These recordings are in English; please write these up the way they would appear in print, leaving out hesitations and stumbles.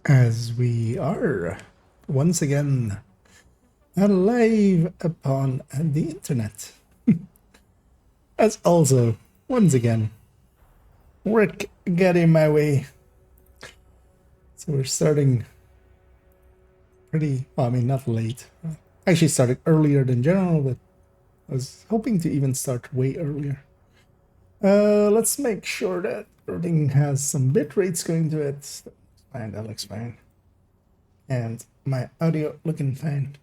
As we are once again alive upon the internet. As also, once again, work got in my way. So we're starting pretty, well, I mean, not late. Actually started earlier than general, but I was hoping to even start way earlier. Let's make sure that everything has some bit rates going to it. Fine, that looks fine. And my audio looking fine.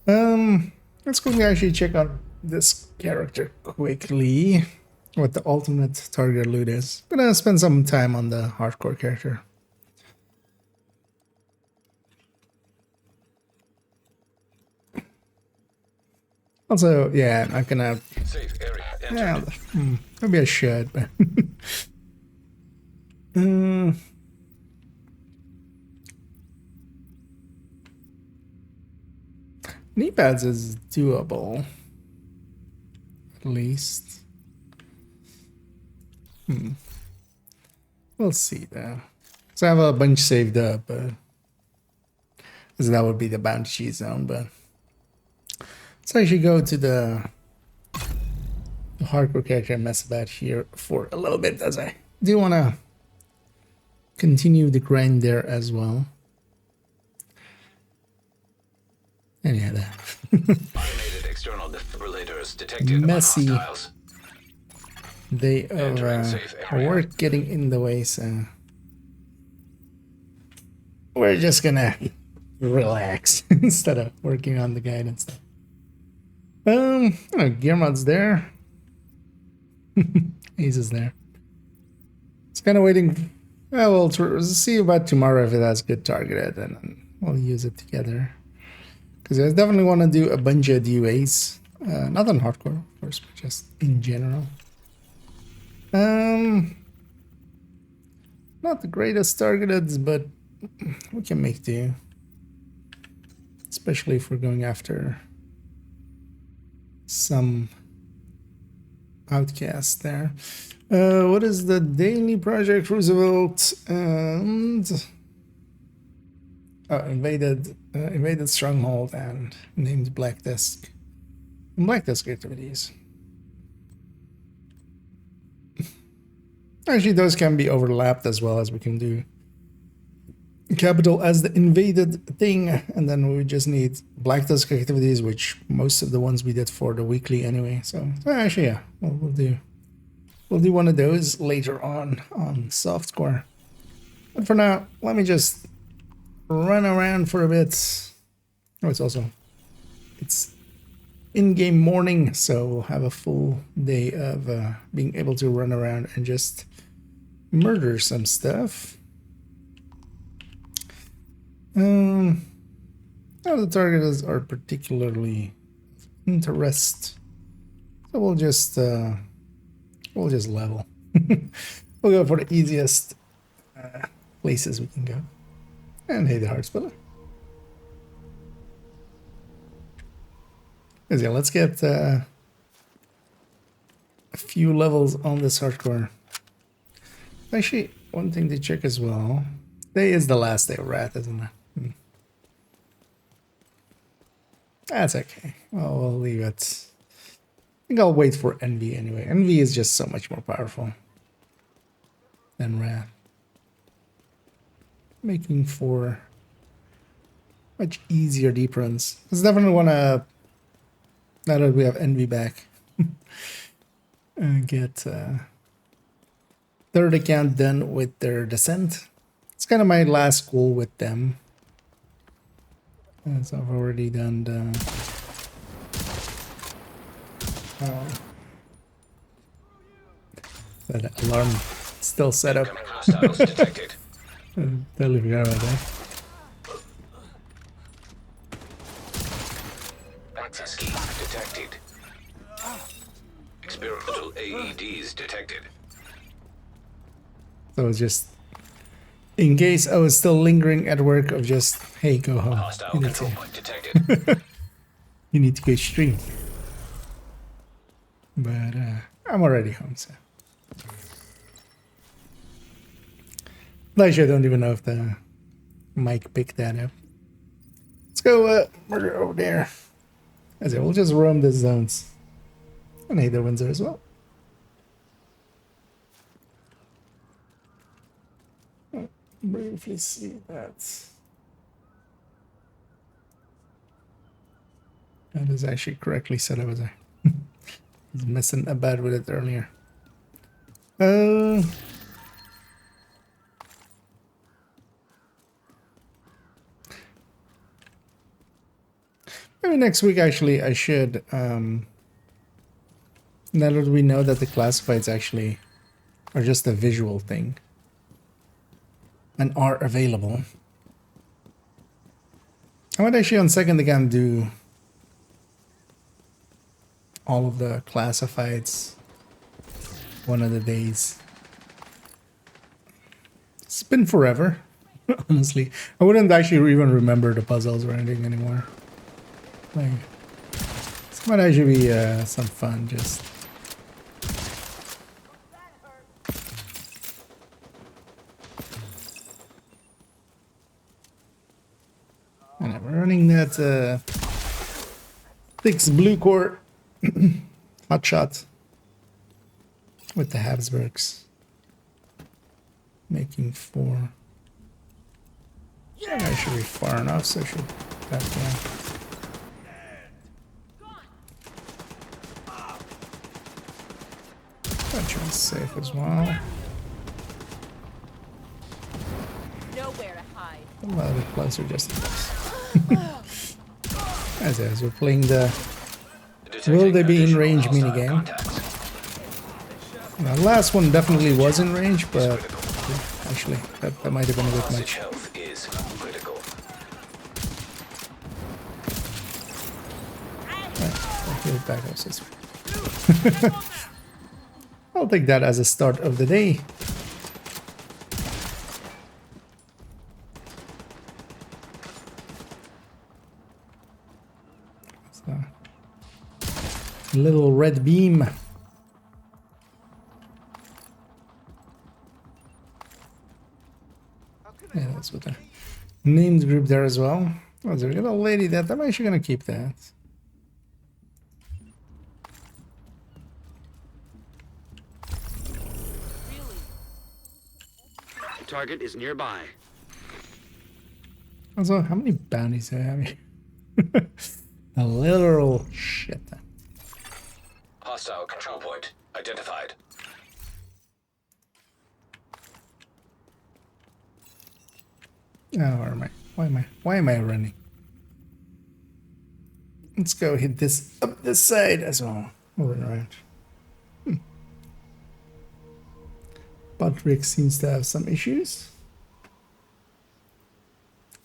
Let's go and actually check out this character quickly. What the ultimate target loot is. Gonna spend some time on the hardcore character. Also, yeah, I'm gonna. Safe area Yeah, entered. maybe I should. But knee pads is doable, at least. We'll see though. So I have a bunch saved up, but because that would be the bounty zone. But let's actually go to the hardcore character and mess about here for a little bit, as I do want to continue the grind there as well. And yeah, that Automated external defibrillators detected messy. on hostiles. They Entering are safe area. work getting in the way, so we're just gonna relax instead of working on the guide and stuff. Gear mod's there. Ace is there. It's kind of waiting. We'll see about tomorrow if it has good targeted, and then we'll use it together. Because I definitely want to do a bunch of DUAs. Not on hardcore, of course, but just in general. Not the greatest targeted, but we can make do. Especially if we're going after some outcasts there. What is the daily project? Roosevelt and invaded stronghold and named Black Desk. Black Desk activities. Actually, those can be overlapped as well, as we can do capital as the invaded thing, and then we just need Black Desk activities, which most of the ones we did for the weekly anyway. So actually, yeah, we'll do one of those later on softcore. But for now, let me just run around for a bit. Oh, it's in-game morning, so we'll have a full day of being able to run around and just murder some stuff. Now the targets are particularly interest, so we'll just level. We'll go for the easiest places we can go. And hey, the heart spiller. Yeah, let's get a few levels on this hardcore. Actually, one thing to check as well. Today is the last day of Wrath, isn't it? That's okay. Well, we'll leave it. I think I'll wait for Envy anyway. Envy is just so much more powerful than Wrath. Making for much easier deep runs. Because definitely want to, now that we have Envy back, get third account done with their Descent. It's kind of my last goal with them. As I've already done the... that alarm still set up. Incoming hostiles detected. Totally forgot about that. Access key detected. Experimental AEDs detected. So it's just in case I was still lingering at work of just, hey, go home. Hostile You need control to, point detected. you need to go stream. But I'm already home, so. Actually, I don't even know if the Mike picked that up. Let's go murder over there. As I will just roam the zones. And hey, the Windsor as well. Briefly see that. That is actually correctly set over there. I was messing about with it earlier. Maybe next week actually I should now that we know that the classifieds actually are just a visual thing and are available, I might actually on second again do all of the classifieds one of the days. It's been forever, honestly. I wouldn't actually even remember the puzzles or anything anymore. Like, this might actually be some fun, just... And I'm running that Fix Blue Core Hot Shot with the Habsburgs. Making 4. Yeah, I should be far enough, so I should back down. That one's safe as well. Nowhere to hide. A little bit closer just in case. As we're playing the Will They Be in Range minigame. The last one definitely was in range, but actually that might have been a bit much. Right, back up this way. I'll take that as a start of the day. So, little red beam. Yeah, that's what the named group there as well. Oh, there's a little lady that I'm actually gonna keep that. Target is nearby. Also, how many bounties do I have here? A literal shit. Hostile control point identified. Oh, where am I? Why am I running? Let's go hit this up this side as well. I'll run around. Patrick seems to have some issues.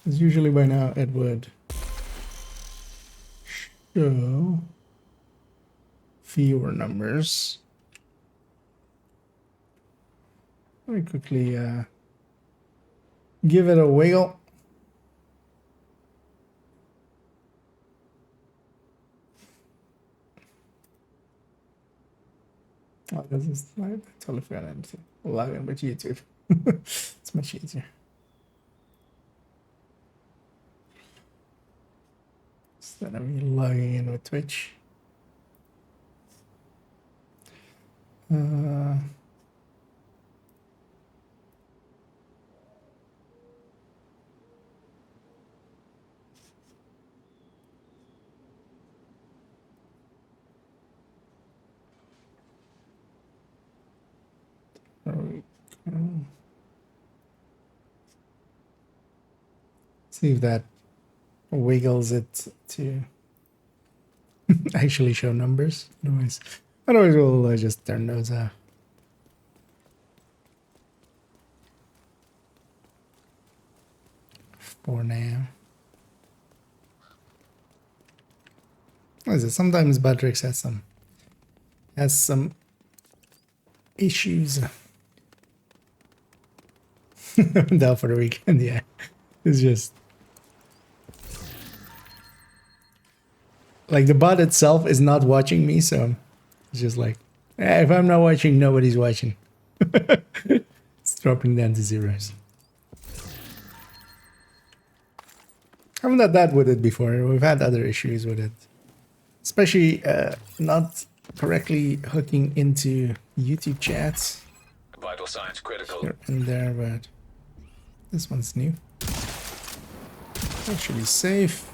As usually by now it would show fewer numbers. Let me quickly give it a wiggle. Oh, this is I totally forgot anything. Log in with YouTube. It's much easier. Instead of me logging in with Twitch. There we go. See if that wiggles it to actually show numbers. Otherwise we'll just turn those off. For now. What is it? Sometimes Batrix has some issues. Down for the weekend, yeah. It's just like the bot itself is not watching me, so it's just like, if I'm not watching, nobody's watching. It's dropping down to zeros. Haven't had that with it before. We've had other issues with it. Especially not correctly hooking into YouTube chats Vital signs critical. here and there, but this one's new. That should be safe.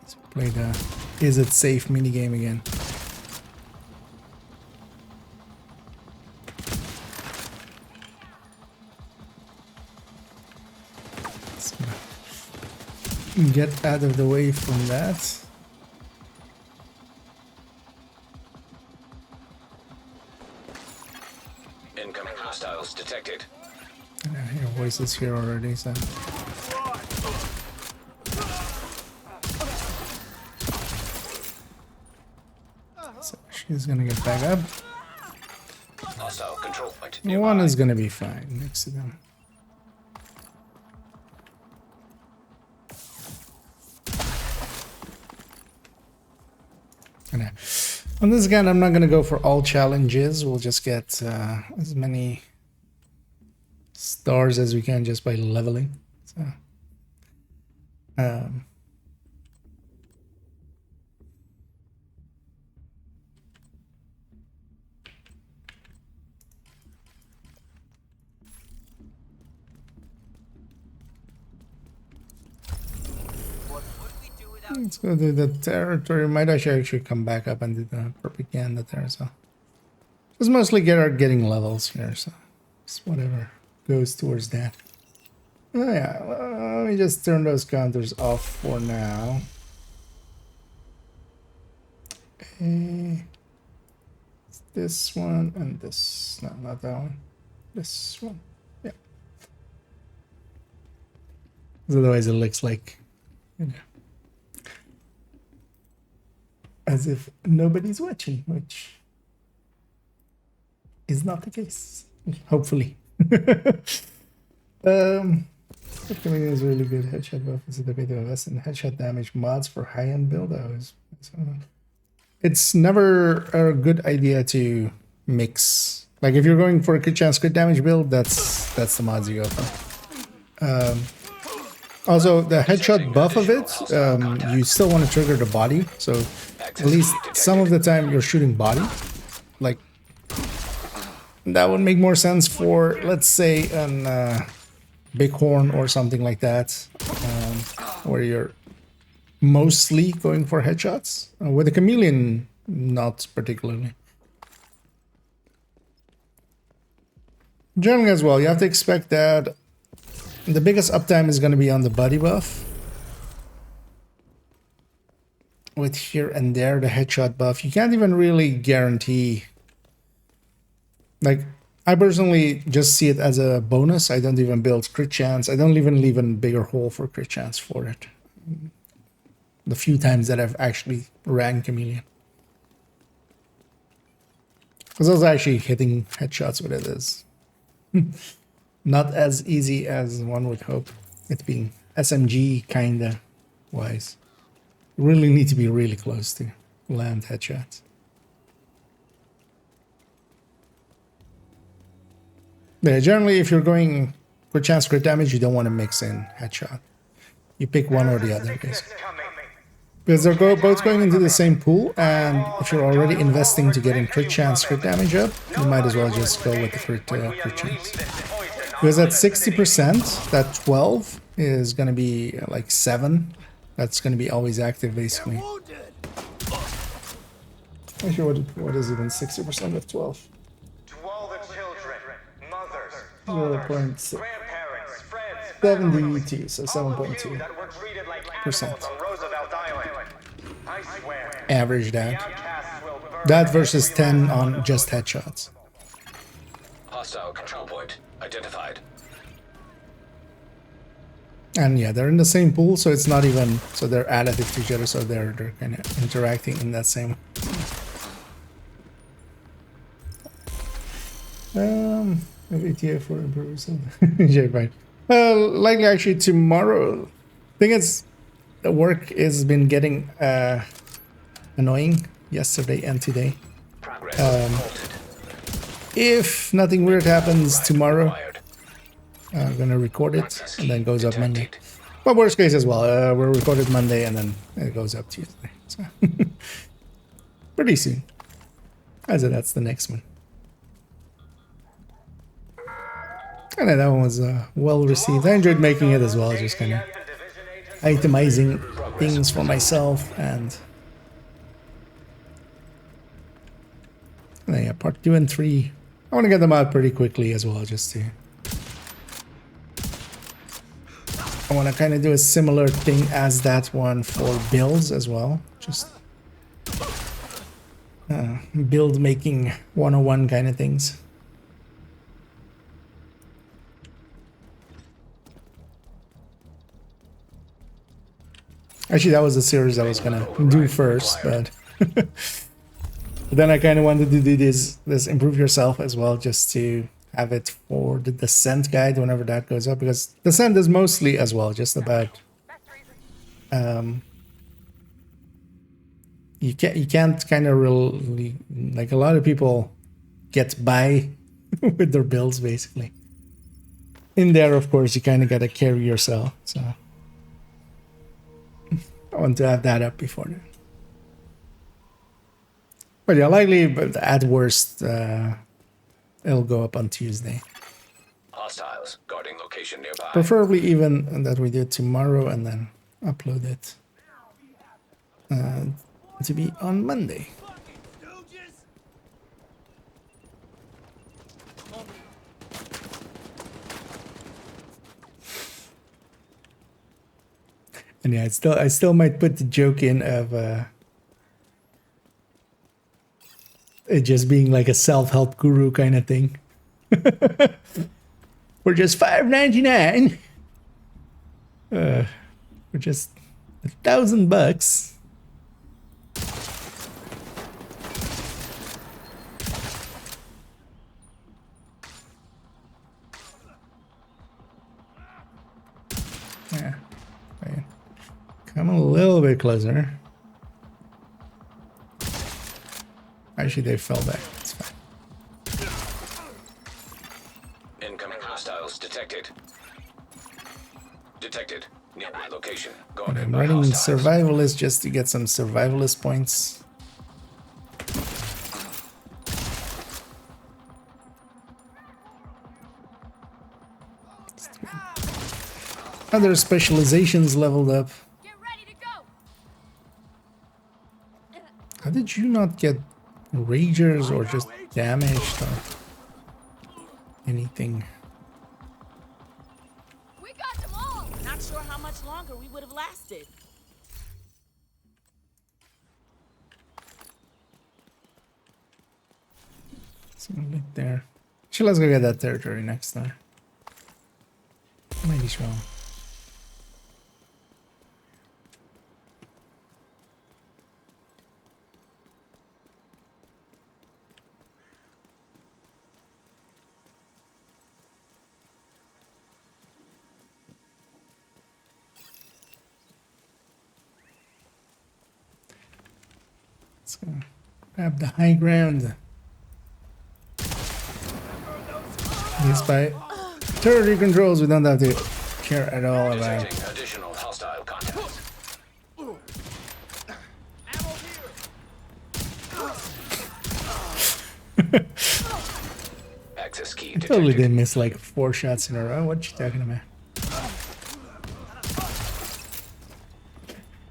Let's play the Is It Safe minigame again. Get out of the way from that. Incoming hostiles detected. And I hear voices here already, so. So she's gonna get back up. Hostile control point. One is gonna be fine next to them. Okay. On this gun, I'm not gonna go for all challenges. We'll just get as many stars as we can just by leveling. So, let's go to the territory. Might actually come back up and do the propaganda there as well. Just mostly getting levels here, so it's whatever goes towards that. Oh yeah, let me just turn those counters off for now. It's this one and this. No, not that one. This one. Yeah. 'Cause otherwise, it looks like, you know, as if nobody's watching, which is not the case. Hopefully. The community is really good. Headshot buff is a bit of invest in headshot damage mods for high-end build. It's never a good idea to mix. Like if you're going for a crit chance, crit damage build, that's the mods you go for. Also, the headshot buff of it, you still want to trigger the body. So at least some of the time you're shooting body. Like that would make more sense for, let's say, an bighorn or something like that, where you're mostly going for headshots. With a chameleon, not particularly. Generally as well, you have to expect that the biggest uptime is going to be on the body buff. With here and there, the headshot buff. You can't even really guarantee. Like, I personally just see it as a bonus. I don't even build crit chance. I don't even leave a bigger hole for crit chance for it. The few times that I've actually ran chameleon. Because I was actually hitting headshots with it is not as easy as one would hope. It being SMG kinda wise. You really need to be really close to land headshots. Yeah, generally if you're going for chance crit damage, you don't want to mix in headshot. You pick one or the other, basically. Because they're both going into the same pool, and if you're already investing to getting crit chance crit damage up, you might as well just go with the crit chance. Because at 60%, that 12 is going to be like 7. That's going to be always active, basically. Actually, what is even 60% of 12? 0.6. 72, so 7.2%. Average that. That versus 10 on just headshots. Hostile control point identified. And yeah, they're in the same pool, so it's not even, so they're additive to each other, so they're kind of interacting in that same. Maybe ATF for improvers. Yeah, right. Likely actually tomorrow. Thing is, the work has been getting annoying yesterday and today. if nothing weird happens tomorrow, Required. I'm gonna record it Access and key then goes up Monday. detected. But worst case as well, we'll record it Monday and then it goes up Tuesday. So pretty soon. I said that's the next one. And then that one was well received. I enjoyed making it as well, just kind of itemizing things for myself and then yeah, part 2 and 3. I want to get them out pretty quickly as well, just to. I want to kind of do a similar thing as that one for builds as well. Just build making 101 kind of things. Actually, that was the series I was gonna do first, but then I kind of wanted to do this improve yourself as well, just to have it for the descent guide whenever that goes up, because descent is mostly as well just about you can't kind of really, like, a lot of people get by with their builds basically. In there, of course, you kind of gotta carry yourself, so I want to have that up before then. But yeah, likely, but at worst, it'll go up on Tuesday. Hostiles guarding location nearby. Preferably even that we do it tomorrow and then upload it to be on Monday. And yeah, I still might put the joke in of it just being like a self-help guru kind of thing. For just $5.99. For just $1,000. Yeah. Right. Come a little bit closer. Actually, they fell back. It's fine. Incoming hostiles detected. Detected. Nearby location. And Guarded I'm by running hostiles. survivalist just to get some survivalist points. Other specializations leveled up. Get ready to go. How did you not get ragers or just damaged or anything? We got them all. Not sure how much longer we would have lasted. Something like there. So let's go get that territory next time. Maybe strong. Let's go grab the high ground. Despite territory controls, we don't have to care at all about. Detecting additional hostile contacts. Access key I totally detected. did miss like 4 shots in a row. What you talking about?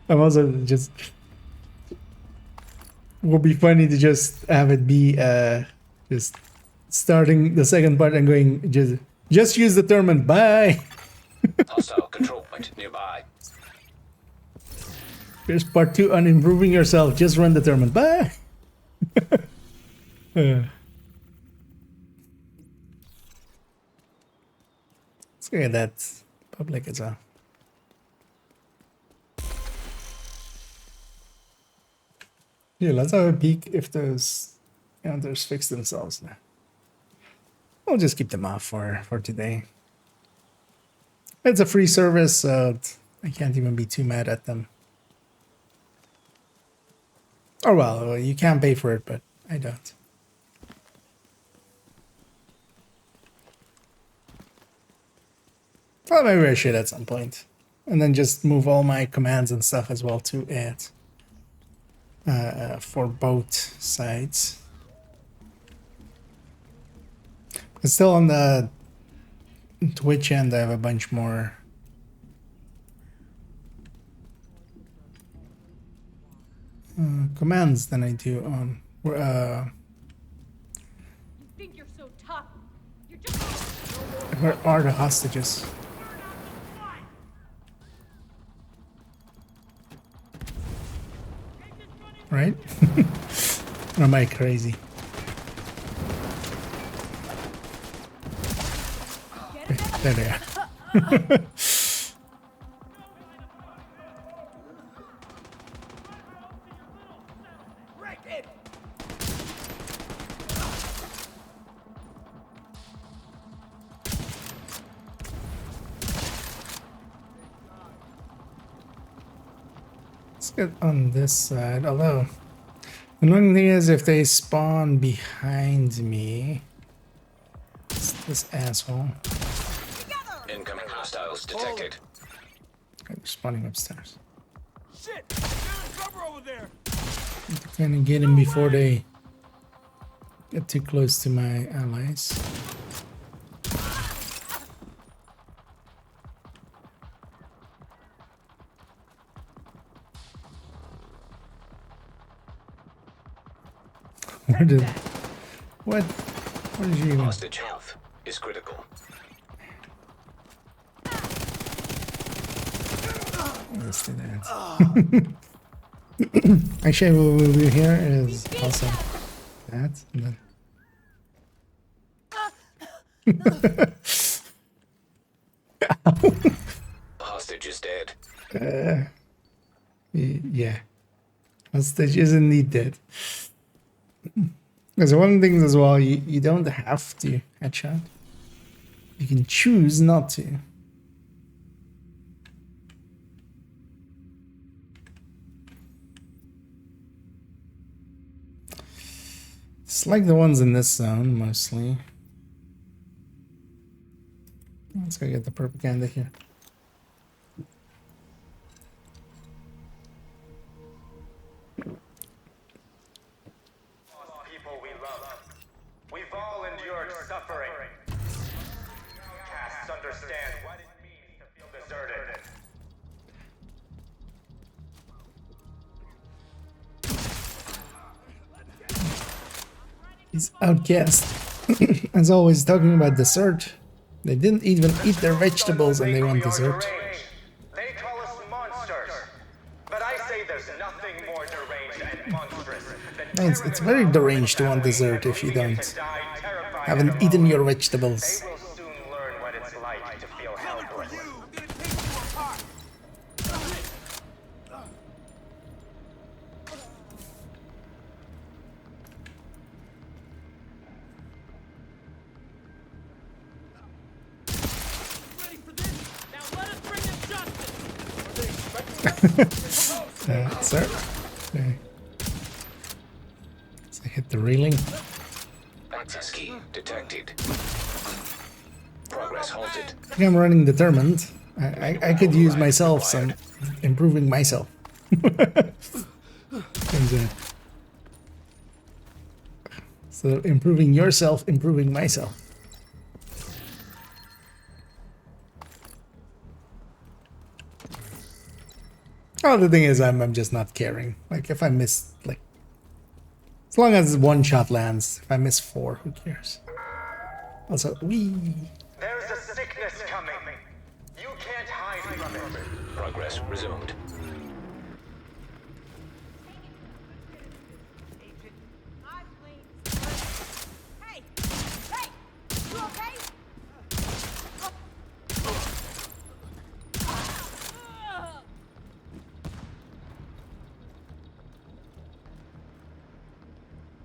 I'm also just. Would be funny to just have it be just starting the second part and going just use the term and bye. Hostile control point nearby. Here's part 2 on improving yourself. Just run the term and bye. Let's get that public as well. Yeah, let's have a peek if those counters fix themselves now. We'll just keep them off for today. It's a free service, so I can't even be too mad at them. Or well, you can pay for it, but I don't. Well, maybe I should at some point. And then just move all my commands and stuff as well to it. For both sides. But still on the Twitch end, I have a bunch more commands than I do on. You think you're so tough? You're just. Where are the hostages? Right? Or am I crazy? There they are. Let's get on this side, although the annoying thing is if they spawn behind me. It's this asshole. Incoming hostiles detected. Okay, they're spawning upstairs. Shit! There's cover over there! Trying to get him before they get too close to my allies. Where did... What? What did you even... Hostage health is critical. Let's do that. Actually, what we'll do here is also that, and then... Hostage is dead. Yeah. Hostage is indeed dead. There's one thing as well, you don't have to headshot. You can choose not to. It's like the ones in this zone, mostly. Let's go get the propaganda here. People we love. We've all endured suffering. Outcasts understand what it means to feel deserted. These outcasts, as always, talking about dessert. They didn't even eat their vegetables and they want dessert. They call us monsters, but I say there's nothing more deranged and monstrous than It's very deranged to want dessert if you haven't eaten your vegetables. They will soon learn what it's like to feel helpless. Now let us bring them justice! Sir? Okay. So I hit the railing. Access key detected. Progress halted. I think I'm running determined. I could use myself some improving myself. So improving yourself, improving myself. Oh, the thing is, I'm just not caring. Like, if I miss, like, as long as one shot lands, if I miss 4, who cares? Also, There's a sickness coming. You can't hide from it. Progress resumed. Hey! Hey! You okay?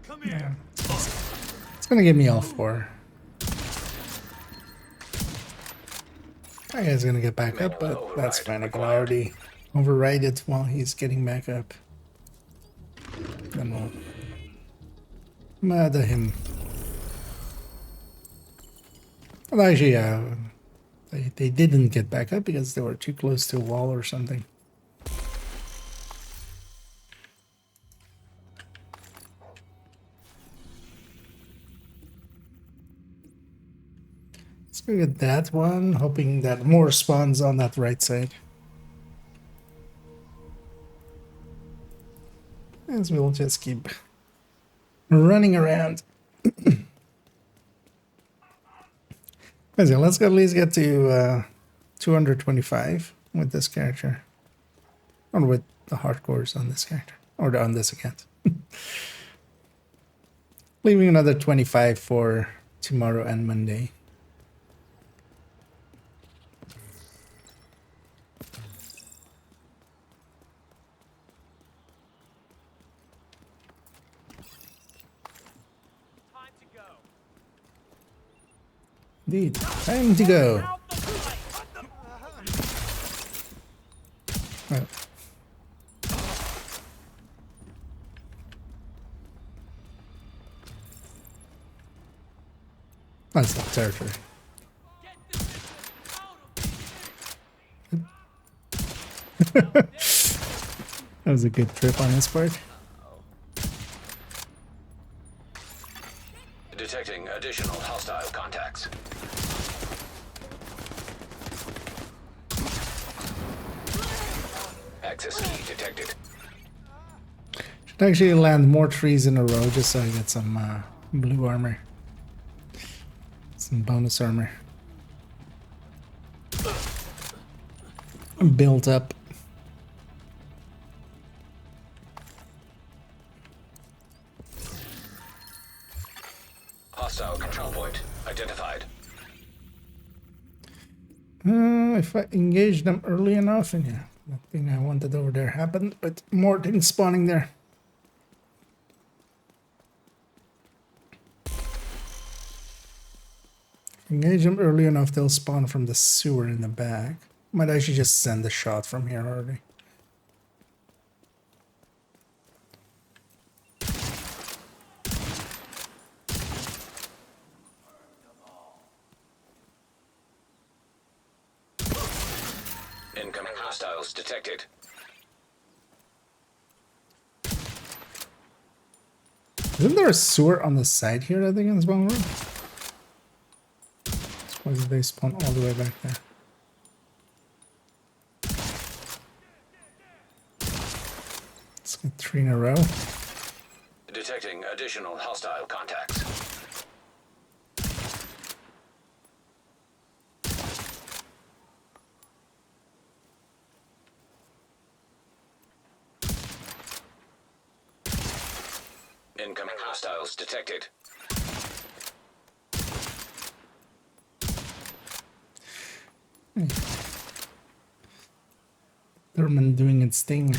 Come here! it's gonna give me all 4. That guy's gonna get back up, but that's fine. I can already override it while he's getting back up. Then we'll murder him. Well, actually, They didn't get back up because they were too close to a wall or something. Let's go get that one, hoping that more spawns on that right side. As we'll just keep running around. Let's at least get to 225 with this character. Or with the hardcores on this character. Or on this account. Leaving another 25 for tomorrow and Monday. Indeed, time to go. Well. That's not territory. That was a good trip on his part. Detecting additional hostile contacts. Access key detected. Should actually land more trees in a row just so I get some blue armor. Some bonus armor. Built up. Hostile control point identified. If I engage them early enough, and yeah, nothing I wanted over there happened, but more things spawning there. Engage them early enough, they'll spawn from the sewer in the back. Might actually just send a shot from here already. Incoming hostiles detected. Isn't there a sewer on the side here, I think, in spawn room? Why did they spawn all the way back there? Let's get 3 in a row. Detecting additional hostile contacts. Incoming hostiles detected. Therman doing its thing.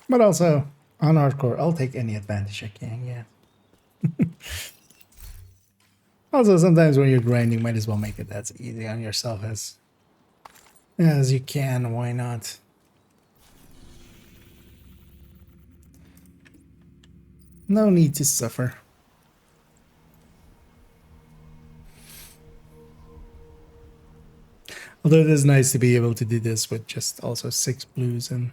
But also, on hardcore, I'll take any advantage I can, yeah. Also, sometimes when you're grinding, might as well make it as easy on yourself as you can. Why not? No need to suffer. Although it is nice to be able to do this with just also 6 blues and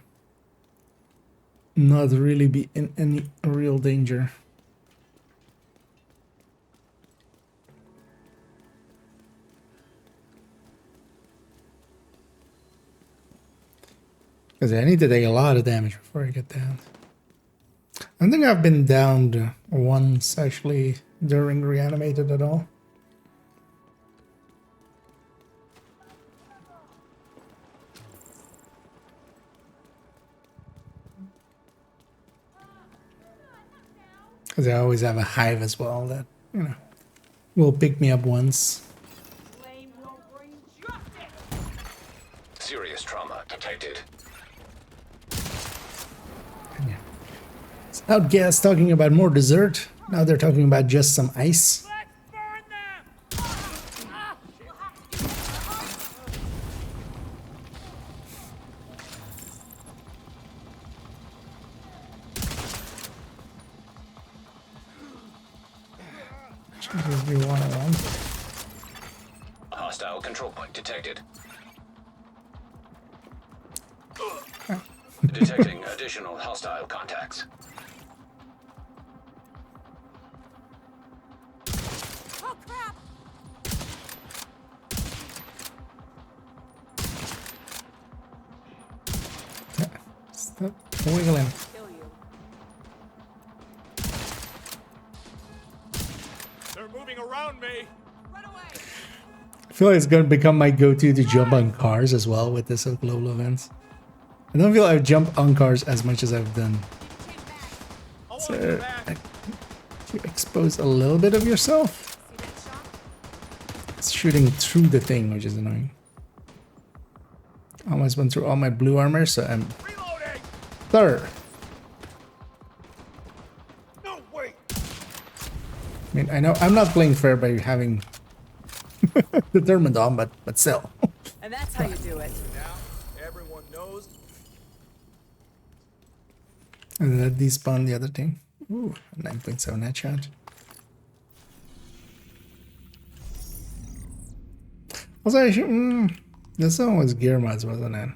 not really be in any real danger. Because I need to take a lot of damage before I get down. I don't think I've been downed once actually during reanimated at all. Because I always have a hive as well that, you know, will pick me up once. Blame will bring justice. Serious trauma detected. Yeah. It's Outcast talking about more dessert. Now they're talking about just some ice. Let's burn Just do one around. Hostile control point detected. Detecting additional hostile contacts. Oh crap! Stop wiggling. Kill you. They're moving around me. Run away! I feel like it's gonna become my go-to to jump on cars as well with this global events. I don't feel I've jumped on cars as much as I've done. I want to So, go back. you expose a little bit of yourself. See that shot? It's shooting through the thing, which is annoying. Almost went through all my blue armor, so I'm Reloading. third. No, wait. I mean, I know I'm not playing fair by having determined on, but still. And that's how you do it. Now everyone knows. And that despawn the other thing. Ooh, 9.7 headshot. Also, I should, this one was gear mods, wasn't it?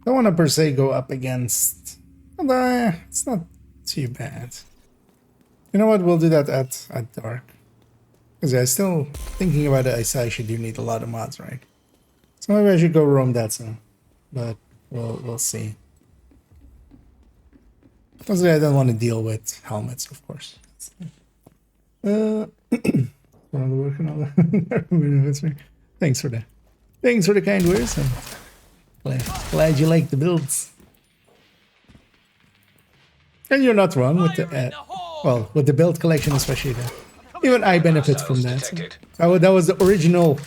Don't want to per se go up against. Although, it's not too bad. You know what? We'll do that at dark. Because I'm still thinking about it. I say I should do need a lot of mods, right? So maybe I should go roam that soon. But we'll see. Mostly I don't want to deal with helmets, of course. Working on the Thanks for that. Thanks for the kind words. And glad you like the builds. And you're not wrong with the well, with the build collection especially. Even I benefit from that. So that was the original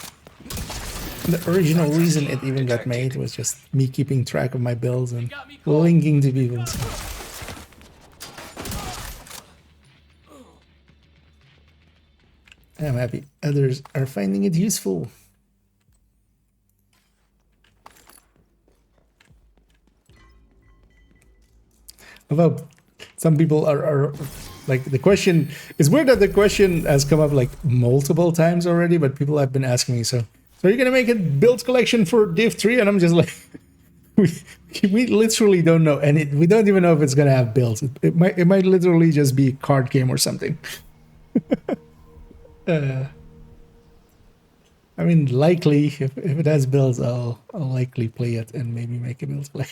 reason it even got made, was just me keeping track of my builds and linking to people. So. I'm happy others are finding it useful. Although some people are like, the question, it's weird that the question has come up like multiple times already, but people have been asking me, so are you gonna make a build collection for Div 3? And I'm just like, we literally don't know, and we don't even know if it's gonna have builds. It might literally just be a card game or something. I mean, likely if it has builds, I'll likely play it and maybe make a build play.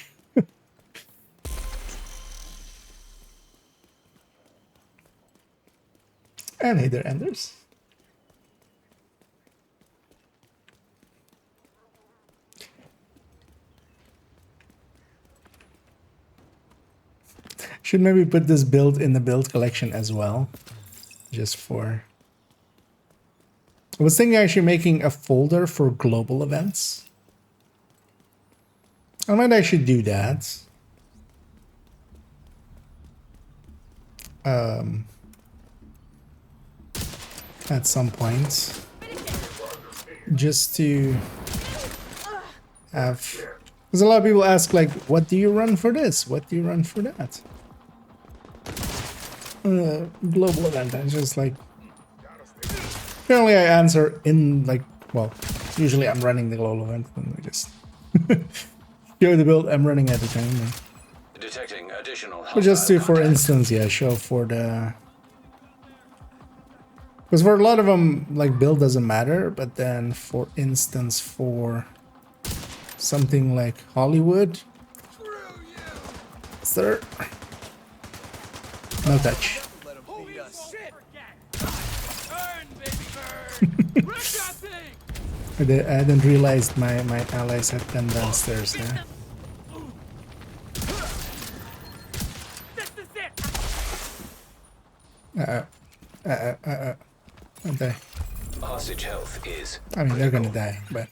And hey there, Enders. Should maybe put this build in the build collection as well, just for. I was thinking actually making a folder for global events. I might actually do that. At some point. Just to have... Because a lot of people ask, like, what do you run for this? What do you run for that? Global event. I'm just like... Generally, I answer in, like, well, usually I'm running the global event, and we just show the build I'm running at the time. Detecting additional But just to, for contacts. instance, yeah, show for the... Because for a lot of them, like, build doesn't matter, but then, for instance, for something like Hollywood... Sir... No touch. Holy shit! Burn, baby, burn! Wreck that thing! I didn't realize my allies had them downstairs. Yeah. This is it! Okay. Hostage health is. I mean, they're gonna die, but...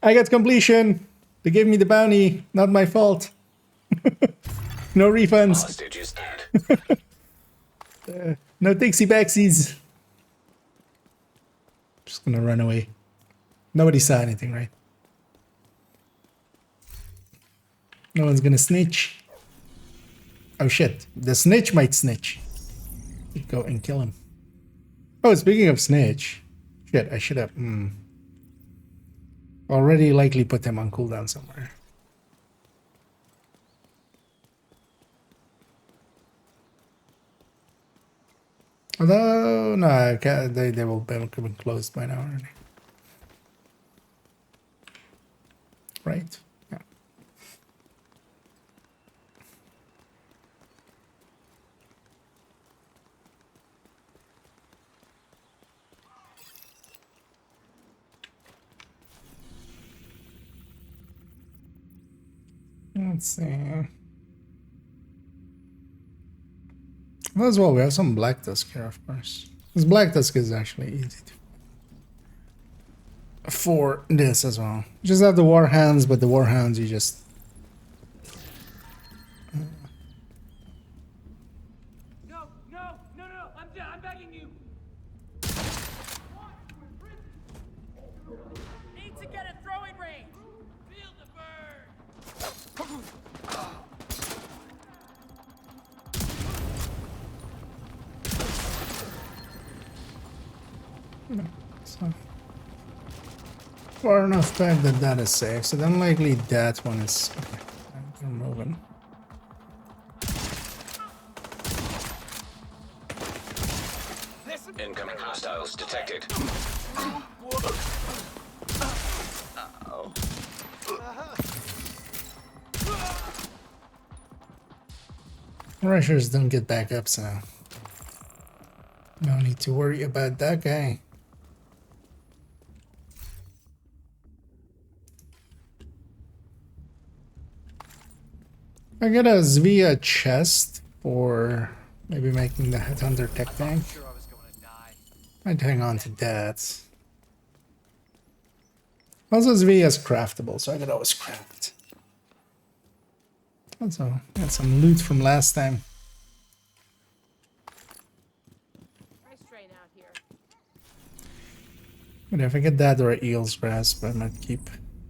I got completion! They gave me the bounty, not my fault. No refunds. Hostage is dead. No takesy backsies. Just gonna run away. Nobody saw anything, right? No one's gonna snitch. Oh shit, the snitch might snitch. Go and kill him. Oh, speaking of Snitch. Shit, I should have already likely put him on cooldown somewhere. Although, no, they will be closed by now already. Right. Yeah. Let's see. Well, as well, we have some Black Tusk here, of course. This Black Tusk is actually easy to for this as well. You just have the War Hands, but the War Hands you just No, I'm begging you. Need to get a throwing range. Feel the burn. so far enough back that that is safe. So then likely that one is okay. They're moving. Incoming hostiles detected. Rushers don't get back up, so no need to worry about that guy. I got a Zvia chest for maybe making the Headhunter tech tank. Sure, I was going to die. I'd hang on to that. Also, Zvia is craftable, so I could always craft. Also, got some loot from last time. Nice train out here. But if I get that or Eel's Grasp, I might keep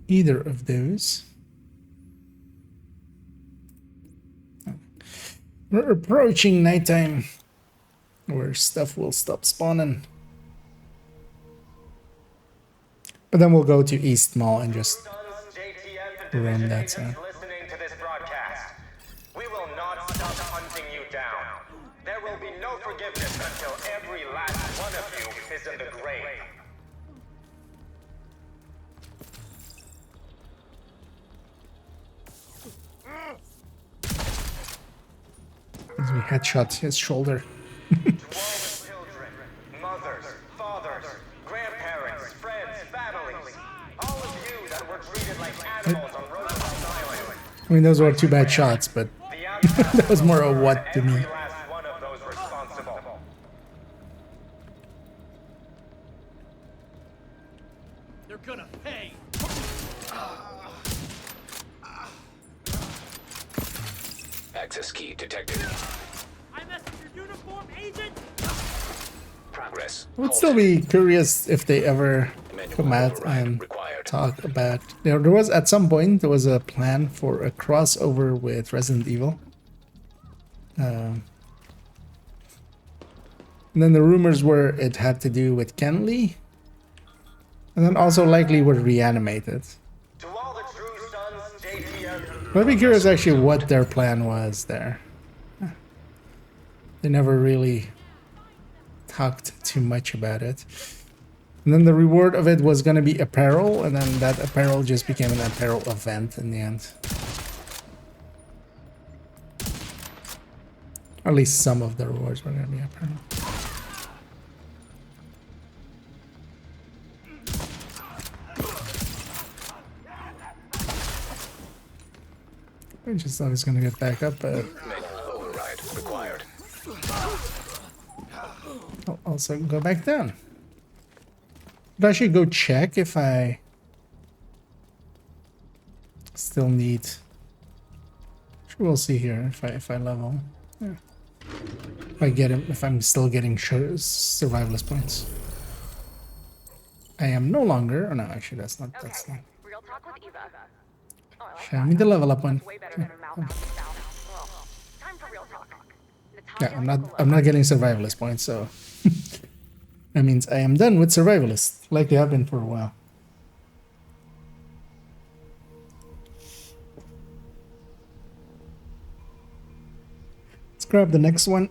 either of those. We're approaching nighttime, where stuff will stop spawning. But then we'll go to East Mall and just Sons, JTF, and run division that agents side. listening to this broadcast. We will not stop hunting you down. There will be no forgiveness until every last one of you is in the grave. As we headshot his shoulder. To all the children, mothers, fathers, grandparents, friends, families, all of you that were treated like animals on Roosevelt Island. I mean, those were two bad shots, but The outcast that was more a what to me. every last one of those responsible. They're gonna pay. Access key detected. I messed with your uniform, agent. Progress. I would still be curious if they ever Manual come out override and required. talk about. There was at some point there was a plan for a crossover with Resident Evil. And then the rumors were it had to do with Ken Lee, and then also likely were reanimated. To all the true sons, JTF, I'd be curious actually what their plan was there. They never really talked too much about it. And then the reward of it was going to be apparel, and then that apparel just became an apparel event in the end. Or at least some of the rewards were going to be apparel. I just thought I was going to get back up, but Manual override required. I'll also go back down. But I should go check if I still need. We'll see here if I level. Yeah. If I get him, if I'm still getting survivalist points. I am no longer. Oh no, actually that's not. That's not. Real talk with Eva. Oh, I like Show me the level up one. way better than her mouth out south. Well, time for real talk. Yeah, I'm not getting survivalist points, so That means I am done with survivalists, like they have been for a while. Let's grab the next one.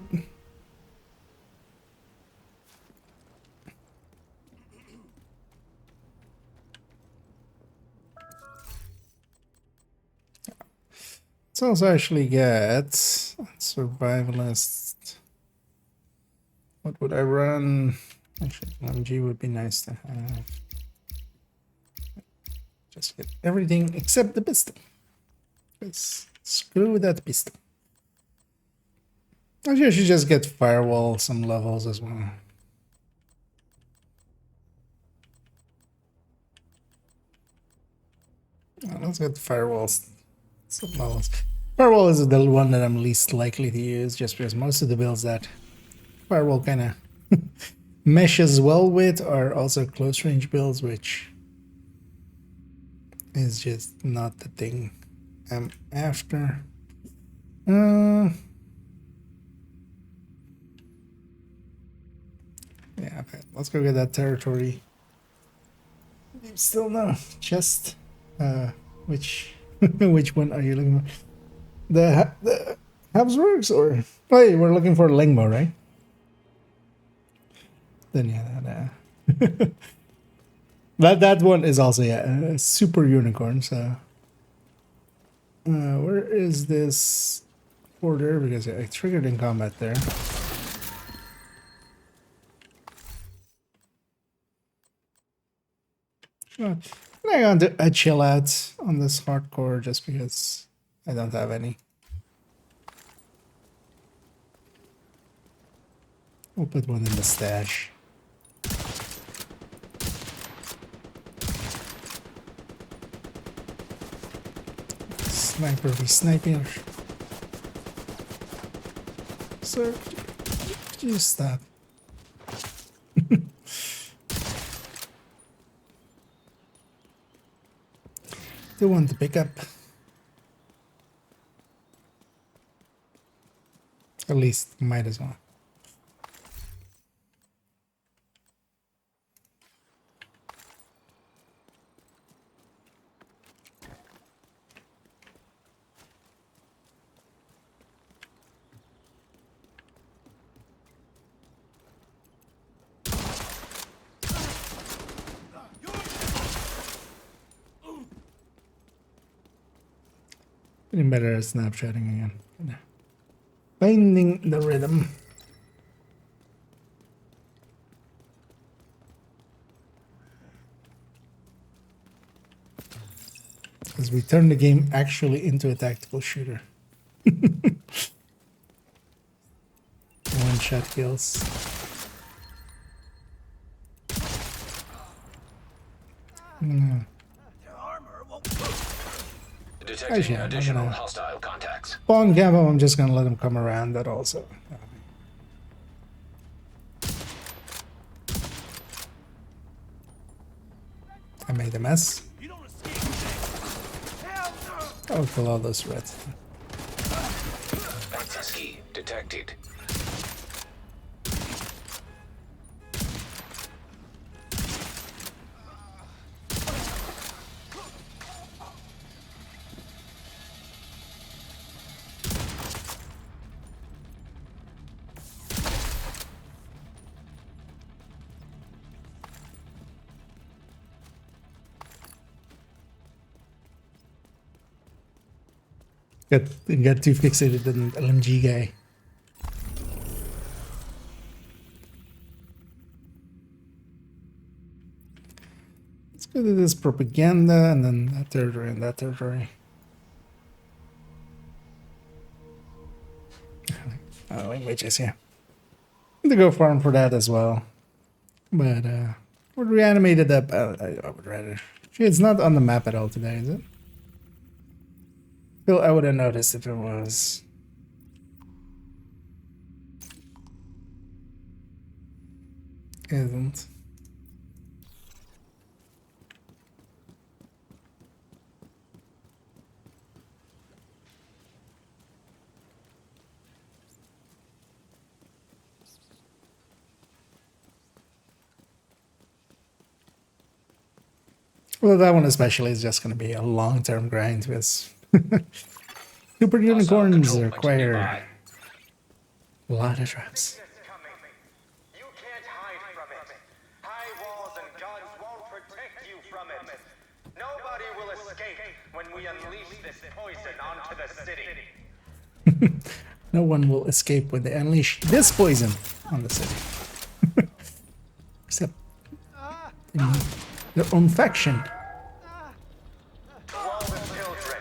Let's also actually get survivalist. What would I run? Actually, MG would be nice to have. Just get everything except the pistol. Let's screw that pistol. Actually, I should just get firewall some levels as well. Let's get firewalls some levels. Firewall is the one that I'm least likely to use, just because most of the builds that firewall kind of meshes well with are also close range builds, which is just not the thing I'm after. Yeah, okay, let's go get that territory. Still no chest. Which which one are you looking for? The Habsburgs or wait, we're looking for Lingmo, right? Then yeah, that one is also a super unicorn. So where is this order? Because I triggered in combat there. Sure. I'm going to chill out on this hardcore just because I don't have any. We'll put one in the stash. Sniper be sniping. Sir, could you stop? Do want to pick up. At least might as well. Getting better at snapshotting again. Finding the rhythm. As we turn the game actually into a tactical shooter. One shot kills. No. Detecting Actually, I'm additional gonna hostile contacts. spawn camo. I'm just gonna let him come around that also. I made a mess. I'll kill all those reds. Access key detected. Got too fixated on the LMG guy. Let's go to this propaganda and then that territory and that territory. Oh, images, yeah. I'm gonna go farm for that as well. But would reanimated up. I would rather. It's not on the map at all today, is it? Well, I would have noticed if it was. Isn't. Well, that one especially is just going to be a long-term grind because super unicorns control point require nearby. a lot of traps. It's coming. You can't hide from it. High walls and guns won't protect you from it. Nobody will escape when we unleash this poison onto the city. No one will escape when they unleash this poison on the city. Except their own faction. To all the children,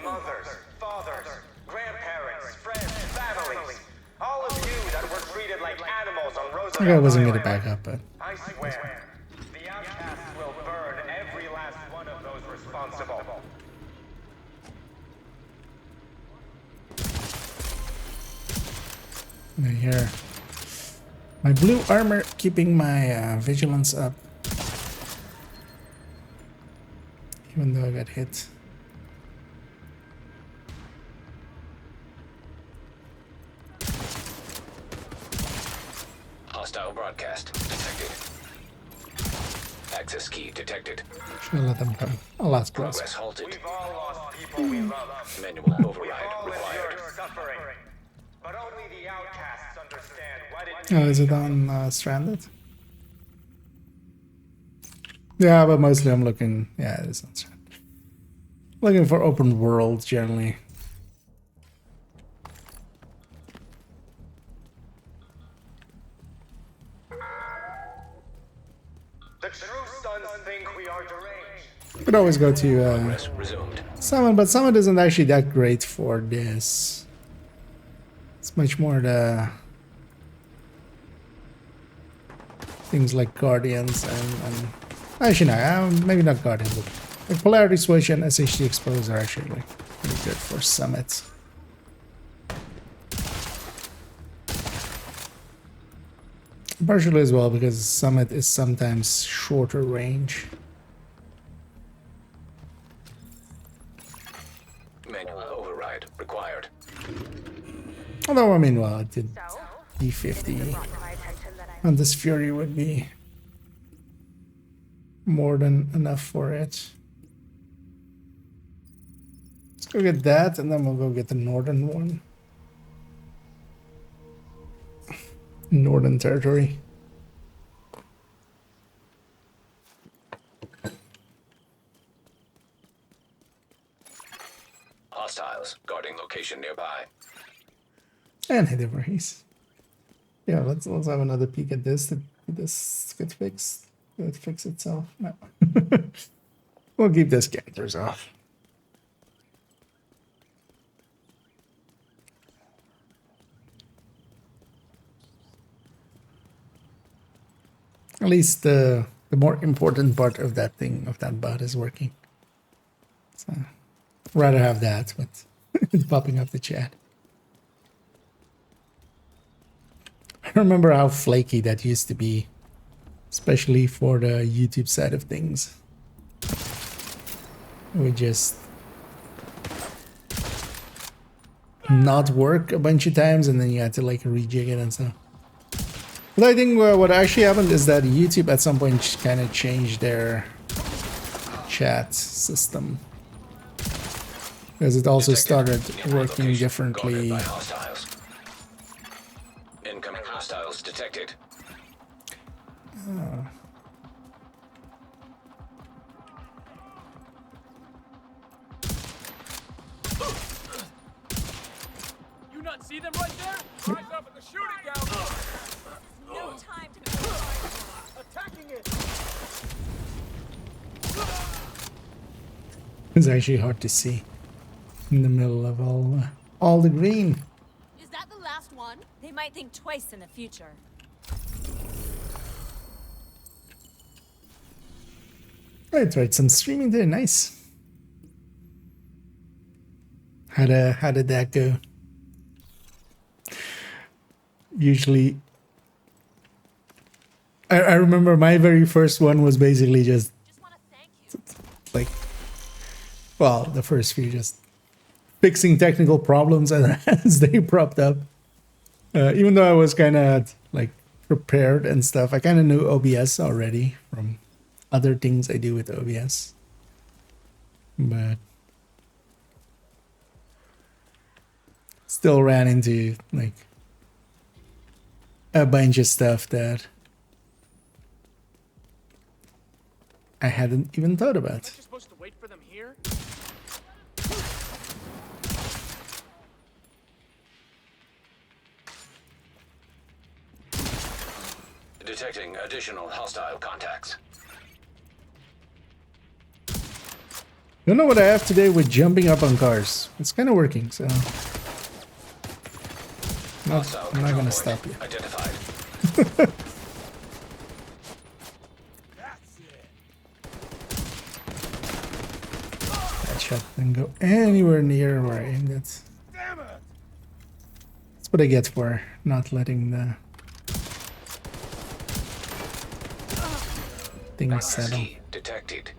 mothers, fathers, grandparents, friends, families, all of you that were treated like animals on Roosevelt Like I wasn't Island. going to back up, but I swear, the outcasts will burn every last one of those responsible. I hear my blue armor keeping my vigilance up. Even though I got hit. Hostile broadcast detected. Access key detected. Should let them come. Oh, that's close. Progress halted. We've all lost people we love. Manual We've override all required. endured suffering. But only the outcasts understand what it Oh, is it on Stranded? Yeah, but mostly I'm looking. Yeah, it is on Stranded. Looking for open world generally. The true sons think we are deranged. Could always go to Progress resumed. Summon, but Summon isn't actually that great for this. It's much more the things like Guardians and actually no, maybe not Guardians, but like Polarity Switch and SHD Expose are actually like pretty good for summits. Partially as well because Summit is sometimes shorter range. Manual override required. Although I mean, well, it did So, D50 brought to my attention that I and this Fury would be more than enough for it. Let's go get that and then we'll go get the northern one. Northern territory. Hostiles guarding location nearby. And hit race. Yeah, let's have another peek at this. Did this get fixed? Did it fix itself? No. We'll keep the scanners off. At least the more important part of that thing, of that bot is working. So, rather have that, but it's popping up the chat. I remember how flaky that used to be, especially for the YouTube side of things. It would just not work a bunch of times and then you had to like rejig it and stuff. But I think what actually happened is that YouTube at some point kind of changed their chat system. Because it also started Nearby working location differently. guarded by hostiles. Incoming hostiles detected. You not see them right there? Rise up at the shooting gallery! No time to be Attacking it! It's actually hard to see in the middle of all the green. Is that the last one? They might think twice in the future. I tried some streaming there, nice. How did that go? Usually, I remember my very first one was basically just Just want to thank you. like, well, the first few just fixing technical problems as they propped up. Even though I was kind of like prepared and stuff, I kind of knew OBS already from other things I do with OBS. but still ran into like a bunch of stuff that I hadn't even thought about. Aren't you supposed to wait for them here? Detecting additional hostile contacts. Don't know what I have today with jumping up on cars. It's kind of working, so Hostile I'm not control gonna point stop you. Identified. That shot didn't go anywhere near where I aimed it. That's what I get for not letting the thing settle. Key detected.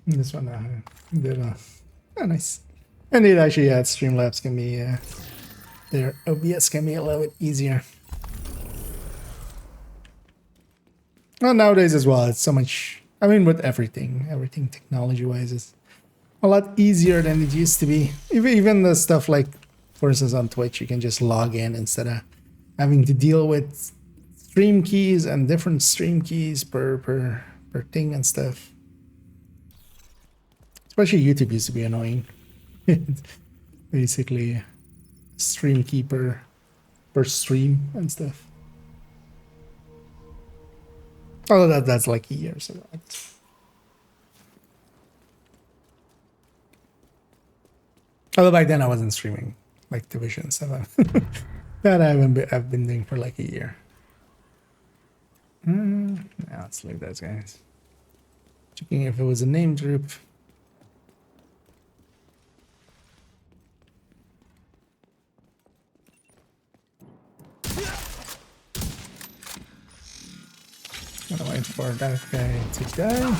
This one did oh, nice. And it actually had Streamlabs can be their OBS can be a little bit easier. Well, nowadays as well, it's so much. I mean, with everything technology-wise is a lot easier than it used to be. Even the stuff like, for instance, on Twitch, you can just log in instead of having to deal with stream keys and different stream keys per thing and stuff. Especially YouTube used to be annoying. Basically, stream key per stream and stuff. Although that's like years ago. Although back then I wasn't streaming like Division and stuff. That I've been doing for like a year. Now let's leave those guys. Checking if it was a named group. Gonna wait for that guy to die.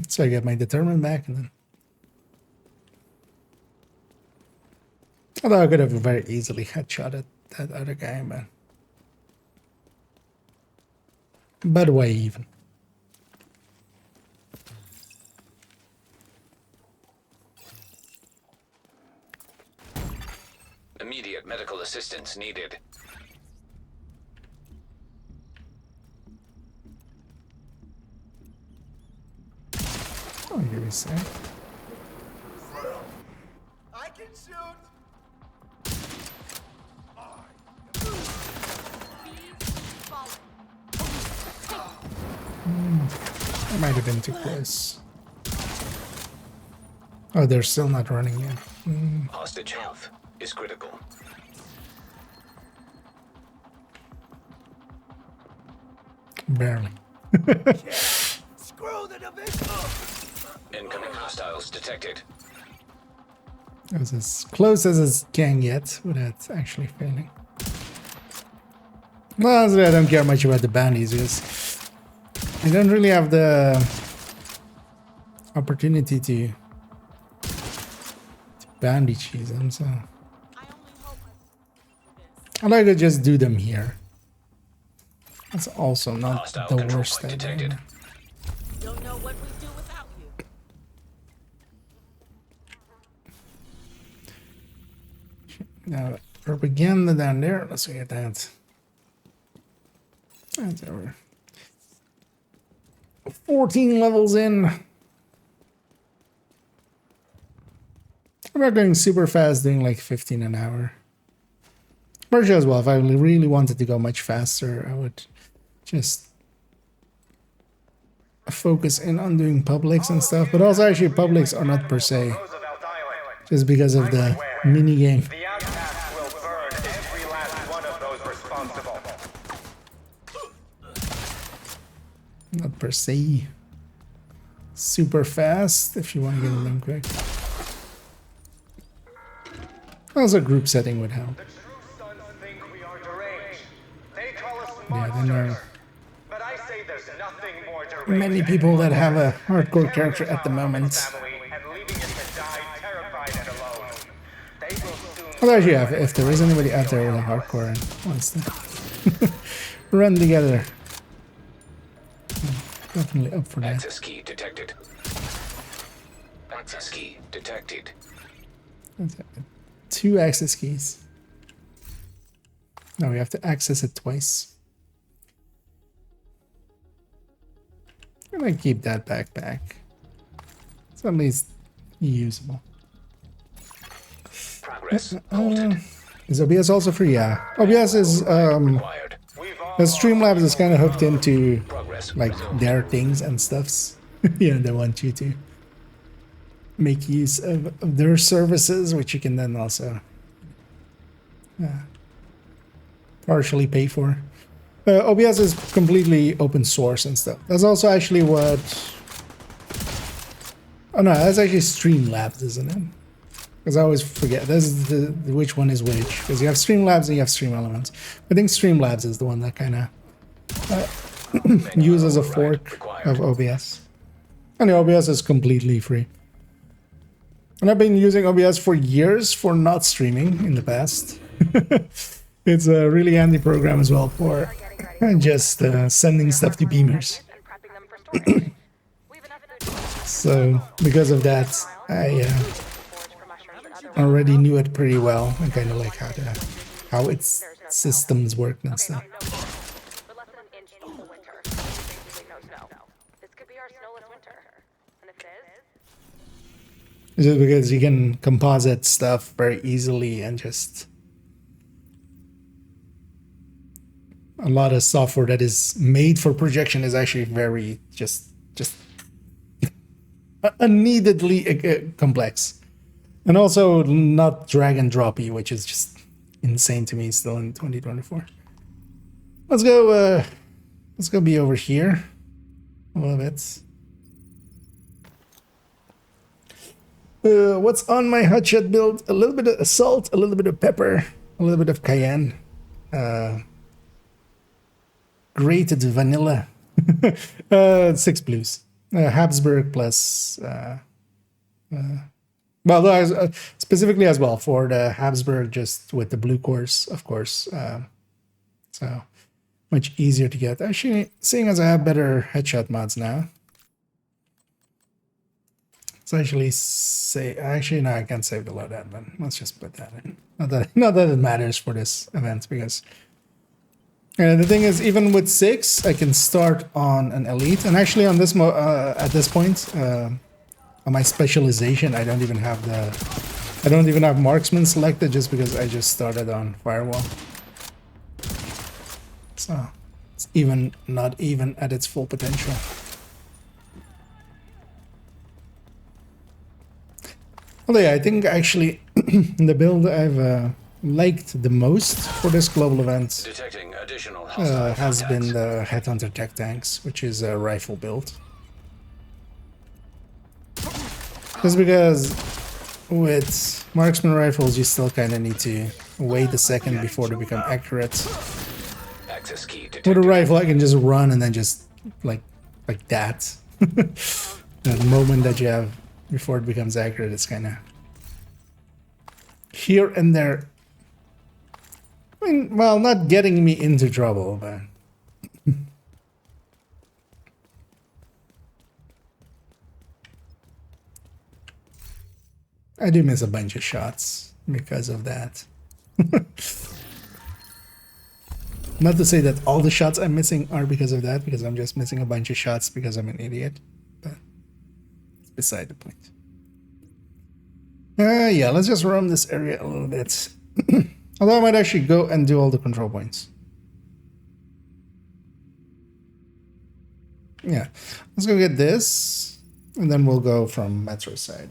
So I get my determined back and then. Although I could have very easily headshotted that other guy, but why even? Immediate medical assistance needed. Oh, here we say. I can shoot. That might have been too close. Oh, they're still not running yet. Hostage health is critical. Barely. Screw the division. Incoming hostiles detected. It was as close as it can get without actually failing. Well, honestly, I don't care much about the bounties because I don't really have the opportunity to bounty cheese them, so I only hope I I could just do them here. That's also not Hostile the control worst point idea. detected. don't know what we'd do without you. Now, propaganda down there. Let's get that. That's over. 14 levels in. I'm not going super fast, doing like 15 an hour. Virtual as well. If I really wanted to go much faster, I would just focus in on doing publics and stuff. But also, actually, publics are not per se, Roosevelt Island. just because of the mini game. The outcast will burn every last one of those responsible. Not per se super fast if you want to get it done quick. Also, group setting would help. The true sons think we are deranged. They call us Yeah, then there monsters. are But I say there's nothing more deranged many than people that have a anyone hardcore tearing character a at the child from moment. its family and leaving it to die terrified and alone. They will soon Although, actually, if there is anybody out there with a hardcore and wants to Run together. Definitely up for that. Access key detected. Access key detected. 2 access keys. Now we have to access it twice. I'm gonna keep that backpack. It's at least usable. Progress halted. Is OBS also free? Yeah. OBS is Required. the Streamlabs is kind of hooked into Progress like resumed. their things and stuffs. Yeah, they want you to make use of their services, which you can then also partially pay for. OBS is completely open source and stuff. That's also actually what... Oh no, that's actually Streamlabs, isn't it? Because I always forget. This is the which one is which. Because you have Streamlabs and you have Stream Elements. I think Streamlabs is the one that kind of uses a fork of OBS. And the OBS is completely free. And I've been using OBS for years for not streaming in the past. It's a really handy program as well for just sending stuff to beamers. And prepping them for storage. We've enough food. So because of that, I Forage for mushrooms and other already knew it pretty well and kind of like how its systems work and stuff. but less than an inch the whole winter. Basically no snow. This could be our snowless winter. And if it is, Just because you can composite stuff very easily and just a lot of software that is made for projection is actually very just unneededly complex, and also not drag and droppy, which is just insane to me still in 2024. Let's go be over here a little bit. What's on my hotshot build? A little bit of salt, a little bit of pepper, a little bit of cayenne, grated vanilla, 6 blues, Habsburg plus, specifically as well for the Habsburg, just with the blue course, of course. So much easier to get. Actually, seeing as I have better headshot mods now. Actually no, I can't save the loadout, but let's just put that in. Not that it matters for this event, because the thing is, even with 6, I can start on an elite, and actually on this at this point, on my specialization, I don't even have marksman selected, just because I just started on firewall. So it's not even at its full potential. Well, yeah, I think actually the build I've liked the most for this global event Detecting additional hostile has contacts. been the Headhunter Tech Tanks, which is a rifle build. Just because with marksman rifles you still kind of need to wait a second before they become accurate. Access key With a detected. rifle I can just run and then just like that. The moment that you have before it becomes accurate, it's kind of here and there. I mean, well, not getting me into trouble, but I do miss a bunch of shots because of that. Not to say that all the shots I'm missing are because of that, because I'm just missing a bunch of shots because I'm an idiot, but it's beside the point. Yeah, let's just roam this area a little bit. Although I might actually go and do all the control points. Yeah, let's go get this, and then we'll go from Metro side.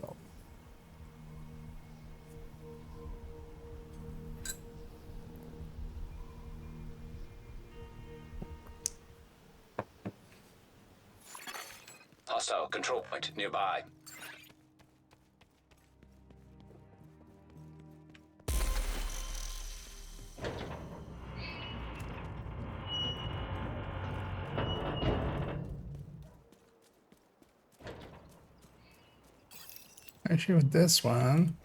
Hostile control point nearby. Actually, with this one,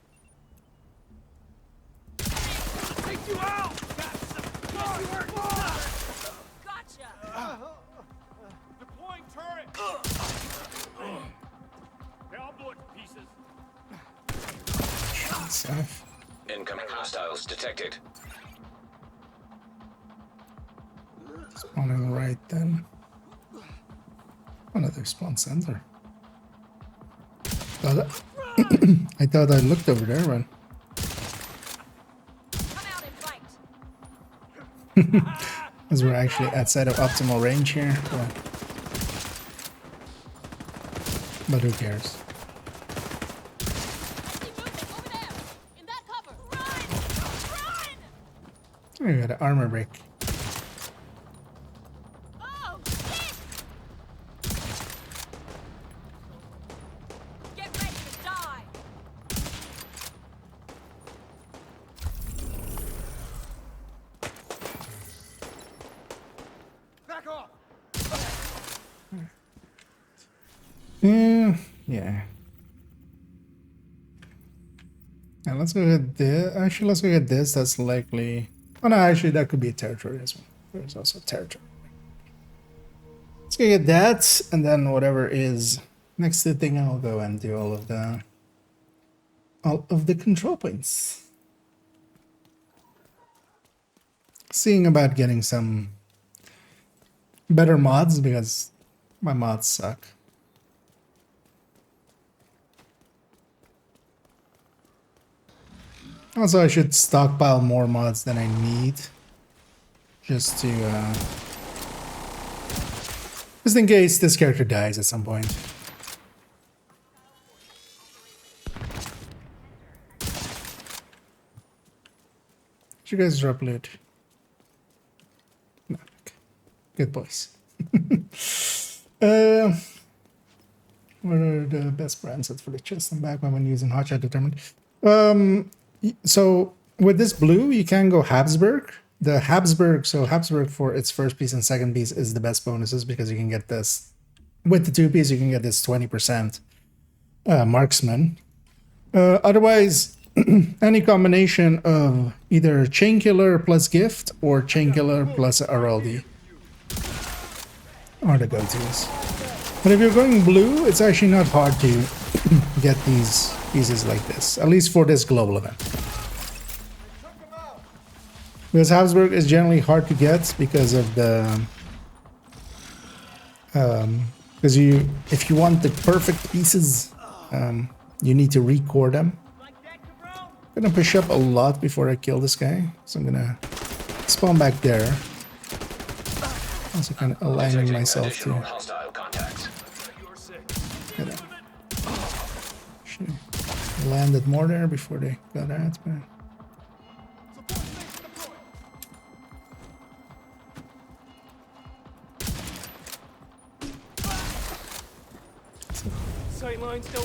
Take you out! Got some work! Deploying turret. Okay, I'll blow it to pieces. Safe. Incoming hostiles detected. Spawning right then. Another spawn center. I thought I looked over there, but Come out and fight. as we're actually outside of optimal range here. But who cares? I see movement over there. In that cover. Run! Run! We got an armor break. Oh, shit! Get ready to die. Back off. Yeah. And let's go at this. Actually, let's go at this. That's likely. Oh no, actually, that could be a territory as well. There's also territory. Let's go get that, and then whatever is next to the thing, I'll go and do all of the control points. Seeing about getting some better mods because my mods suck. Also, I should stockpile more mods than I need, just in case this character dies at some point. Did you guys drop loot? No. Okay. Good boys. What are the best brand sets for the chest and backpack when using hotshot determined? So with this blue, you can go Habsburg. The Habsburg, so Habsburg for its first piece and second piece is the best bonuses because you can get this, with the two piece, you can get this 20% marksman. Otherwise, any combination of either Chain Killer plus Gift or Chain Killer plus RLD are the go-tos. But if you're going blue, it's actually not hard to get these pieces like this, at least for this global event. Because Habsburg is generally hard to get because of the because if you want the perfect pieces, you need to recore them. I'm gonna push up a lot before I kill this guy, so I'm gonna spawn back there. Also kind of aligning myself to. Hostile contacts. Should have landed more there before they got out, but. Sightline still.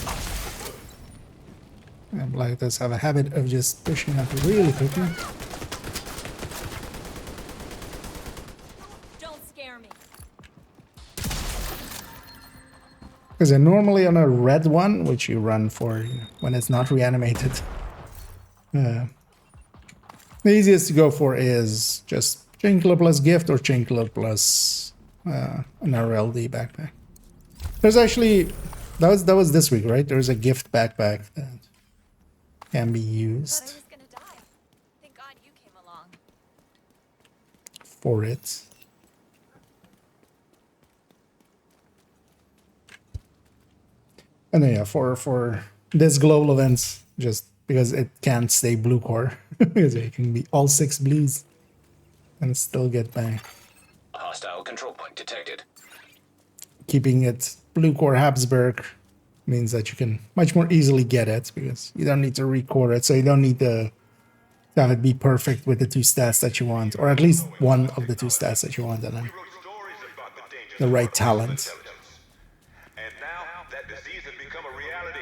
And Black does have a habit of just pushing up really quickly. Don't scare me. Because they're normally on a red one, which you run for when it's not reanimated. The easiest to go for is just Chain Killer plus Gift or Chain Killer plus an RLD backpack. There's actually, that was this week, right? There's a gift backpack that can be Thought I used was gonna die. Thank God you came along. for it. And then yeah, for this global events, just because it can't stay blue core, because it can be all 6 blues and still get back. Hostile control point detected. Keeping it blue core Habsburg means that you can much more easily get it because you don't need to record it, so you don't need to have it be perfect with the 2 stats that you want, or at least one of the 2 stats that you want, and then the right talent. And now that disease has become a reality.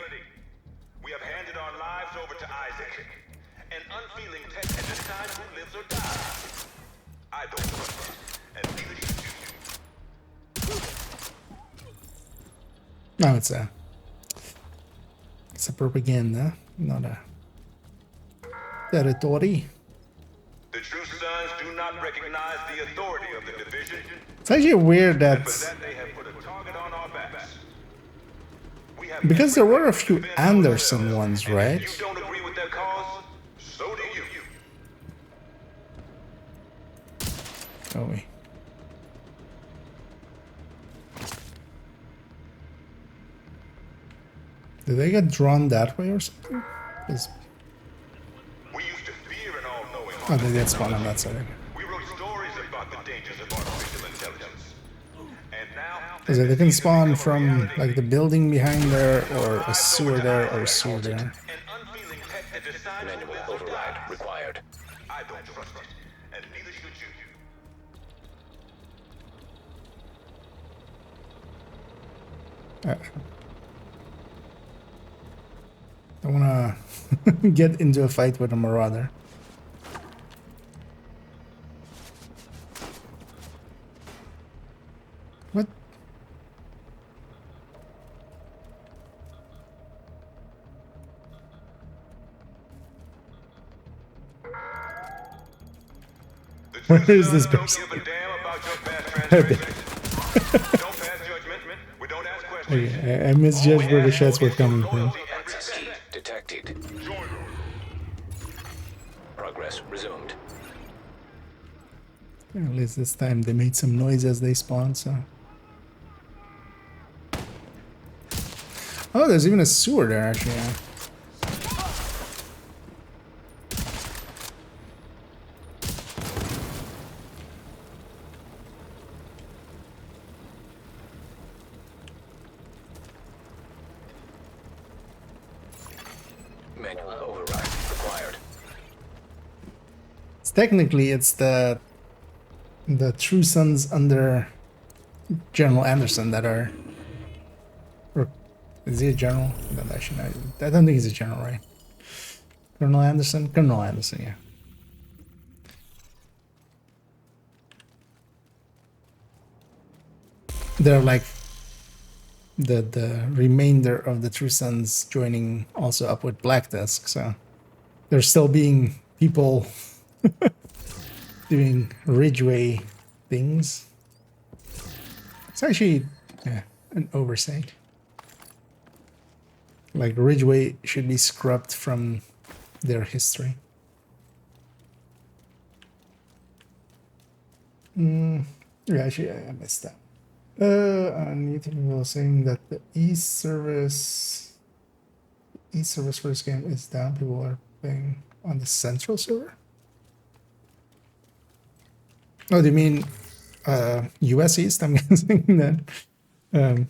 We have handed our lives over to Isaac, an unfeeling test at this time who lives or dies. I don't trust it, and neither should you. No, it's a propaganda, not a territory. The true sons do not recognize the authority of the division. It's actually weird that They have put a target on our backs. We have because there were a few Anderson ones, right? you don't agree with their cause, so do you. Oh wait. Did they get drawn that way or something? 'Cause- We used to fear an all-knowing. Oh, they did spawn on that side. We wrote stories about the dangers of artificial intelligence. And now Because they can spawn from like the building behind there, or a sewer there, or a sewer there. an unfeeling tech that decides Manual override required. I don't trust it, and neither should you. I wanna get into a fight with a marauder. What? Where is this person? Give a damn about your past transgressions. Don't pass judgment. We don't ask questions. Okay, I misjudged where the shots were coming from. Access key detected. Progress resumed. At least this time they made some noise as they spawned, so. Oh, there's even a sewer there, actually. Yeah. Manual override required. Technically, it's the true sons under General Anderson that are. Or is he a general? That actually, I don't think he's a general, right? Colonel Anderson, Colonel Anderson, yeah. They're like the remainder of the True Sons joining also up with Black Dusk, so there's still being people doing Ridgeway things. It's actually an oversight. Like Ridgeway should be scrubbed from their history. Yeah, actually I missed that. On YouTube people were saying that the East service for this game is down. People are playing on the central server. Oh, do you mean US East? I'm guessing that.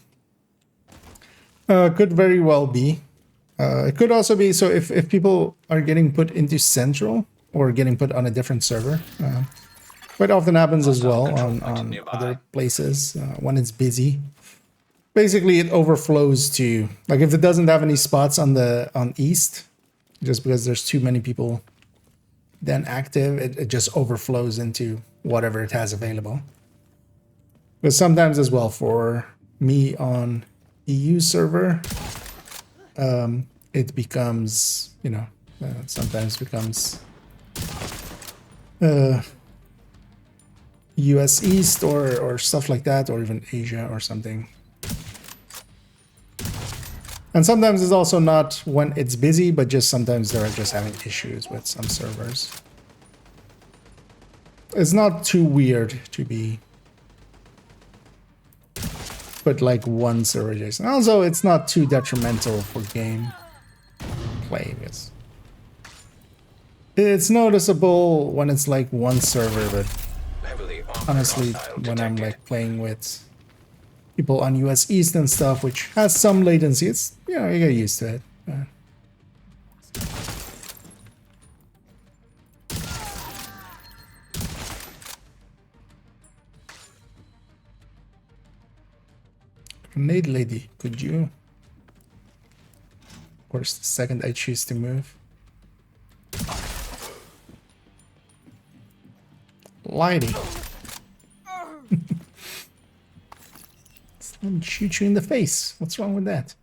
Could very well be. It could also be, so if people are getting put into Central or getting put on a different server, quite often happens as well on other places when it's busy. Basically, it overflows to, like if it doesn't have any spots on East, just because there's too many people then active, it just overflows into whatever it has available. But sometimes as well for me on EU server, it becomes, sometimes becomes US East or stuff like that, or even Asia or something. And sometimes it's also not when it's busy, but just sometimes they're just having issues with some servers. It's not too weird to be put like one server adjacent. Also, it's not too detrimental for game play. It's noticeable when it's like one server, but honestly, when I'm like playing with people on US East and stuff, which has some latency, it's, you get used to it. Grenade lady, could you? Of course, the second I choose to move. Lighty. Let me shoot you in the face. What's wrong with that?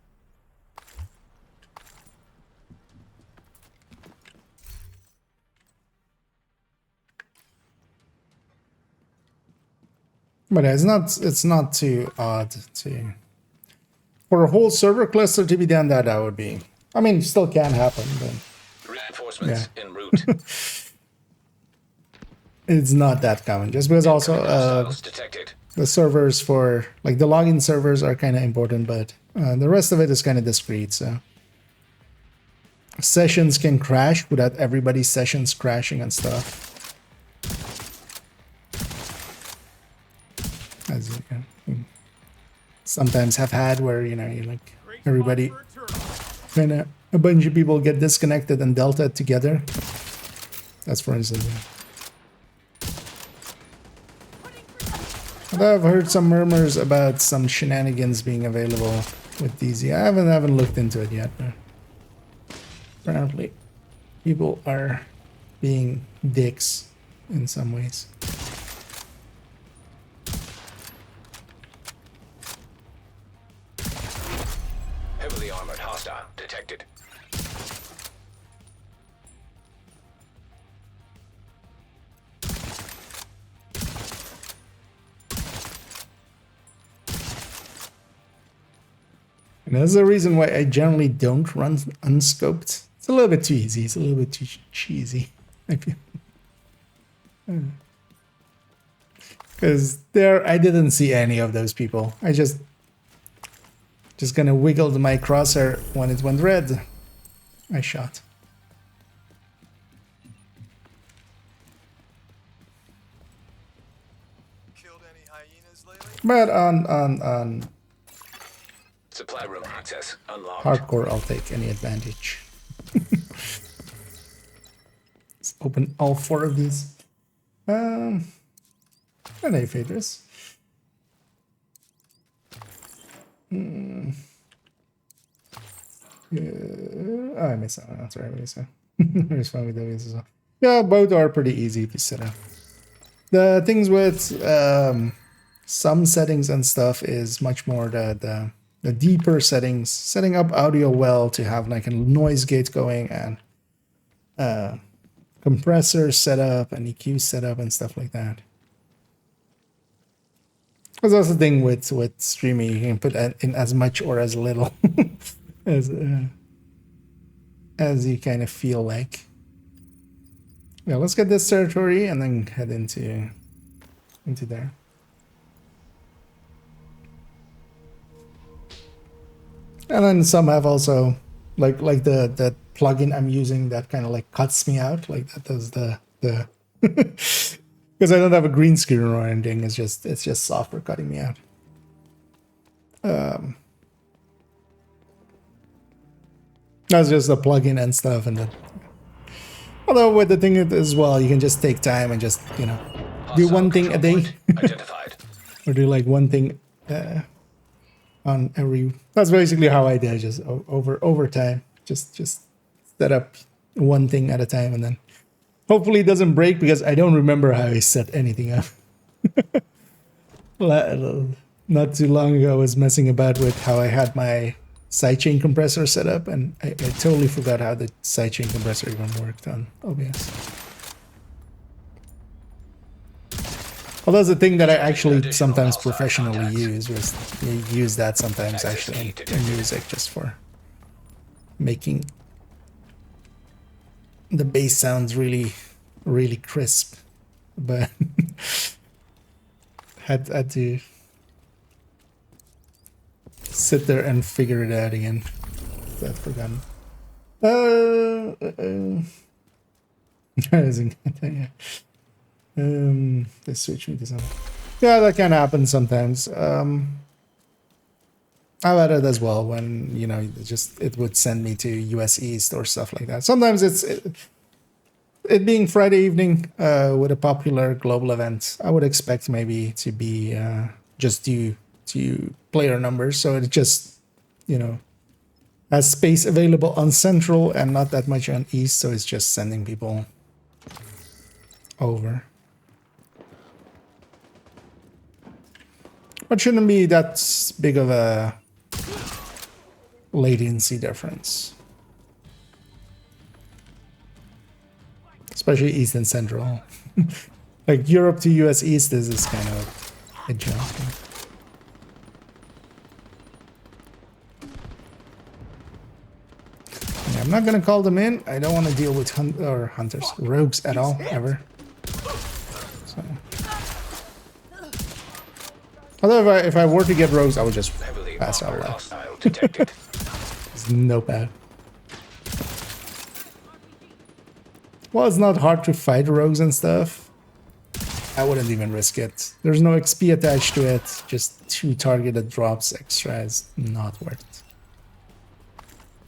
But it's not too odd to for a whole server cluster to be done. That would be, I mean, still can happen, but Reinforcements en route. it's not that common. Just because also Hostiles detected. the servers for like the login servers are kind of important, but the rest of it is kind of discrete. So sessions can crash without everybody's sessions crashing and stuff. As you can sometimes have had where, you know, you like everybody kind of a bunch of people get disconnected and delta together. That's for instance. But I've heard some murmurs about some shenanigans being available with DZ. I haven't looked into it yet, but apparently people are being dicks in some ways. Heavily armored hostile detected. And that's the reason why I generally don't run unscoped. It's a little bit too easy. It's a little bit too cheesy, I feel. Because there, I didn't see any of those people. I just gonna wiggled my crosshair when it went red. I shot. Killed any hyenas lately? But on Supply room access unlocked. hardcore, I'll take any advantage. Let's open all 4 of these. And I faders. I missed that one. That's right. There's fun with those as well. Yeah, both are pretty easy to set up. The things with some settings and stuff is much more the deeper settings, setting up audio well to have like a noise gate going and compressor setup and EQ setup and stuff like that. Because that's the thing with streaming, you can put in as much or as little as you kind of feel like. Yeah, let's get this territory and then head into there. And then some have also like the plugin I'm using that kind of like cuts me out, like that does the because I don't have a green screen or anything. It's just software cutting me out. That's just the plugin and stuff, and then although with the thing as well, you can just take time and just, you know, do one thing a day. Identified. Or do like one thing on every. That's basically how I did. Just over time, just set up one thing at a time, and then hopefully it doesn't break because I don't remember how I set anything up. Not too long ago, I was messing about with how I had my sidechain compressor set up, and I totally forgot how the sidechain compressor even worked on OBS. Well, that's the thing that I actually sometimes professionally use. Use that sometimes actually in music just for making the bass sounds really, really crisp. But had to sit there and figure it out again. I've forgotten. They switch me to something. Yeah, that can happen sometimes. I've had it as well when, you know, it would send me to US East or stuff like that. Sometimes it being Friday evening with a popular global event, I would expect maybe to be just due to player numbers. So it just, you know, has space available on Central and not that much on East. So it's just sending people over. But shouldn't be that big of a latency difference. Especially East and Central. Like Europe to US East is kind of Good job. Yeah, I'm not gonna call them in. I don't want to deal with rogues at all, ever. So. Although if I were to get rogues, I would just Heavily pass out armored loud. hostile detected. It's no bad. Well, it's not hard to fight rogues and stuff. I wouldn't even risk it. There's no XP attached to it. Just 2 targeted drops extra is not worth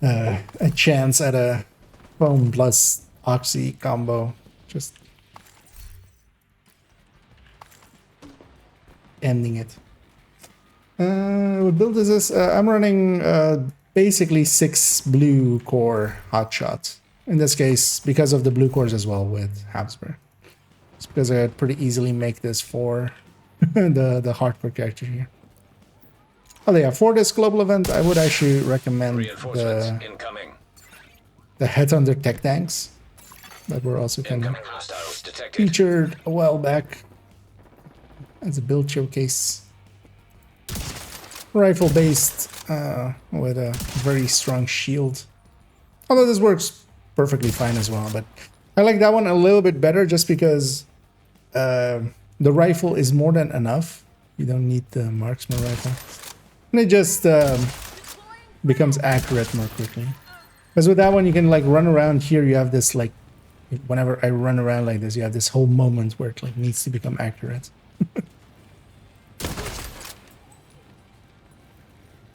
it. A chance at a foam plus oxy combo. Just ending it. What build is this? I'm running basically 6 blue core hotshot. In this case, because of the blue cores as well with Habsburg. It's because I could pretty easily make this for the hardcore character here. Oh yeah, for this global event, I would actually recommend Reinforcements incoming. the Headhunter tech tanks that were also kind of Incoming hostiles detected. featured a while back as a build showcase. Rifle based with a very strong shield. Although this works perfectly fine as well, but I like that one a little bit better just because the rifle is more than enough. You don't need the marksman rifle. And it just becomes accurate more quickly. Because with that one, you can like run around here. You have this like, whenever I run around like this, you have this whole moment where it like needs to become accurate.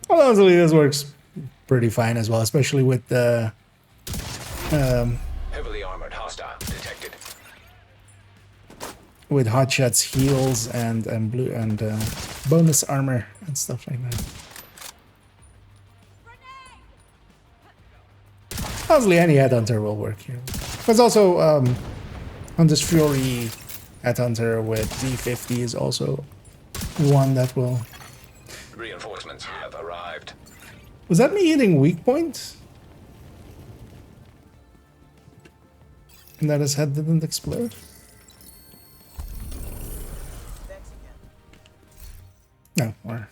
Well, honestly, this works pretty fine as well, especially with the Heavily armored hostile detected. with Hotshot's heals and blue and bonus armor and stuff like that. Honestly, any Headhunter will work here. There's also Hunter's Fury Headhunter with D50 is also one that will. Reinforcements have arrived. Was that me hitting weak point? And that his head didn't explode? No, or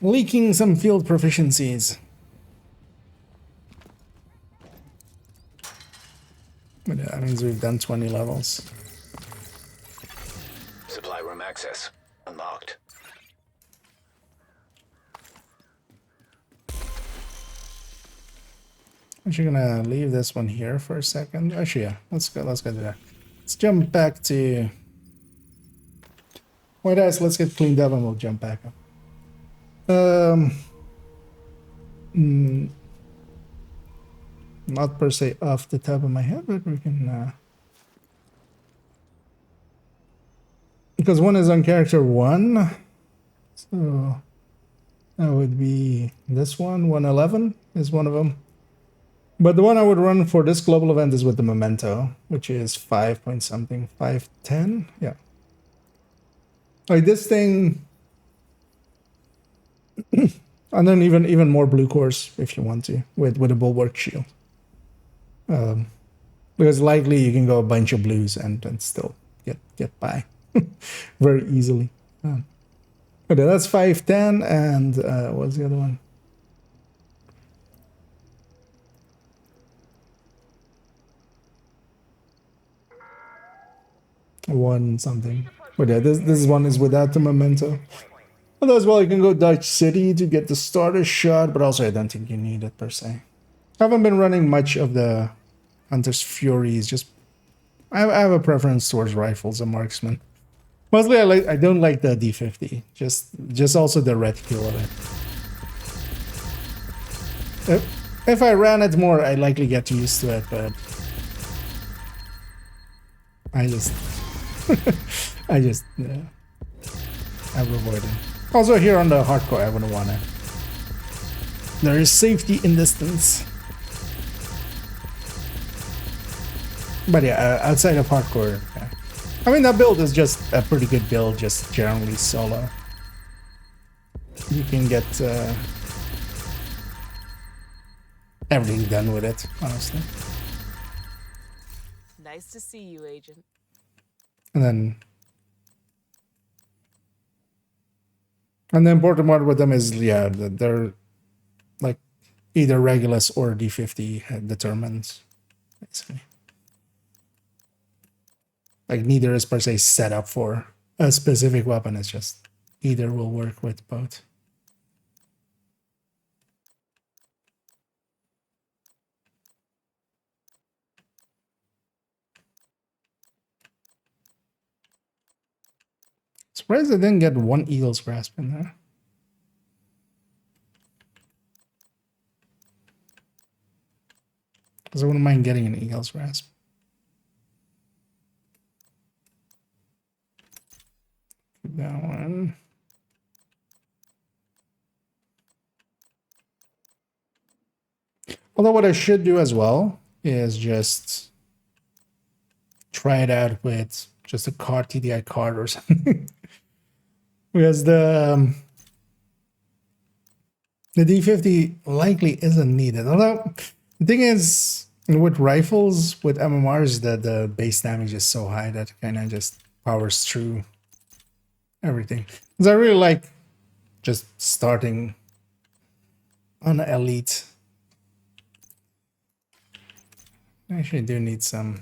leaking some field proficiencies. But yeah, that means we've done 20 levels. Supply room access unlocked. I'm actually gonna leave this one here for a second. Actually, yeah, let's go do that. Let's jump back to White Ice. Let's get cleaned up and we'll jump back up. Not per se off the top of my head, but we can because one is on character 1, so that would be this one. 111 is one of them. But the one I would run for this global event is with the Memento, which is 5 point something, 510, yeah. Like this thing, and then even more blue cores if you want to, with a bulwark shield. Because likely you can go a bunch of blues and still get by very easily. But that's 510, and what's the other one? One something. But yeah, this one is without the Memento. Although as well, you can go Dutch City to get the starter shot, but also I don't think you need it per se. I haven't been running much of the Hunter's Furies. Just I have a preference towards rifles and marksman. Mostly I don't like the D50. Just also the reticule of it. If I ran it more, I'd likely get used to it, but I just I'm avoiding. Also here on the hardcore, I wouldn't want to. There is safety in distance. But yeah, outside of hardcore, yeah. I mean, that build is just a pretty good build, just generally solo. You can get everything done with it, honestly. Nice to see you, Agent. And then And the important part with them is, yeah, that they're like either Regulus or D50 determined, basically. Like neither is per se set up for a specific weapon. It's just either will work with both. Surprised I didn't get one Eagle's Grasp in there. Because I wouldn't mind getting an Eagle's Grasp. Keep that one. Although what I should do as well is just try it out with just a card, TDI card or something. Because the D50 likely isn't needed. Although the thing is, with rifles, with MMRs, the base damage is so high that kind of just powers through everything. Because I really like just starting on elite. I actually do need some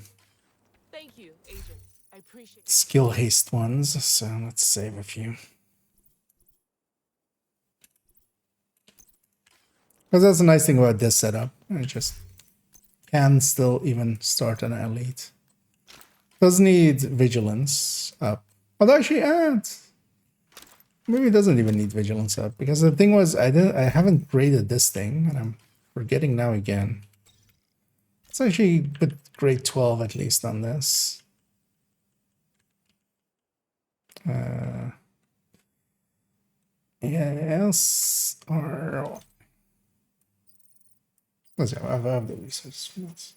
Thank you, Agent. I appreciate it. skill haste ones, so let's save a few. Because that's the nice thing about this setup. I just can still even start an elite. Does need vigilance up. Although actually, maybe it doesn't even need vigilance up, because the thing was I haven't graded this thing, and I'm forgetting now again. Let's actually put grade 12 at least on this. Yes, or let's see, I have the research for this.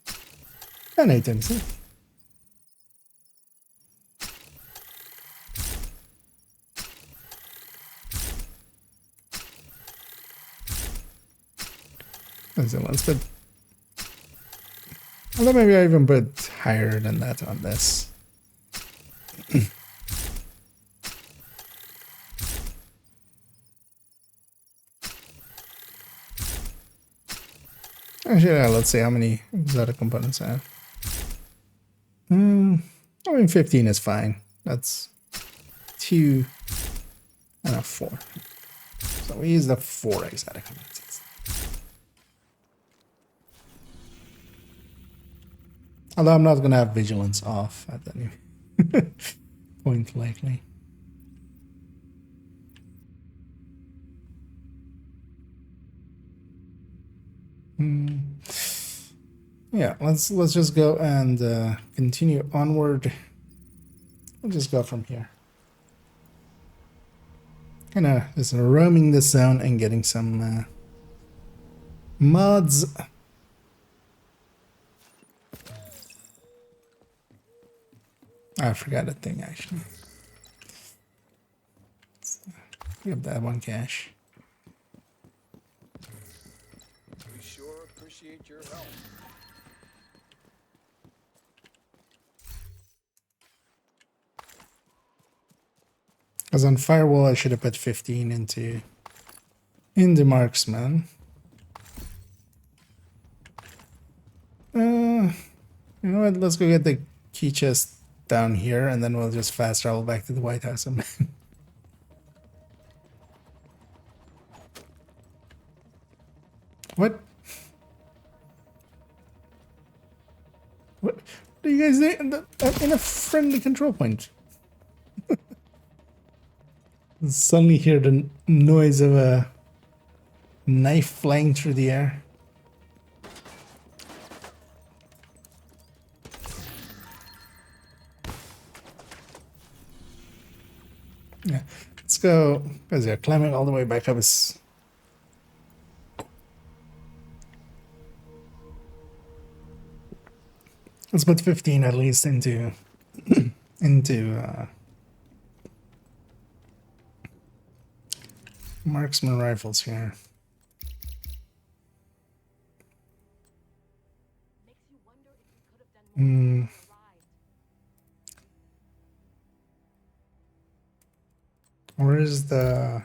And items. Let's put. Although maybe I even put higher than that on this. Actually, yeah, let's see how many exotic components I have. I mean, 15 is fine. That's 2 and a 4. So we use the 4 exotic components. Although I'm not going to have vigilance off at any point likely. Yeah, let's just go and continue onward. We'll just go from here. Kind of just roaming the zone and getting some mods. I forgot a thing actually. Give that one cash. We sure appreciate your help. Because on firewall I should have put 15 into marksman. You know what? Let's go get the key chest down here, and then we'll just fast travel back to the White House. What? What are you guys doing? I'm in a friendly control point. Suddenly hear the noise of a knife flying through the air. Yeah, let's go. Because they're climbing all the way back up. Let's put 15 at least into marksman rifles here. Makes you wonder if we could have done more before we arrived. Where is the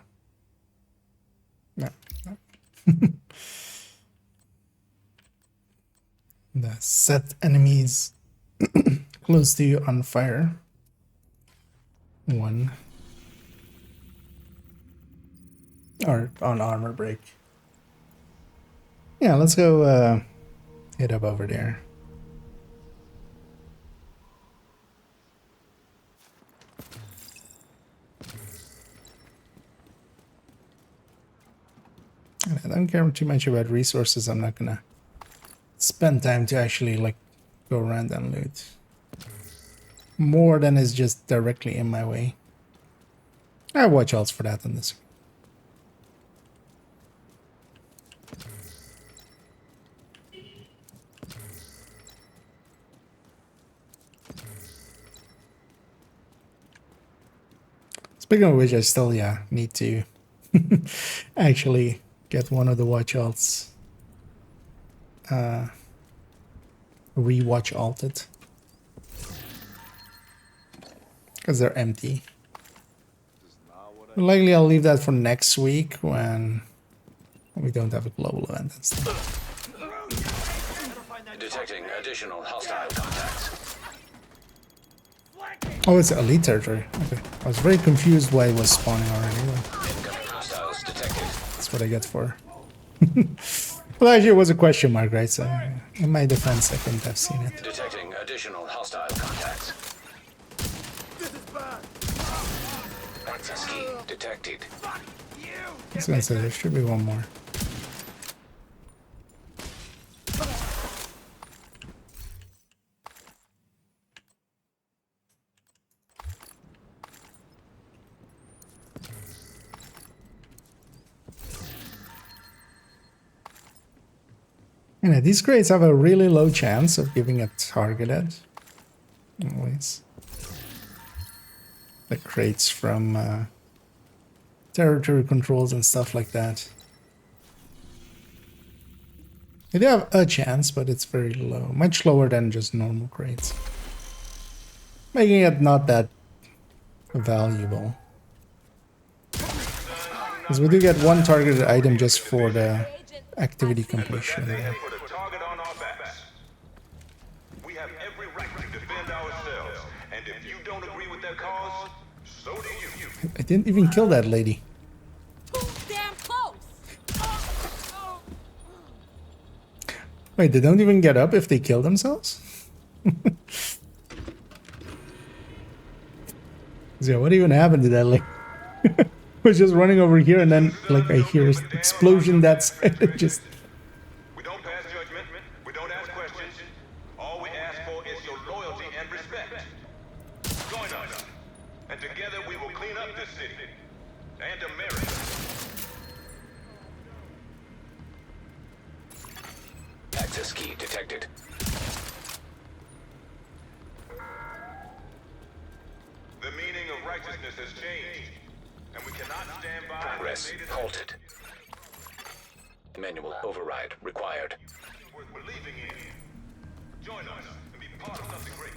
The set enemies close to you on fire. 1. Or on armor break. Yeah, let's go head up over there. And I don't care too much about resources. I'm not gonna spend time to actually like go around and loot more than is just directly in my way. I watch outs for that on this. Speaking of which, I still need to actually get one of the watch alts re-watch alted because they're empty. Likely I'll leave that for next week when we don't have a global event and stuff. Detecting additional hostile contacts. Oh, it's elite territory. Okay. I was very confused why it was spawning already. Incoming hostiles detected. That's what I get for. Well, actually, it was a question mark, right? So, in my defense, I couldn't have seen it. Detecting additional hostile contacts. Access key detected. I was gonna say there should be one more. Yeah, these crates have a really low chance of giving a targeted. Always. The crates from territory controls and stuff like that. They do have a chance, but it's very low. Much lower than just normal crates. Making it not that valuable. Because we do get one targeted item just for the activity completion. Put a target on our backs. We have every right to defend ourselves, and if you don't agree with that cause, so do you. I didn't even kill that lady. Too damn close. Wait, they don't even get up if they kill themselves? So what even happened to that lady? I was just running over here and then like I hear an explosion that's just... We don't pass judgment. We don't ask questions. All we ask for is your loyalty and respect. Join us, and together we will clean up this city and America. Access key detected. The meaning of righteousness has changed, and we cannot stand by. Progress halted. Manual override required. We're leaving in. Join us and be part of something great.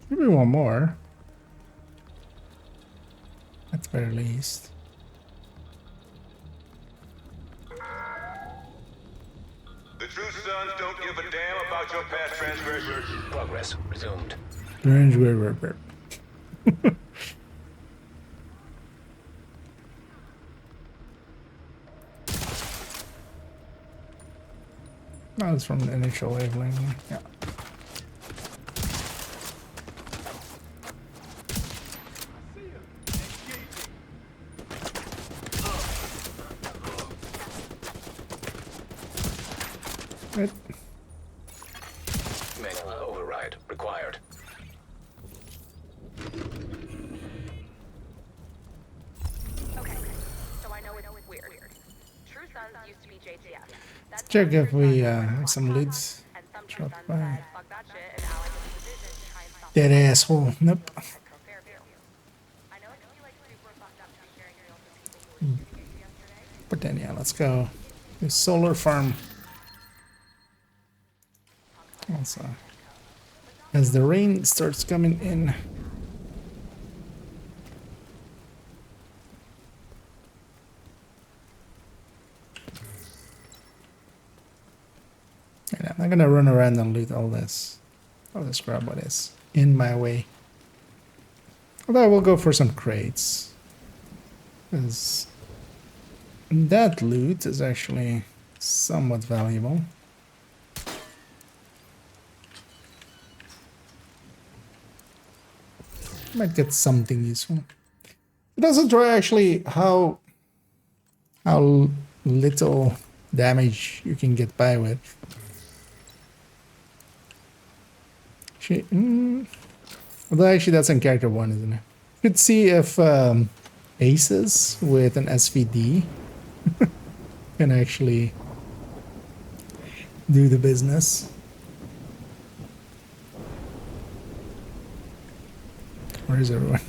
Maybe one more. At the very least. The true sons don't give a damn about your past transgressions. Progress resumed. That was from the initial wavelength. Yeah. Right. Manual override required. Okay, so I know it's weird. True Sons used to be JTF. That's Check if we have some leads. and some True Drop Sons by. said, fuck that shit, and allied with the division to try and stop Dead asshole. Nope. Fairview. I know it can be like super fucked up to be sharing reels with people who were shooting at you yesterday. But then yeah, let's go. The solar farm. Also, as the rain starts coming in. And I'm not gonna run around and loot all this. All this crap what is in my way. Although I will go for some crates. Because that loot is actually somewhat valuable. Might get something useful. It doesn't try actually how little damage you can get by with. Although actually that's in character 1, isn't it? You could see if aces with an SVD can actually do the business. Where is everyone?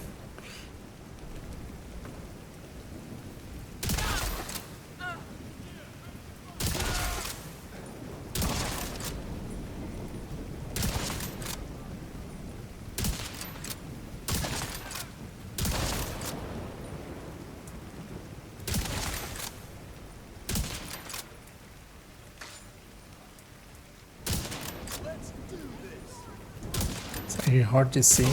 It's actually hard to see.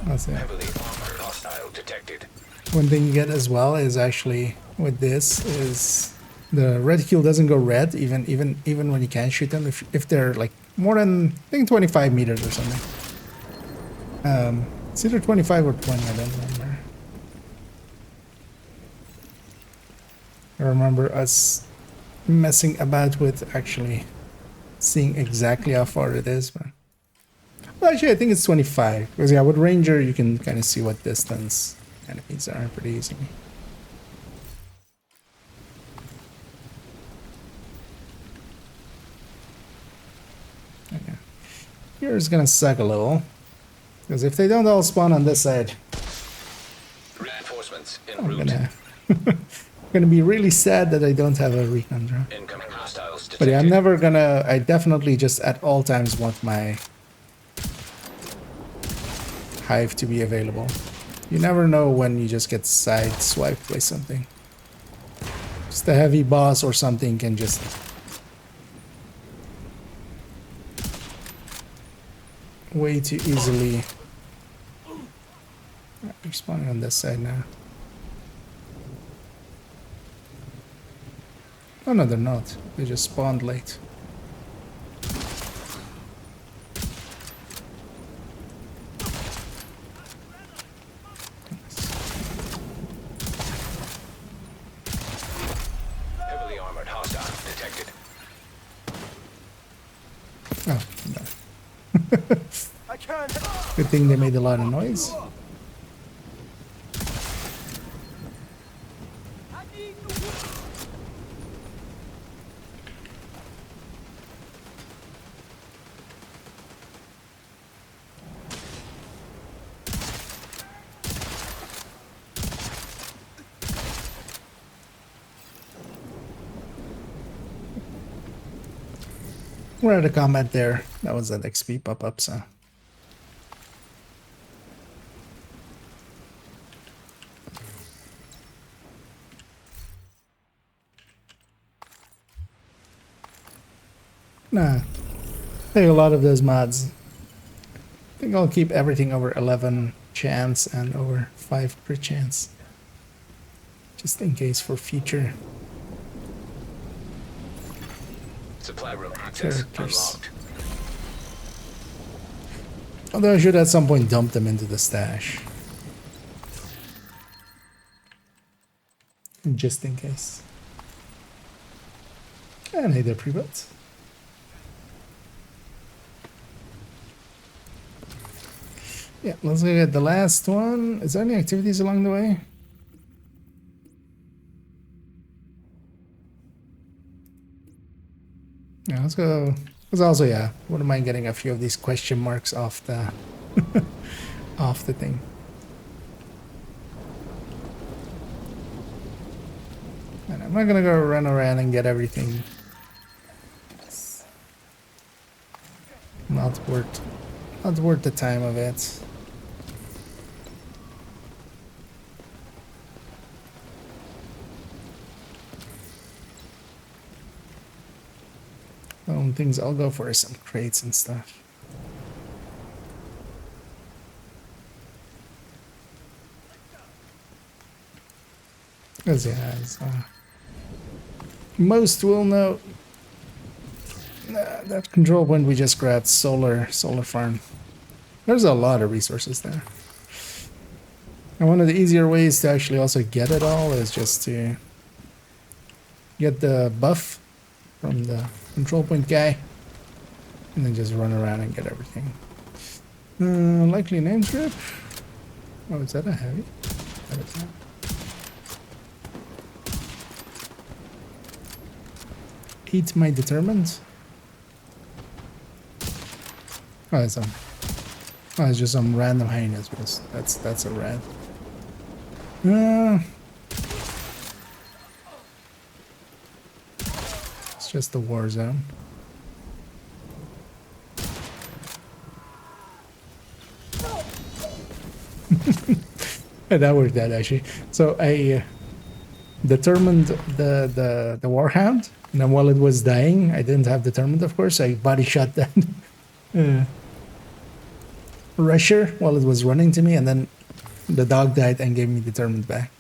That's it. Heavily armored hostile detected. One thing you get as well is actually with this is the reticule doesn't go red even when you can shoot them if they're like more than I think 25 meters or something. It's either 25 or 20, I don't remember. I remember us messing about with actually seeing exactly how far it is, but well, actually I think it's 25 because yeah, with Ranger you can kind of see what distance enemies are pretty easily. Okay. Here's gonna suck a little because if they don't all spawn on this side, Reinforcements en I'm route. gonna be really sad that I don't have a recon drone. Incoming hostiles detected. But yeah, I'm never gonna. I definitely just at all times want my hive to be available. You never know when you just get sideswiped by something. Just a heavy boss or something can just way too easily. They're spawning on this side now. Oh no, they're not. They just spawned late. Heavily armored hostile detected. Oh, no. Good thing they made a lot of noise. We're at a comment there. That was an XP pop-up, so. Nah. I think a lot of those mods. I think I'll keep everything over 11 chance and over 5 per chance. Just in case for future. Supply room access Characters. unlocked. Although I should at some point dump them into the stash. Just in case. And hey, they're pre-built. Yeah, let's look at the last one. Is there any activities along the way? Yeah, let's go. Because also, yeah, wouldn't mind getting a few of these question marks off the off the thing. And I'm not gonna go run around and get everything. It's not worth the time of it. The only things I'll go for is some crates and stuff. As most will know, that control point we just grabbed, solar farm. There's a lot of resources there. And one of the easier ways to actually also get it all is just to get the buff from the control point guy, and then just run around and get everything. Likely name strip. Oh, is that a heavy? That is not. Eat my determined. Oh, it's it's just some random hyenas, because that's a rat. It's just the war zone. That worked out actually. So I determined the warhound, and then while it was dying, I didn't have determined, of course. I body shot that rusher while it was running to me, and then the dog died and gave me determined back.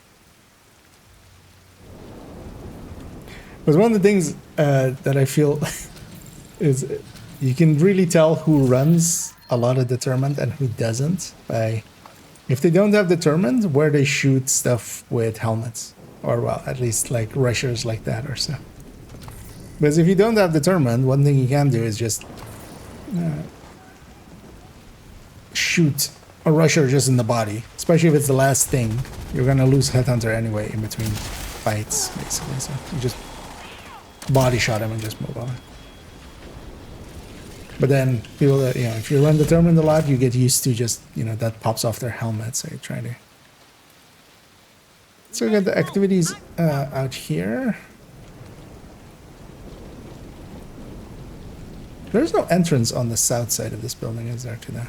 But one of the things that I feel is you can really tell who runs a lot of determined and who doesn't by if they don't have determined, where they shoot stuff with helmets, or well, at least like rushers like that or so. Because if you don't have determined, one thing you can do is just shoot a rusher just in the body, especially if it's the last thing. You're gonna lose Headhunter anyway in between fights, basically. So you just body shot him and just move on. But then people that, if you run determined a lot, you get used to just, that pops off their helmet. So you try to. So we got the activities out here. There's no entrance on the south side of this building, is there, to that?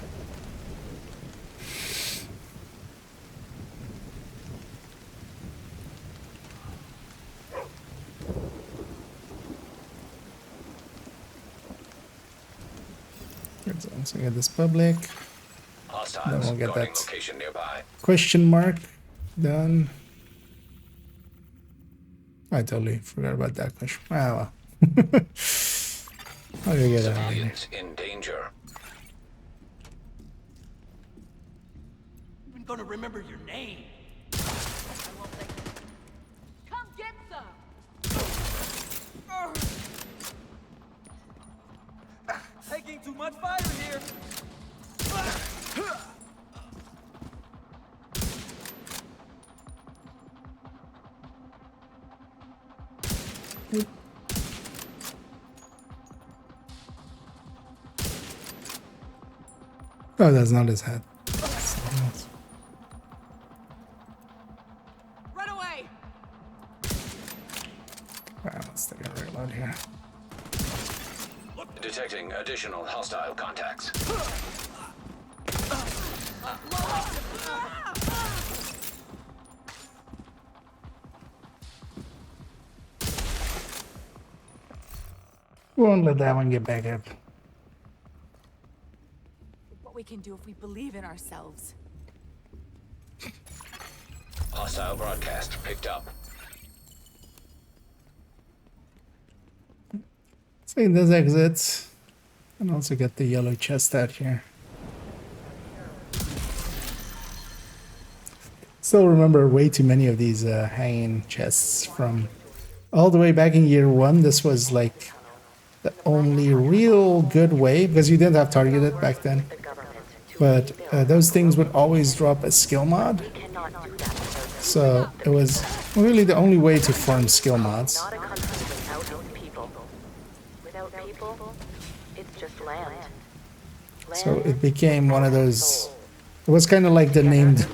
So we got this public. Then we'll get that location nearby. question mark done. I totally forgot about that question. Ah, well. How do I get out of here? Civilians in danger. I'm gonna remember your name. Come get some. Taking too much fire here. Oh, that's not his head. Run away. Wow, let's take a reload here. Detecting additional hostile contacts. We won't let that one get back up. What we can do if we believe in ourselves. Hostile broadcast picked up. So this exit, and also get the yellow chest out here. Still remember way too many of these hanging chests from all the way back in year 1. This was like the only real good way, because you didn't have targeted back then. But those things would always drop a skill mod. So it was really the only way to farm skill mods. So it became one of those. It was kind of like the named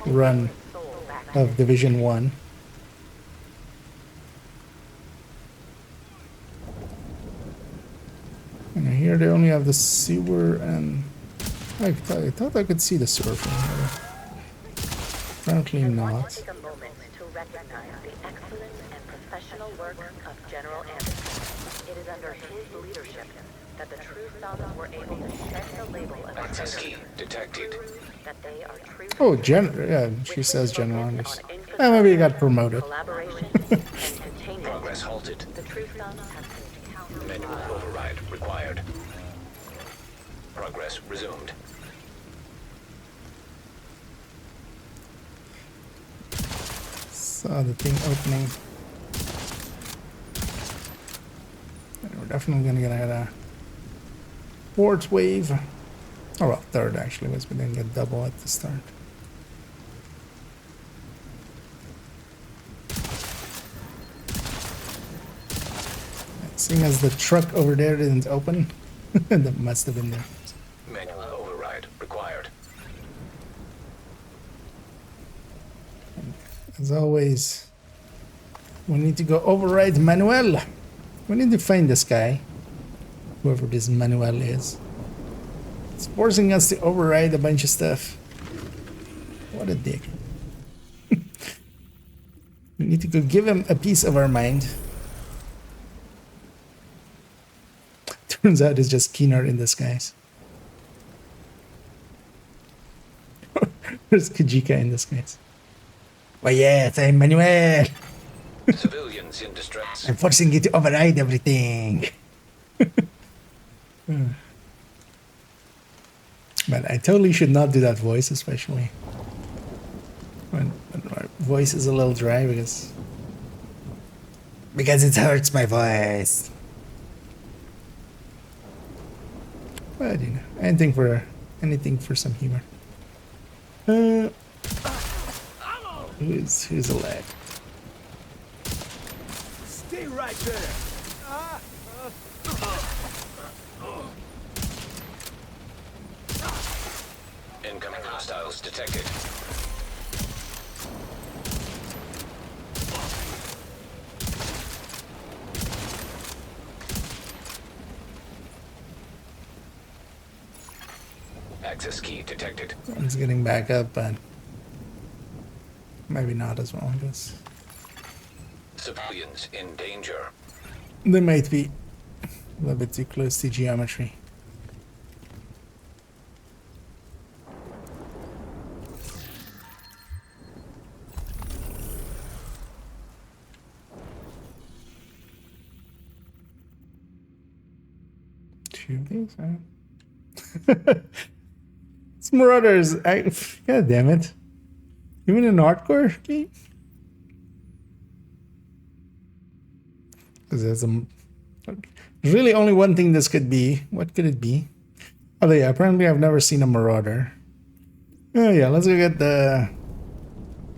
run of Division 1. And here they only have the sewer, and I thought I could see the sewer from here. Apparently I want not. to take a moment to recognize the excellent and professional work of General Anderson. It is under his leadership that the True Sons were able to shed the label of Access key detected. that they are true. Oh, yeah, she says General Anders. Maybe he got promoted. Collaboration and containment. Progress halted. The True Sons have encountered Manual override required. Progress resumed. Saw the thing opening. And we're definitely gonna get a fourth wave. Oh well, third actually, was we didn't get double at the start. Seeing as the truck over there didn't open, that must have been there. Manual override required. As always, we need to go override Manuel. We need to find this guy, whoever this Manuel is. It's forcing us to override a bunch of stuff. What a dick. We need to go give him a piece of our mind. Turns out it's just Keener in disguise. There's Kajika in disguise. Why yes, I'm Manuel. Civilians in distress. I'm forcing you to override everything. But I totally should not do that voice, especially when my voice is a little dry because it hurts my voice. But you know, anything for some humor. Who's alive? Stay right there. Incoming hostiles detected. Access key detected. One's getting back up, but maybe not as well, I guess. Civilians in danger. They might be a little bit too close to geometry. Two of these, huh? It's Marauders. God damn it. Even in hardcore game? Because there's really only one thing this could be. What could it be? Oh yeah, apparently I've never seen a Marauder. Oh yeah, let's go get the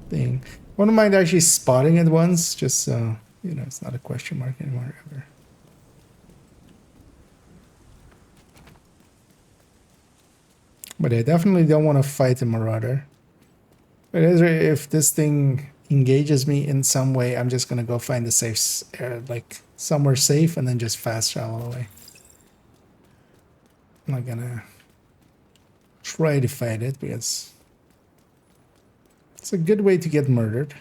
thing. Wouldn't mind actually spotting it once, just so, you know, it's not a question mark anymore ever. But I definitely don't want to fight a Marauder. But if this thing engages me in some way, I'm just gonna go find a safe, like somewhere safe, and then just fast travel away. I'm not gonna try to fight it because it's a good way to get murdered.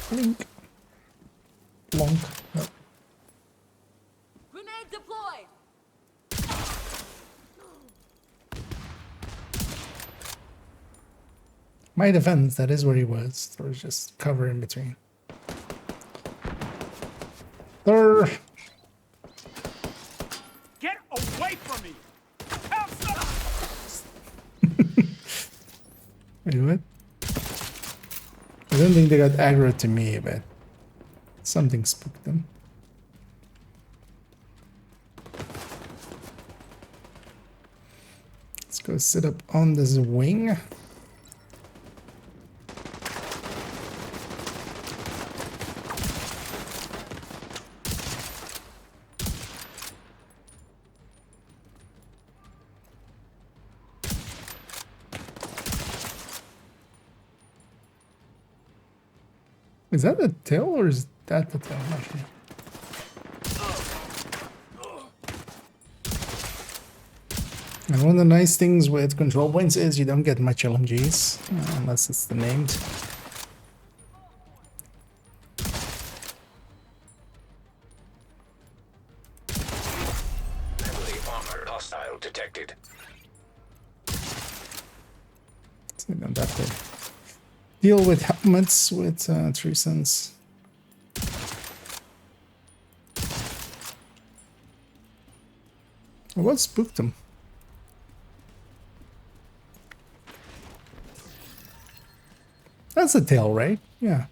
Blink. Blonk. No. Grenade deployed. My defense, that is where he was. There was just cover in between. There. Get away from me! Help Wait, what? I don't think they got aggro to me, but something spooked them. Let's go sit up on this wing. Is that the tail or is that the tail? Actually? And one of the nice things with control points is you don't get much LMGs, unless it's the named. Heavily armored hostile detected. So you don't have to deal with helmets with 3 cents. What spooked them? That's a tail, right? Yeah.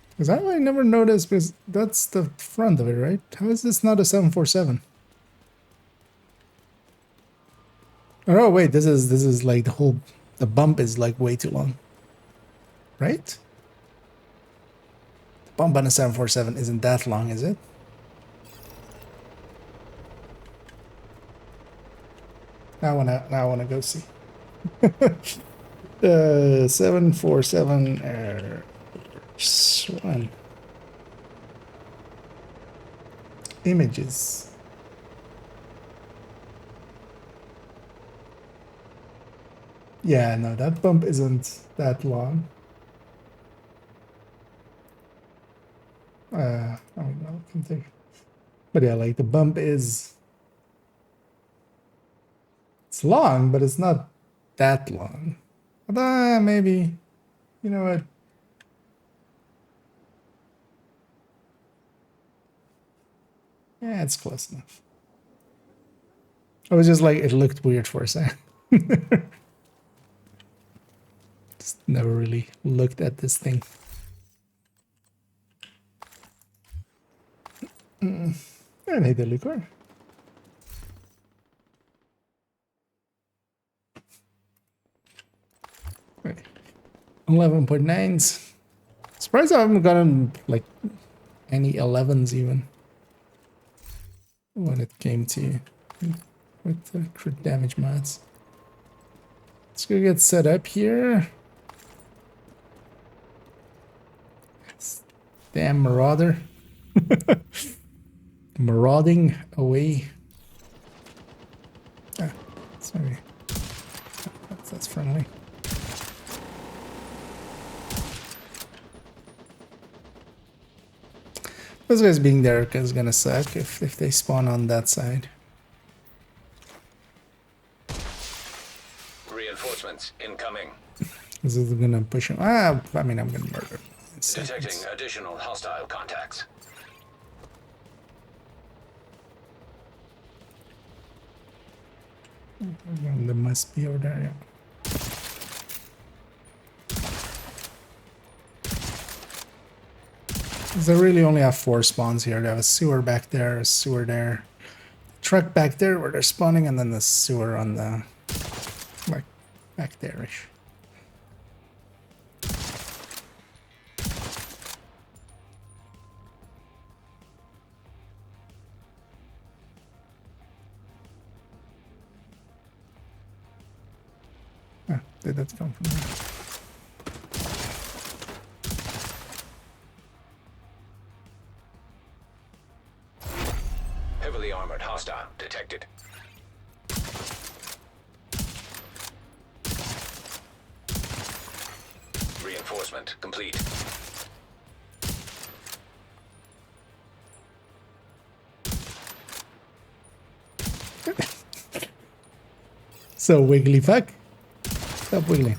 Because I never noticed, because that's the front of it, right? How is this not a 747? Oh wait, this is like the bump is like way too long. Right? The bump on a 747 isn't that long, is it? Now I wanna go see. 747 Air 1 images. Yeah, no, that bump isn't that long. I don't know, I can think. But yeah, like the bump is, it's long, but it's not that long. But maybe, you know what? Yeah, it's close enough. I was just like, it looked weird for a second. Just never really looked at this thing. And hey, the liquor. Right. 11.9s. Surprised I haven't gotten like any 11s even when it came to with the crit damage mods. Let's go get set up here. Damn marauder. Marauding away. Ah, sorry. That's friendly. Those guys being there is gonna suck if they spawn on that side. Reinforcements incoming. This is gonna push him. Ah, I mean, I'm gonna murder him. Detecting additional hostile contacts. There must be over there, yeah. They really only have 4 spawns here. They have a sewer back there, a sewer there, truck back there where they're spawning, and then the sewer on the, like, back there-ish. Ah, did that come from there? Heavily armored hostile detected. Reinforcement complete. So wiggly fuck. Stop wiggling.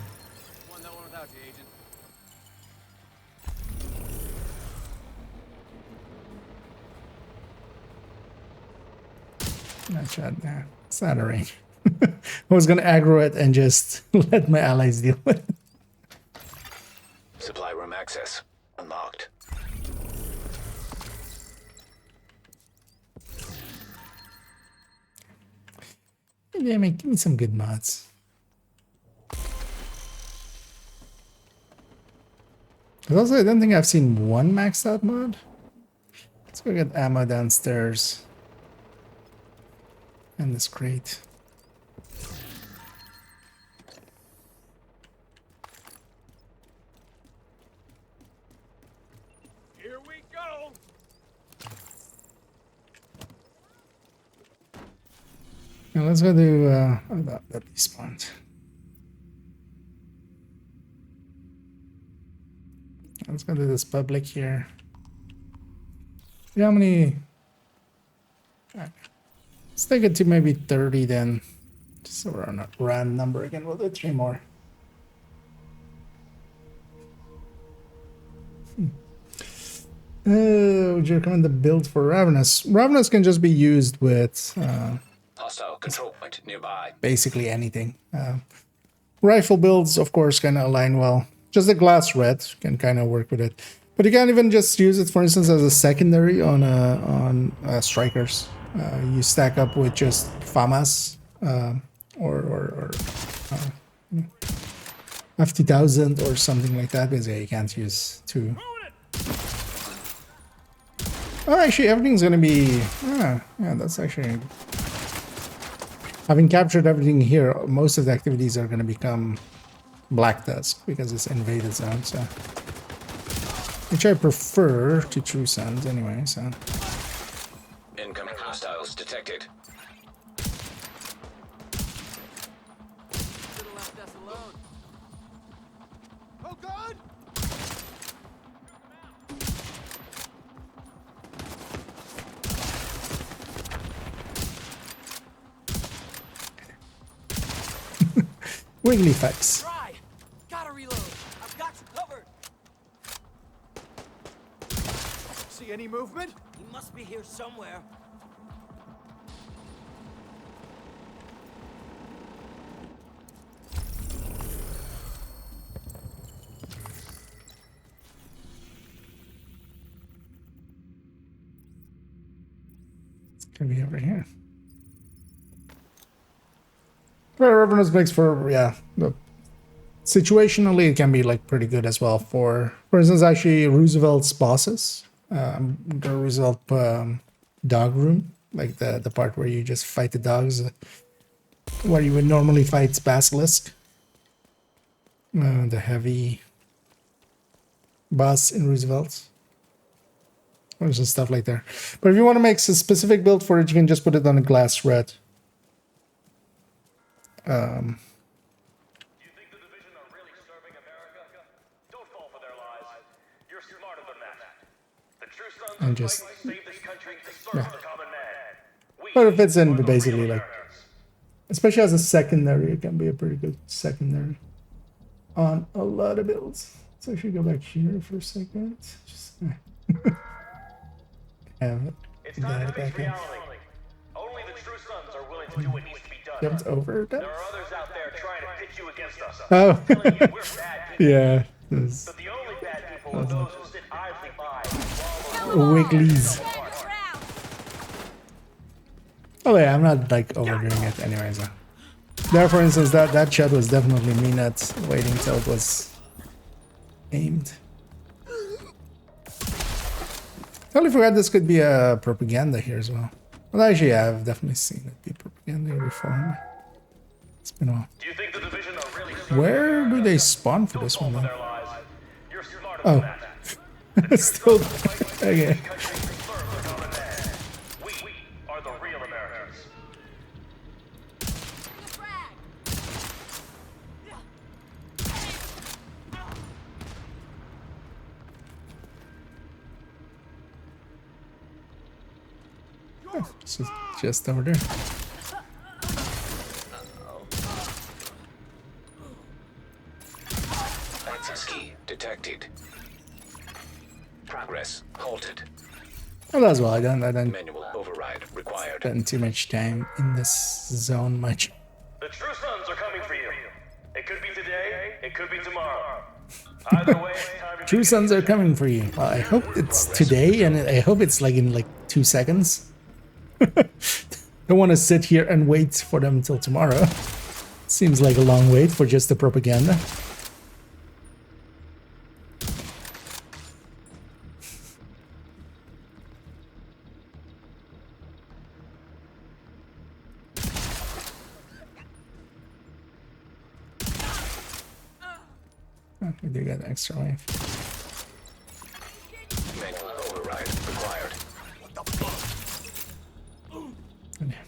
Won that one without you, Agent. Not shot there. It's not a range. I was gonna aggro it and just let my allies deal with it. Supply room access unlocked. Damn it, give me some good mods. But also, I don't think I've seen one maxed out mod. Let's go get ammo downstairs. And this crate. Now let's go do that despawned. Let's go to this public here. Yeah, how many? Let's take it to maybe 30 then. Just so we're on a round number again. We'll do 3 more. Would you recommend the build for Ravenous? Ravenous can just be used with Hostile control point nearby. basically anything. Rifle builds, of course, kind of align well. Just the glass red can kind of work with it. But you can even just use it, for instance, as a secondary on strikers. You stack up with just FAMAS or 50,000 or something like that, because you can't use 2. Oh, actually, everything's gonna be... yeah, that's actually... Having captured everything here, most of the activities are gonna become Black Dusk, because it's invaded zone, so... Which I prefer to True Suns anyway, so... Incoming hostiles detected. Should've left us alone. Oh God! Wiggly facts. Try. Gotta reload. I've got you covered. See any movement? He must be here somewhere. It's gonna be over here. Well, Revenus makes for, yeah, situationally it can be like pretty good as well. For instance, actually Roosevelt's bosses, the Roosevelt dog room, like the part where you just fight the dogs, where you would normally fight Basilisk, the heavy boss in Roosevelt. There's some stuff like that. But if you want to make a specific build for it, you can just put it on a glass red. Do you think the division are really serving America? Don't fall for their lies. You're smarter than that. The true sons And are just- fighting to save this country to serve the common man. We But if it's in are the basically real like, Americans. especially as a secondary, it can be a pretty good secondary on a lot of builds. So if you go back here for a second, just have it. It's time to face back in. reality. Only the true sons are willing to do what needs to be done. Jumped over that. There are others out there trying to pit you against us. Oh, Telling you we're bad people. yeah. This But the only bad people are those who sit idly by while the Wigglies. Get the trap. Oh yeah, I'm not like overdoing it anyways. There, for instance, that shot was definitely me not waiting till it was aimed. Totally forgot this could be a propaganda here as well. Well, actually, yeah, I've definitely seen it be propaganda here before. It's been a while. Do you think the division are really serving Where do America? they spawn for this Don't one fall then? for their lies. You're smarter Oh. than that. Still, okay. Country to serve the common man. We are the real Americans. Bring a frag. So just over there. Access key detected. Progress halted. Well, that's well. I don't Manual override required. spend too much time in this zone much. The true sons are coming for you. It could be today, it could be tomorrow. Either way, it's time to True sons are coming for you. Well, I hope it's today, and I hope it's like in like 2 seconds. Don't want to sit here and wait for them until tomorrow. Seems like a long wait for just the propaganda. Oh, we do get an extra wave. Manual override required. Okay.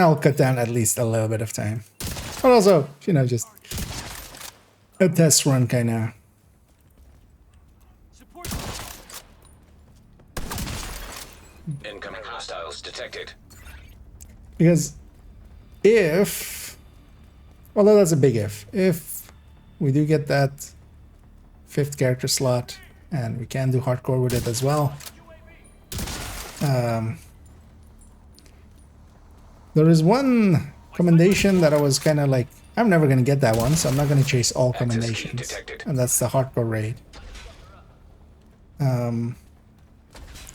I'll cut down at least a little bit of time. But also, you know, just a test run kind of. Support. Incoming hostiles detected. Because if, although that's a big if we do get that 5th character slot and we can do hardcore with it as well, there is one commendation that I was kind of like, I'm never going to get that one, so I'm not going to chase all Access key commendations. detected. And that's the hardcore raid.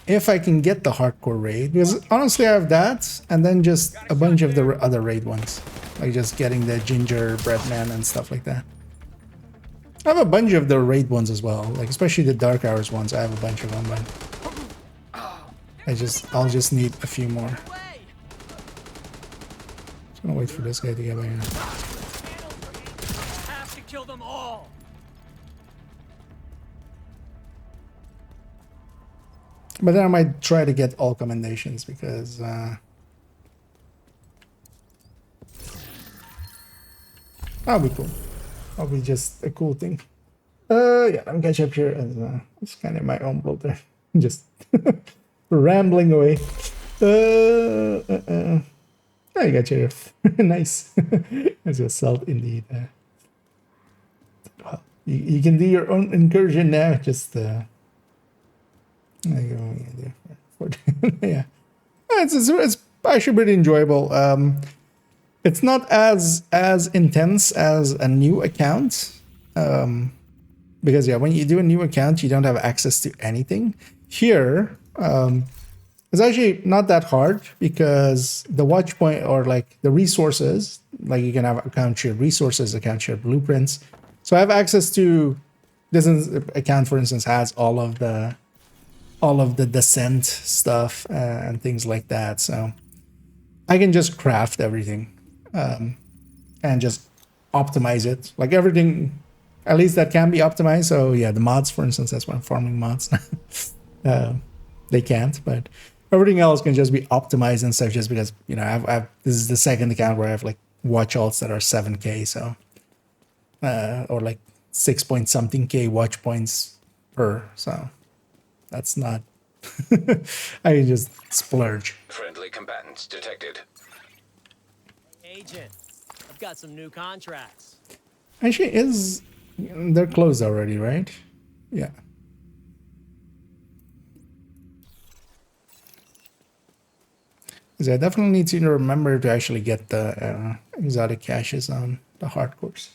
If I can get the hardcore raid, because honestly I have that, and then just a bunch of the other raid ones. Like just getting the gingerbread man and stuff like that. I have a bunch of the raid ones as well, like especially the Dark Hours ones. I have a bunch of them, but I'll just need a few more. Just gonna wait for this guy to get back in. Have to kill them all. But then I might try to get all commendations because that'll be cool. That'll be just a cool thing. Yeah, I'm catch up here as it's kind of my own bloat there. Just rambling away. I got you. Nice. As a salt indeed. Well, you can do your own incursion now. Just yeah, it's actually pretty enjoyable. It's not as intense as a new account, because yeah, when you do a new account, you don't have access to anything. Here, it's actually not that hard because the watch point or like the resources, like you can have account shared resources, account shared blueprints. So I have access to this account, for instance, has all of the descent stuff and things like that. So I can just craft everything and just optimize it. Like everything, at least that can be optimized. So yeah, the mods, for instance, that's why I'm farming mods. They can't, but everything else can just be optimized and stuff just because, you know, I've this is the second account where I have like watch alts that are 7K. So, or like 6 point something K watch points per. So that's not, I can just splurge. Friendly combatants detected. Agent, I've got some new contracts. Actually, they're closed already, right? Yeah. So I definitely need to remember to actually get the exotic caches on the hardcores.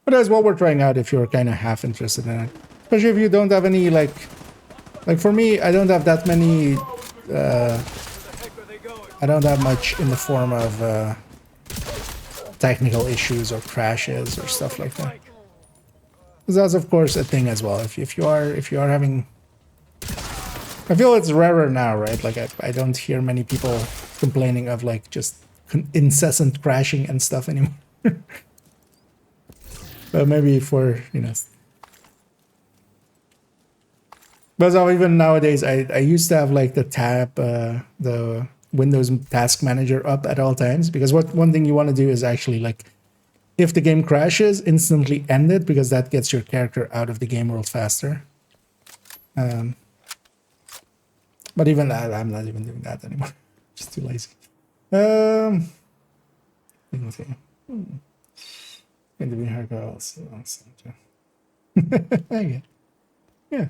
But that's what we're trying out if you're kind of half interested in it. Especially if you don't have any, like for me, I don't have that many, I don't have much in the form of technical issues or crashes or stuff like that. Because that's of course a thing as well. If you are having, I feel it's rarer now, right? Like I don't hear many people complaining of like just incessant crashing and stuff anymore. But maybe for, you know. But so even nowadays, I used to have like the tab, the Windows Task Manager up at all times, because one thing you want to do is actually like, if the game crashes, instantly end it, because that gets your character out of the game world faster. But even that, I'm not even doing that anymore. Just too lazy. Going to be hardcore also. Okay. Yeah.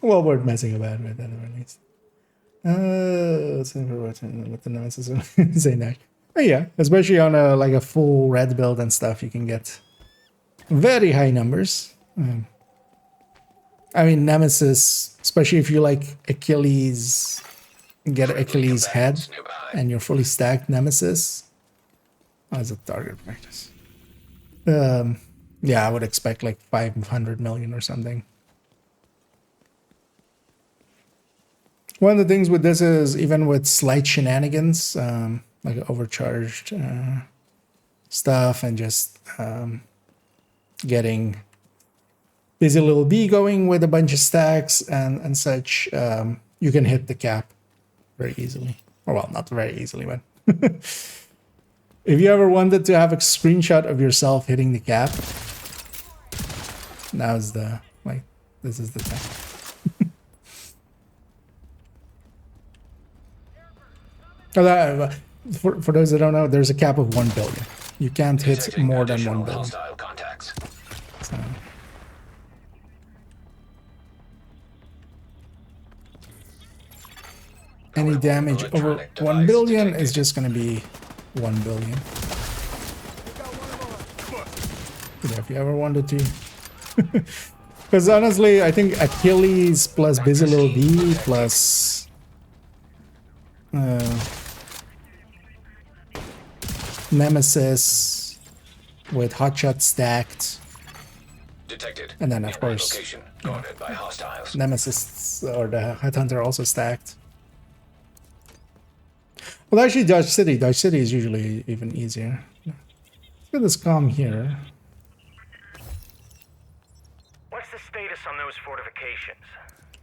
Well worth messing about with at the very least. Let's see what the nemesis say next. But yeah, especially on a full red build and stuff, you can get very high numbers. I mean, Nemesis, especially if you like Achilles, get Achilles head, and you're fully stacked Nemesis. As a target practice. Yeah, I would expect like 500 million or something. One of the things with this is even with slight shenanigans, like overcharged stuff and just getting Busy Little Bee going with a bunch of stacks and such, you can hit the cap very easily. Or well, not very easily, but If you ever wanted to have a screenshot of yourself hitting the cap, now's the, like, this is the time. For those that don't know, there's a cap of 1 billion. You can't hit Detecting more than additional 1 billion. hostile contacts. So. Any damage over 1 billion is just going to be 1 billion. Yeah, if you ever wanted to. Because honestly, I think Achilles plus Busy Little D plus Nemesis with Hotshot stacked. Detected. And then, of course, Location guarded by hostiles. Nemesis or the Headhunter also stacked. Well, actually, Dodge City is usually even easier. Let's get this calm here. What's the status on those fortifications?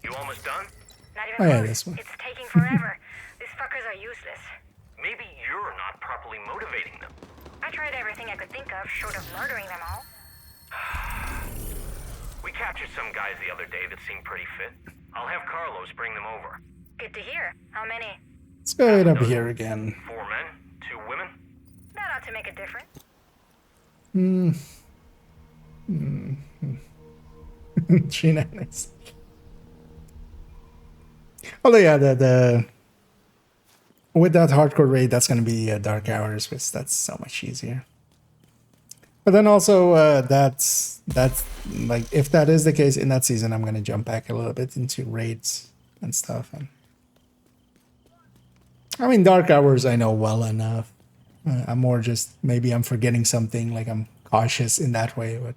You almost done? Not even Oh yeah, close. this one. It's taking forever. These fuckers are useless. Maybe you're not properly motivating them. I tried everything I could think of, short of murdering them all. We captured some guys the other day that seemed pretty fit. I'll have Carlos bring them over. Good to hear. How many? Let's go it up here again. 4 men, 2 women. That ought to make a difference. Shenanigans. Although yeah, the with that hardcore raid, that's gonna be Dark Hours, because that's so much easier. But then also that's like, if that is the case in that season, I'm gonna jump back a little bit into raids and stuff. And I mean, Dark Hours I know well enough. I'm more just, maybe I'm forgetting something, like I'm cautious in that way, but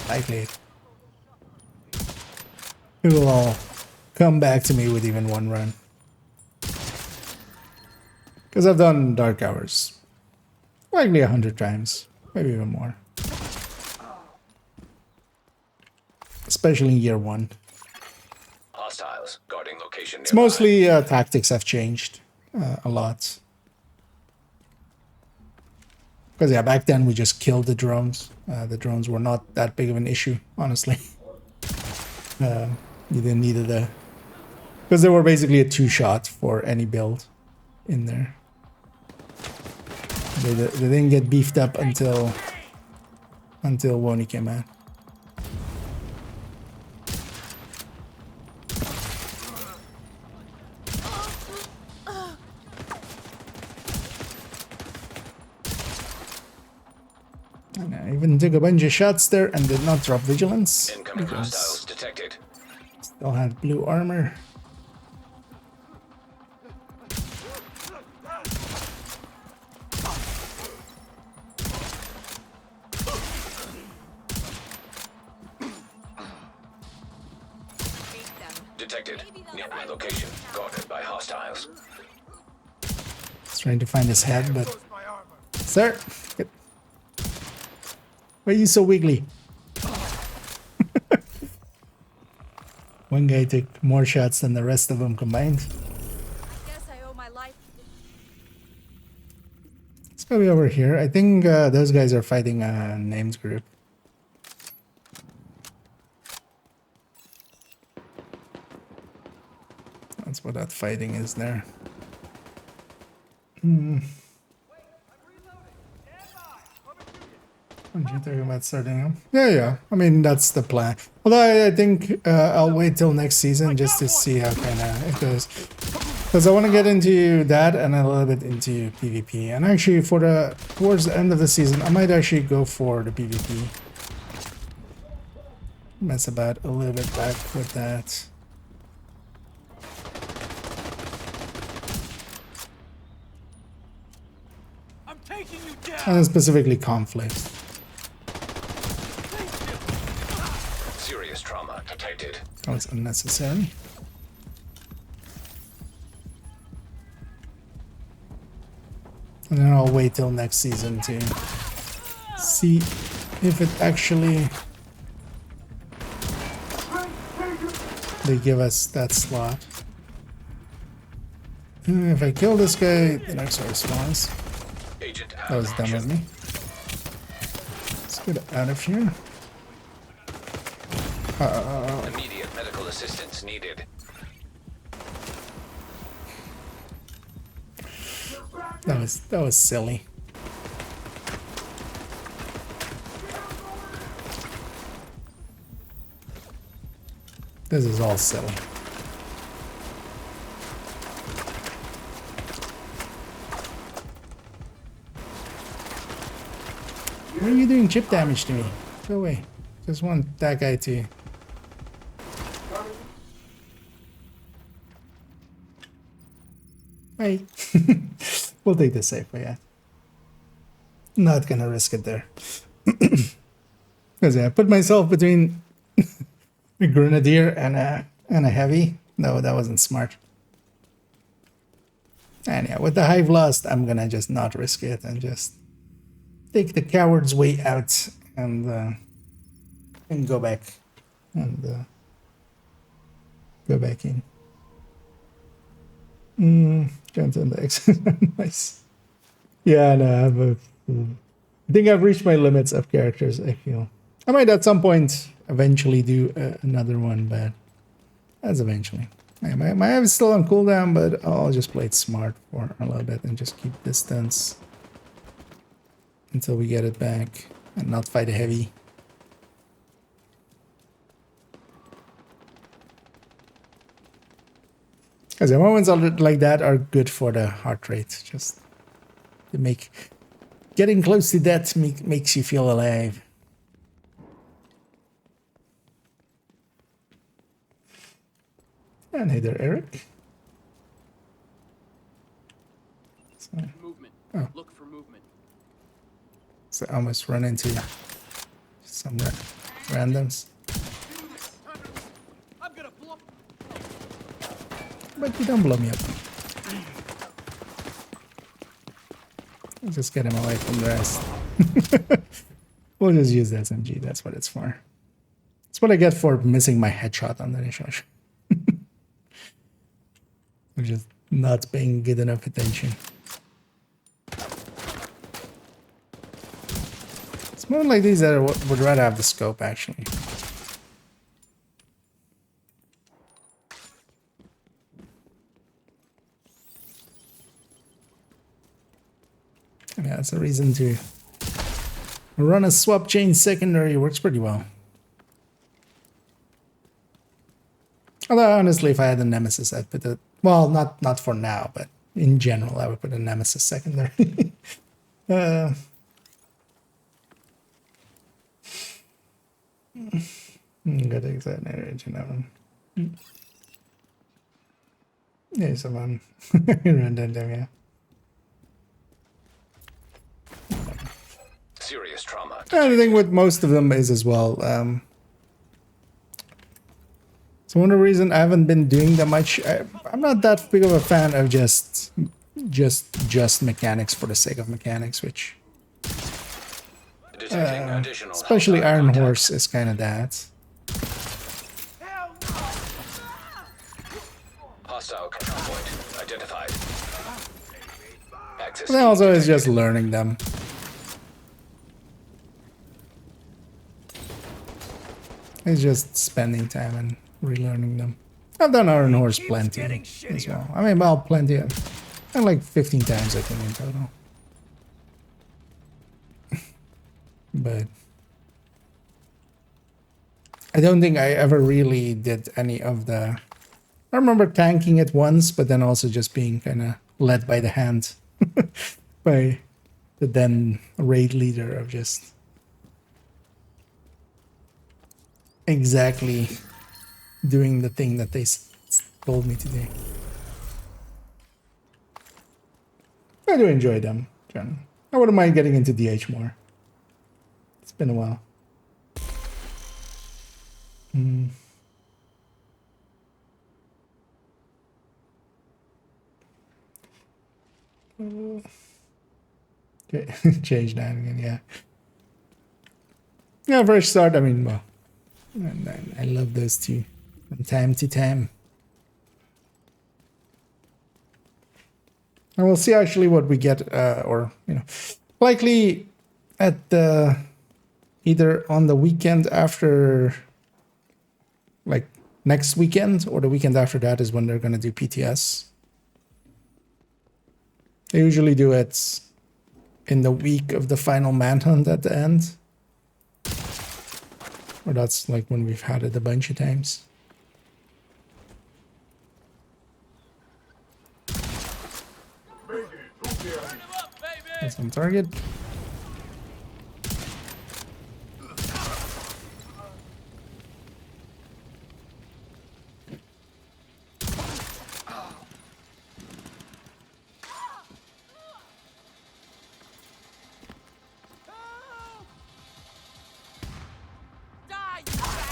likely it will all come back to me with even one run. Because I've done Dark Hours likely 100 times, maybe even more. Especially in year 1. Hostiles guarding location. It's mostly tactics have changed a lot. Because yeah, back then we just killed the drones. The drones were not that big of an issue, honestly. You didn't need it, because they were basically a 2-shot for any build in there. They didn't get beefed up until Wony came out. And I even took a bunch of shots there and did not drop vigilance. Incoming hostiles detected. Still had blue armor. Detected. Nearby location guarded by hostiles. Just trying to find his head, but sir, why are you so wiggly? One guy took more shots than the rest of them combined. Guess I owe my life. It's probably over here. I think those guys are fighting a names group. That's what that fighting is there. Aren't you talking about starting up? Yeah. I mean, that's the plan. Although I think I'll wait till next season just to see how kind of it goes. Because I want to get into that and a little bit into PvP. And actually, towards the end of the season, I might actually go for the PvP. Mess about a little bit back with that. I'm taking you down. And specifically conflict. Serious trauma detected. Oh, it's unnecessary. And then I'll wait till next season to see if it actually they give us that slot. If I kill this guy, the next one spawns. Agent That was dumb of me. Let's get out of here. Immediate medical assistance needed. That was silly. This is all silly. Why are you doing chip damage to me? Go away. Just want that guy to... Hey. We'll take the safe way, yeah. Not gonna risk it there. Because yeah, I put myself between a grenadier and a heavy. No, that wasn't smart. And yeah, with the hive lost, I'm gonna just not risk it and just take the coward's way out and go back and go back in. Can't turn the X. Nice. Yeah, no, I think I've reached my limits of characters, I feel. I might at some point eventually do another one, but that's eventually. My have is still on cooldown, but I'll just play it smart for a little bit and just keep distance until we get it back and not fight a heavy. Because the moments like that are good for the heart rate. Just to make getting close to death makes you feel alive. And hey there, Eric. So, Movement. oh, Look for movement. so I almost run into some randoms. I'm gonna blow. But you don't blow me up. I'll just get him away from the rest. We'll just use the SMG, that's what it's for. That's what I get for missing my headshot on the initial. I'm just not paying good enough attention. It's more like these that I would rather have the scope, actually. Yeah, that's a reason to run a swap chain secondary. Works pretty well. Although honestly, if I had a nemesis, I'd put it. Well, not for now, but in general, I would put a nemesis secondary. Good examination. There's someone random, yeah. Serious trauma. And the thing with most of them is as well. So one of the reasons I haven't been doing that much, I'm not that big of a fan of just mechanics for the sake of mechanics, which especially Iron Horse is kind of that. Hostile control point identified. Access But then also is just learning them. It's just spending time and relearning them. I've done Iron Horse plenty as well. I mean, well, plenty. And like 15 times, I think, in total. But I don't think I ever really did any of the... I remember tanking it once, but then also just being kind of led by the hand by the then raid leader of just exactly doing the thing that they told me to do. I do enjoy them, John. I wouldn't mind getting into DH more. It's been a while. Okay, change that again, yeah. Yeah, fresh start, I mean, well, I love those two from time to time. And we'll see actually what we get, or, you know, likely at the, either on the weekend after, like next weekend, or the weekend after that is when they're going to do PTS. They usually do it in the week of the final manhunt at the end. Or that's like when we've had it a bunch of times. That's on target.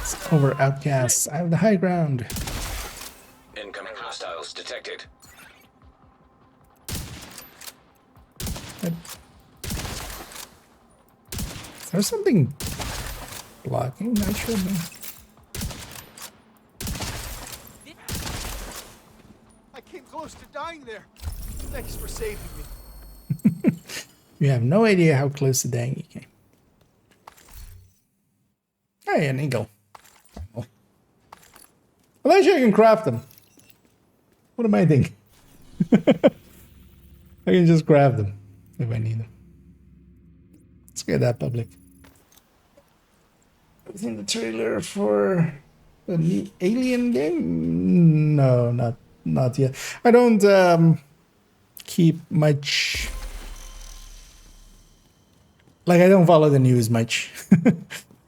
It's over, outcasts. I have the high ground. Incoming hostiles detected. Is there something blocking? Not sure. I came close to dying there. Thanks for saving me. You have no idea how close to dying you came. Hey, an eagle. Well, actually, I can craft them. What am I thinking? I can just grab them if I need them. Let's get that public. I've seen the trailer for the new Alien game? No, not yet. I don't keep much. Like, I don't follow the news much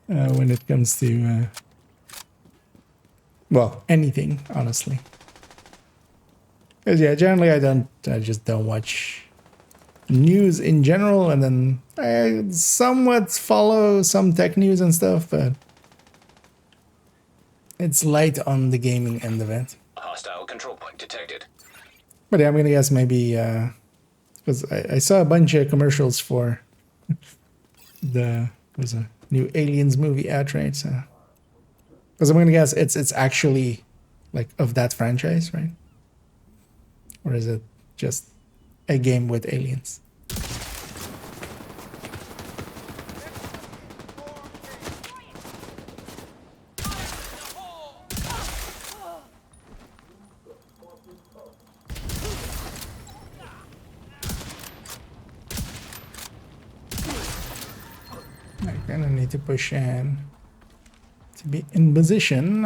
when it comes to well, anything, honestly. Because yeah, generally I just don't watch news in general, and then I somewhat follow some tech news and stuff, but it's light on the gaming end of it. Hostile control point detected. But yeah, I'm gonna guess maybe because I saw a bunch of commercials for there's a new Aliens movie ad, right? So because I'm gonna guess it's actually like of that franchise, right? Or is it just a game with aliens? I kind of need to push in to be in position.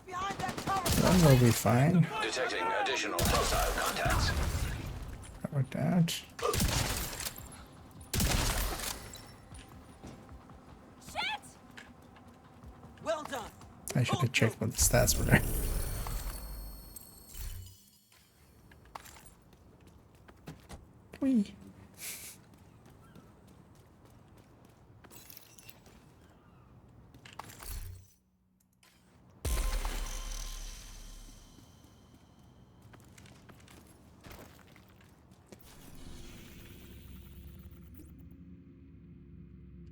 Then we'll be fine. Detecting additional hostile contacts. That worked out. Shit! Well done. I should have checked what the stats were there. Whee.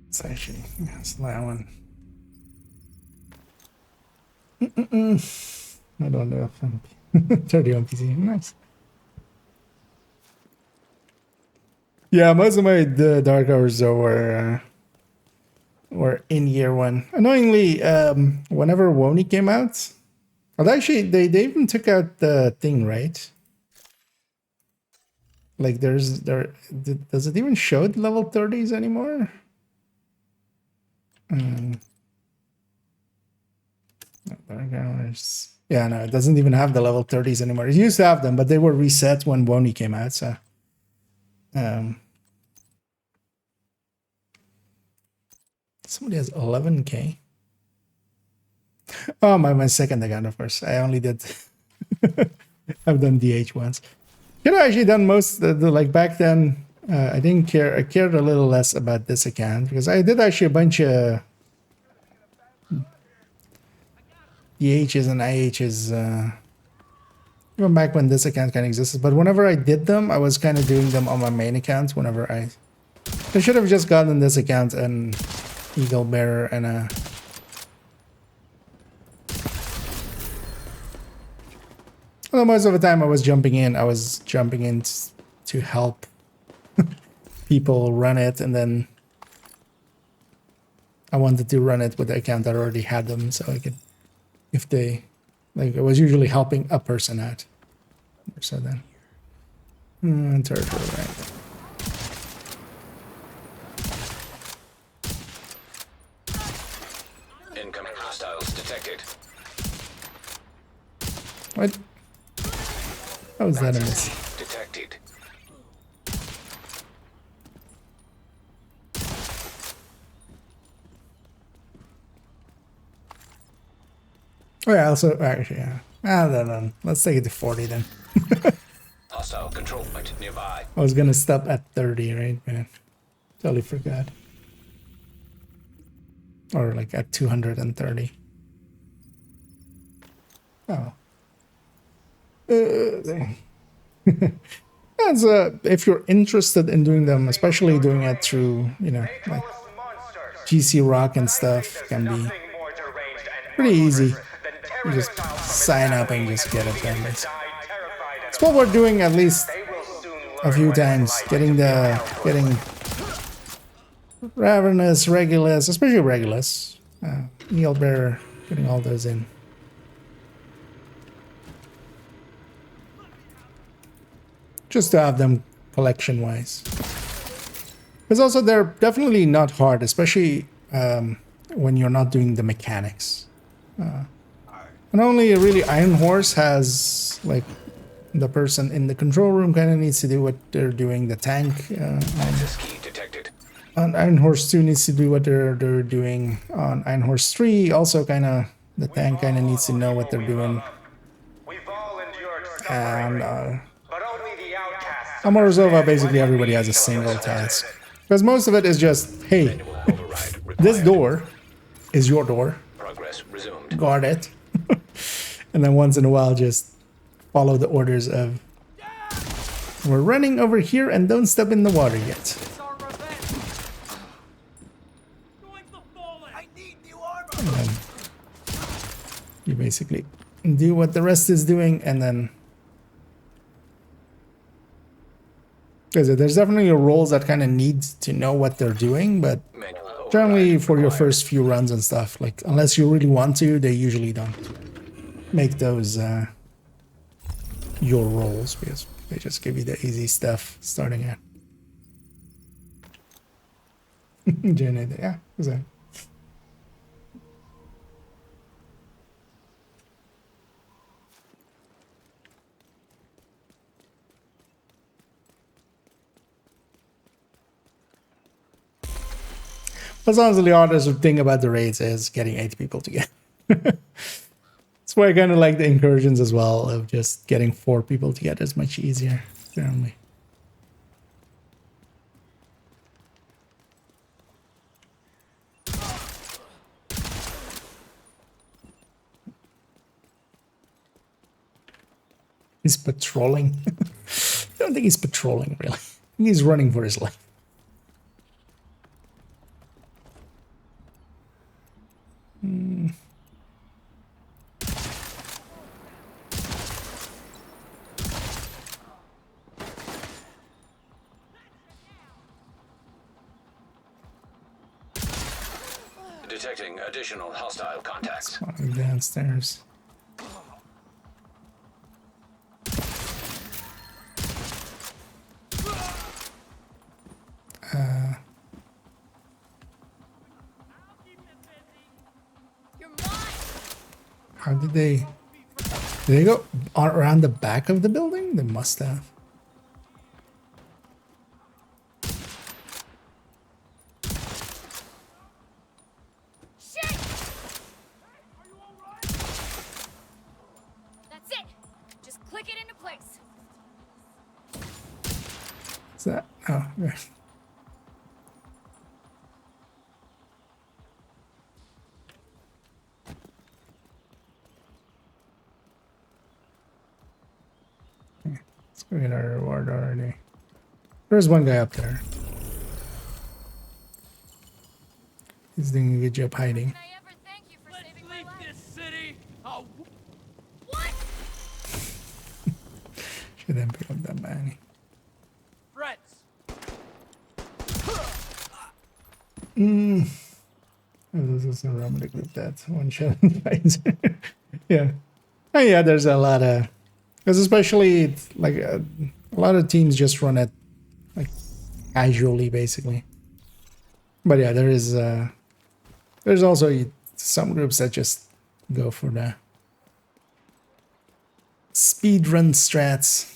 It's actually, that's that one. I don't know if I'm 30 on PC. Nice. Yeah, most of my dark hours though were in year one. Annoyingly, whenever Wony came out, well, actually they even took out the thing, right? Like does it even show the level 30s anymore? Yeah, no, it doesn't even have the level 30s anymore. It used to have them, but they were reset when Wony came out, so somebody has 11k. Oh, my second account, of course. I only did I've done DH once. You know, I actually done most like back then. I didn't care. I cared a little less about this account because I did actually a bunch of DHs and IHs even back when this account kind of existed. But whenever I did them, I was kind of doing them on my main account. Whenever I should have just gotten this account and Eagle Bearer and a Well, most of the time I was jumping in to help people run it, and then I wanted to run it with the account that already had them, so I could, if they, like, I was usually helping a person out. So then, territory, right? Incoming hostiles detected. What? How was that a miss? Detected. Oh yeah, also, actually, yeah. I don't know. Let's take it to 40 then. Hostile control point nearby. I was gonna stop at 30, right? Man, totally forgot. Or like at 230. Oh. As if you're interested in doing them, especially doing it through, you know, like GC Rock and stuff, can be pretty easy. You just sign up and just get it done. That's what we're doing at least a few times. Getting Ravenous, Regulus, especially Regulus, Neil Bearer, getting all those in. Just to have them collection-wise. Because also they're definitely not hard, especially when you're not doing the mechanics. And only really Iron Horse has, like, the person in the control room kind of needs to do what they're doing. The tank, Access key detected. on Iron Horse 2 needs to do what they're doing. On Iron Horse 3, also kind of, the tank kind of needs to know what they're doing. And Amorzova, basically everybody has a single task. Because most of it is just, hey, this door is your door. Progress resumed. Guard it. And then once in a while just follow the orders of, we're running over here and don't step in the water yet. And then you basically do what the rest is doing, and then because there's definitely roles that kind of need to know what they're doing, but generally for your first few runs and stuff, like unless you really want to, they usually don't make those your roles, because they just give you the easy stuff starting at. Yeah, exactly. But honestly, the hardest thing about the raids is getting 8 people together. That's why I kind of like the incursions as well, of just getting 4 people together is much easier, generally. He's patrolling. I don't think he's patrolling, really. I think he's running for his life. Detecting additional hostile contacts. Downstairs. How did they go around the back of the building? They must have. Shit! That's it. Just click it into place. Is that? Oh, yeah. Let's go get our reward already. There's one guy up there. He's doing a good job hiding. Can I ever thank you for saving my life? This city. Oh, What? Shouldn't pick up that many. Friends. This is a romantic with that one shot fights. Yeah. Oh yeah, there's a lot of, because especially like a lot of teams just run it like casually basically. But yeah, there's also some groups that just go for the speed run strats.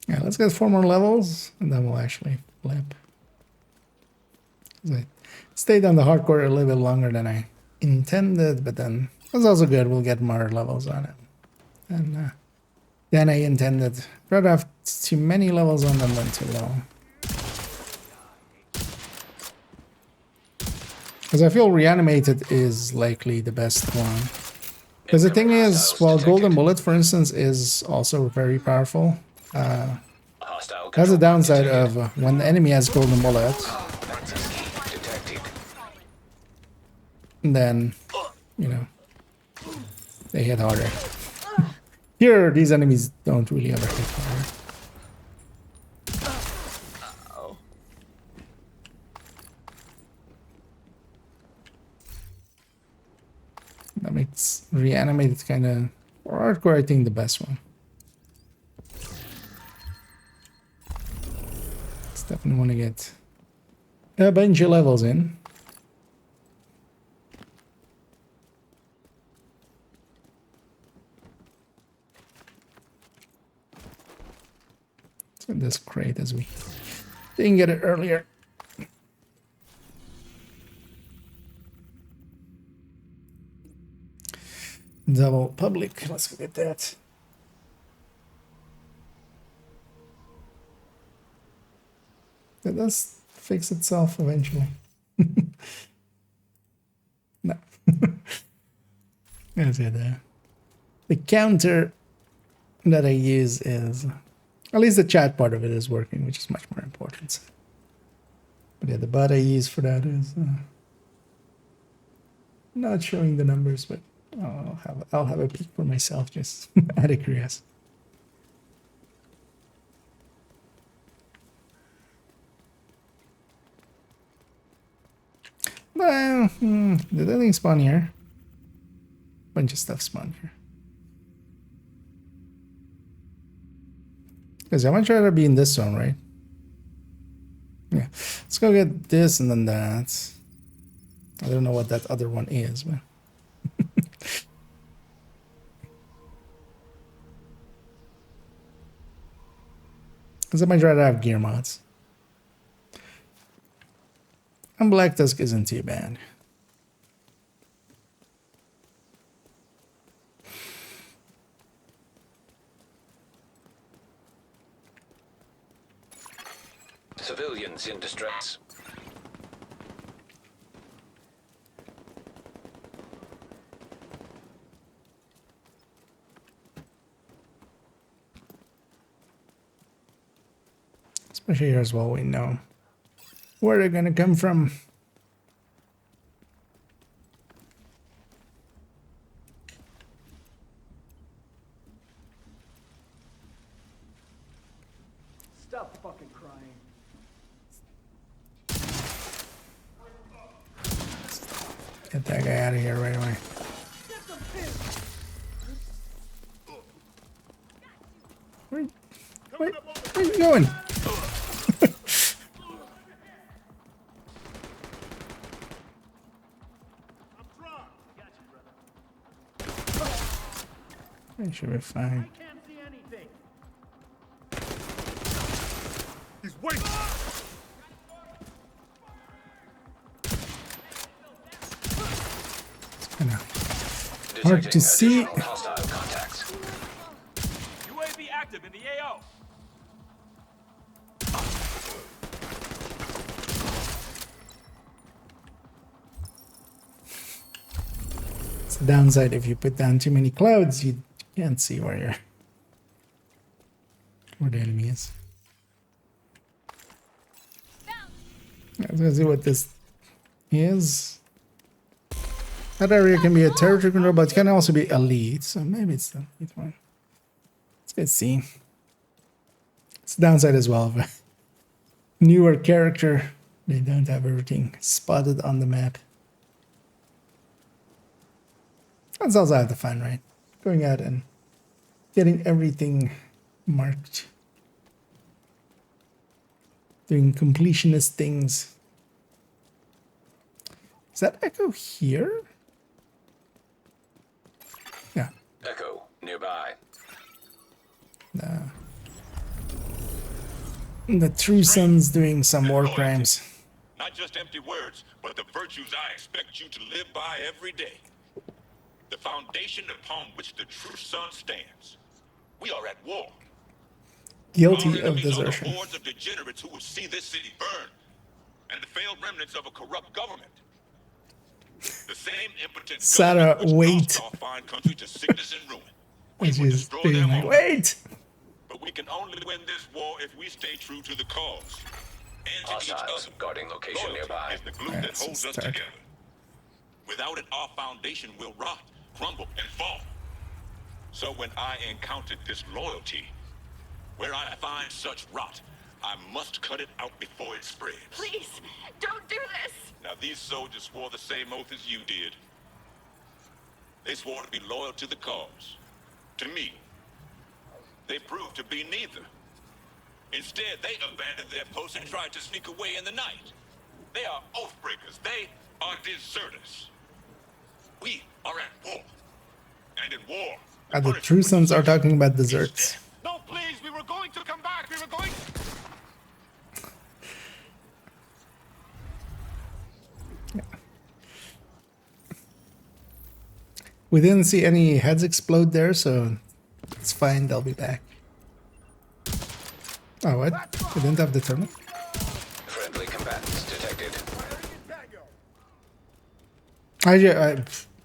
Yeah, let's get 4 more levels, and then we'll actually flip. I stayed on the hardcore a little bit longer than I intended, but then that's also good. We'll get more levels on it. And then I intended. Rather have too many levels on them than too low. Because I feel Reanimated is likely the best one. Because the thing is, while Golden Bullet, for instance, is also very powerful, has a downside of when the enemy has Golden Bullet, then, you know, they hit harder. Here, these enemies don't really ever hit harder. That makes Reanimated kind of, or hardcore, I think, the best one. Let's definitely want to get a bunch of levels in. Let's get this crate as we didn't get it earlier. Double public, let's get that. It does fix itself eventually. No. That's it there. The counter that I use is, at least the chat part of it is working, which is much more important. But yeah, the bot I use for that is not showing the numbers, but I'll have a peek for myself just out of curiosity. Well, did anything spawn here? Bunch of stuff spawn here. Because I much rather be in this zone, right? Yeah. Let's go get this and then that. I don't know what that other one is, but because I might rather have gear mods. And Black Tusk isn't too bad. Civilians in distress. Especially here as well, we know where they're gonna come from. Stop fucking crying. Get that guy out of here right away. Where are you going? I should be fine. Can't see anything. He's waiting. Kind of hard to see. Hostile contacts. UAV active in the AO. So Downside, if you put down too many clouds, you can't see where the enemy is. Let's see what this is. That area can be a territory control, but it can also be elite, so maybe it's the elite one. Let's see. It's the downside as well of a newer character. They don't have everything spotted on the map. That's also have the fun, right? Going out and getting everything marked. Doing completionist things. Is that Echo here? Yeah. Echo nearby. No. The True Son's doing some war crimes. Not just empty words, but the virtues I expect you to live by every day. The foundation upon which the true sun stands. We are at war. Guilty Our of enemies are the desertion. hordes of degenerates who will see this city burn, and the failed remnants of a corrupt government. The same impotent Sarah, government which wait. lost our fine country to sickness and ruin. We And will she's destroy being them like, all. wait! But we can only win this war if we stay true to the cause. And to each Hostiles other. guarding location Loyalty nearby. is the glue Alright, that so holds us start. together. Without it, our foundation will rot, crumble, and fall. So when I encountered disloyalty, where I find such rot, I must cut it out before it spreads. Please, don't do this. Now these soldiers swore the same oath as you did. They swore to be loyal to the cause. To me. They proved to be neither. Instead, they abandoned their posts and tried to sneak away in the night. They are oath breakers. They are deserters. We are at war. And in war... The True Sons are talking about desserts. No, please, we were going to come back. We were going. We didn't see any heads explode there, so it's fine, they'll be back. Oh, what? We didn't have the terminal? Friendly combatants detected.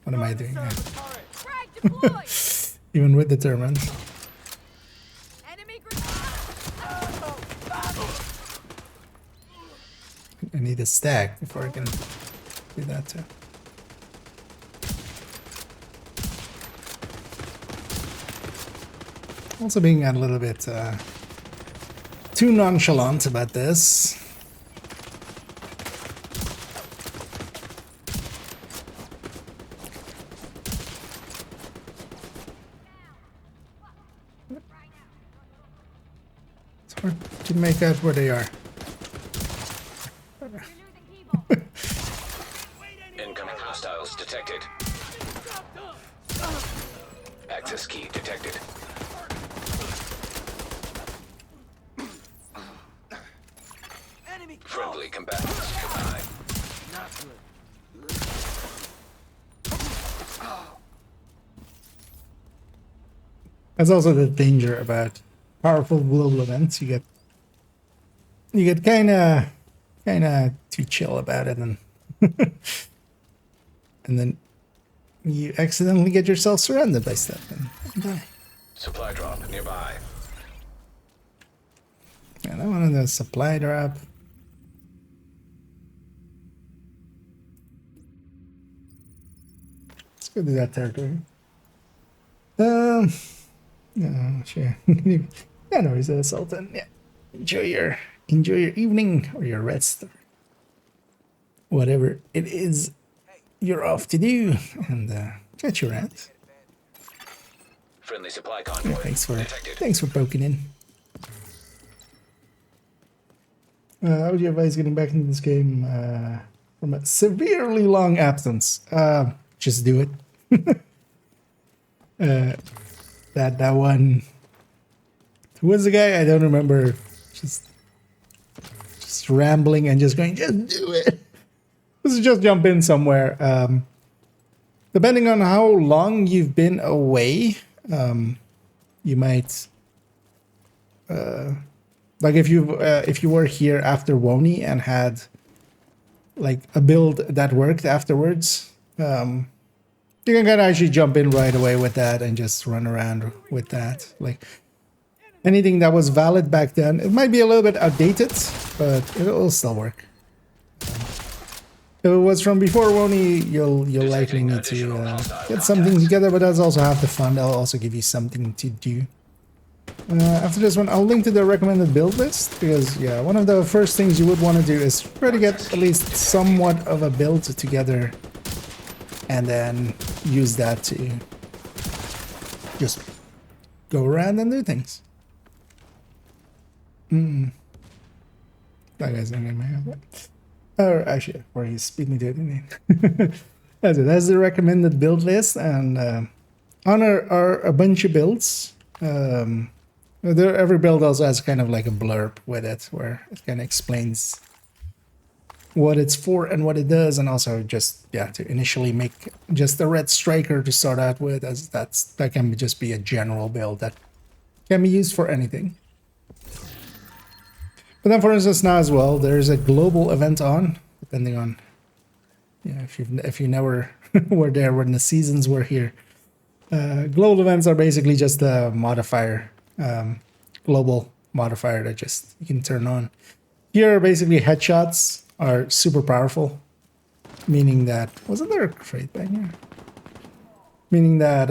What am I doing? Frag deployed! Even with the terminal. Enemy grenade! I need a stack before I can do that too. Also being a little bit too nonchalant about this. It's hard to make out where they are. Incoming hostiles detected. Access key detected. Friendly combatants nearby. That's also the danger about powerful global events. You get kind of too chill about it, and and then you accidentally get yourself surrounded by stuff and die. Supply drop nearby. Yeah, that one of the supply drop. Let's go to that territory. No, sure. Yeah, no, he's a Sultan. Yeah, enjoy your evening or your rest or whatever it is you're off to do, and catch you around. Friendly supply convoy detected. Thanks for poking in. How would you advise getting back into this game from a severely long absence? Just do it. That one. Who was the guy? I don't remember. Just rambling and just going, just do it. Just jump in somewhere. Depending on how long you've been away, you might. Like if you were here after Woni and had like a build that worked afterwards, you can kind of actually jump in right away with that and just run around with that. Like anything that was valid back then, it might be a little bit outdated, but it'll still work. If it was from before, Wony, you'll likely need to get something together, but that's also half the fun. They'll also give you something to do. After this one, I'll link to the recommended build list, because yeah, one of the first things you would want to do is try to get at least somewhat of a build together, and then use that to just go around and do things. That guy's not in my head. Or actually, or he's speaking to it, isn't he? That's it. That's the recommended build list, and on our a bunch of builds. Every build also has kind of like a blurb with it, where it kind of explains what it's for and what it does, and also just to initially make just the red striker to start out with, as that can just be a general build that can be used for anything. But then, for instance, now as well, there's a global event on, depending on, if you never were there when the seasons were here. Global events are basically just a modifier, global modifier that just you can turn on. Here, basically, headshots are super powerful, meaning that wasn't there a crate back here? Meaning that,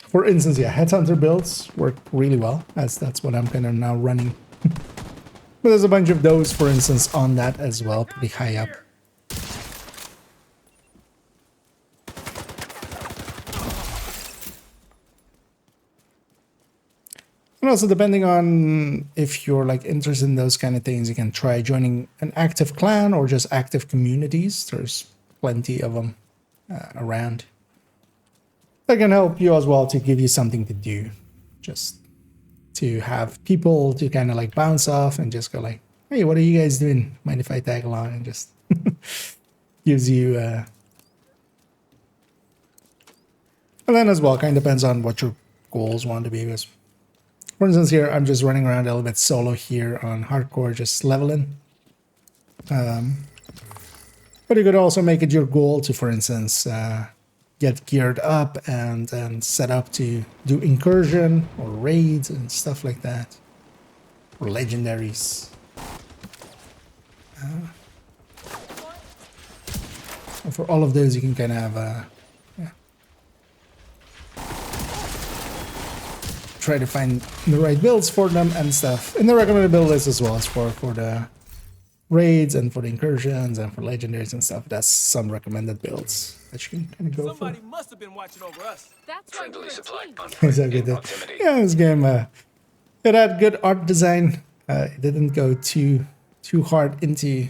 for instance, headhunter builds work really well, as that's what I'm kind of now running. But there's a bunch of those, for instance, on that as well, pretty high up. And also, depending on if you're like interested in those kind of things, you can try joining an active clan or just active communities. There's plenty of them around. That can help you as well to give you something to do. Just to have people to kind of like bounce off and just go like, hey, what are you guys doing? Mind if I tag along? And just gives you... And then as well, kind of depends on what your goals want to be. Because, for instance, here, I'm just running around a little bit solo here on hardcore, just leveling. But you could also make it your goal to, for instance, get geared up and set up to do incursion or raids and stuff like that, or legendaries. And for all of those, you can kind of have try to find the right builds for them and stuff. In the recommended build list as well as for the raids and for the incursions and for legendaries and stuff. That's some recommended builds that you can kind of go Somebody for. must have been watching over us. That's why we're a team. Exactly. Yeah, this game it had good art design. It didn't go too hard into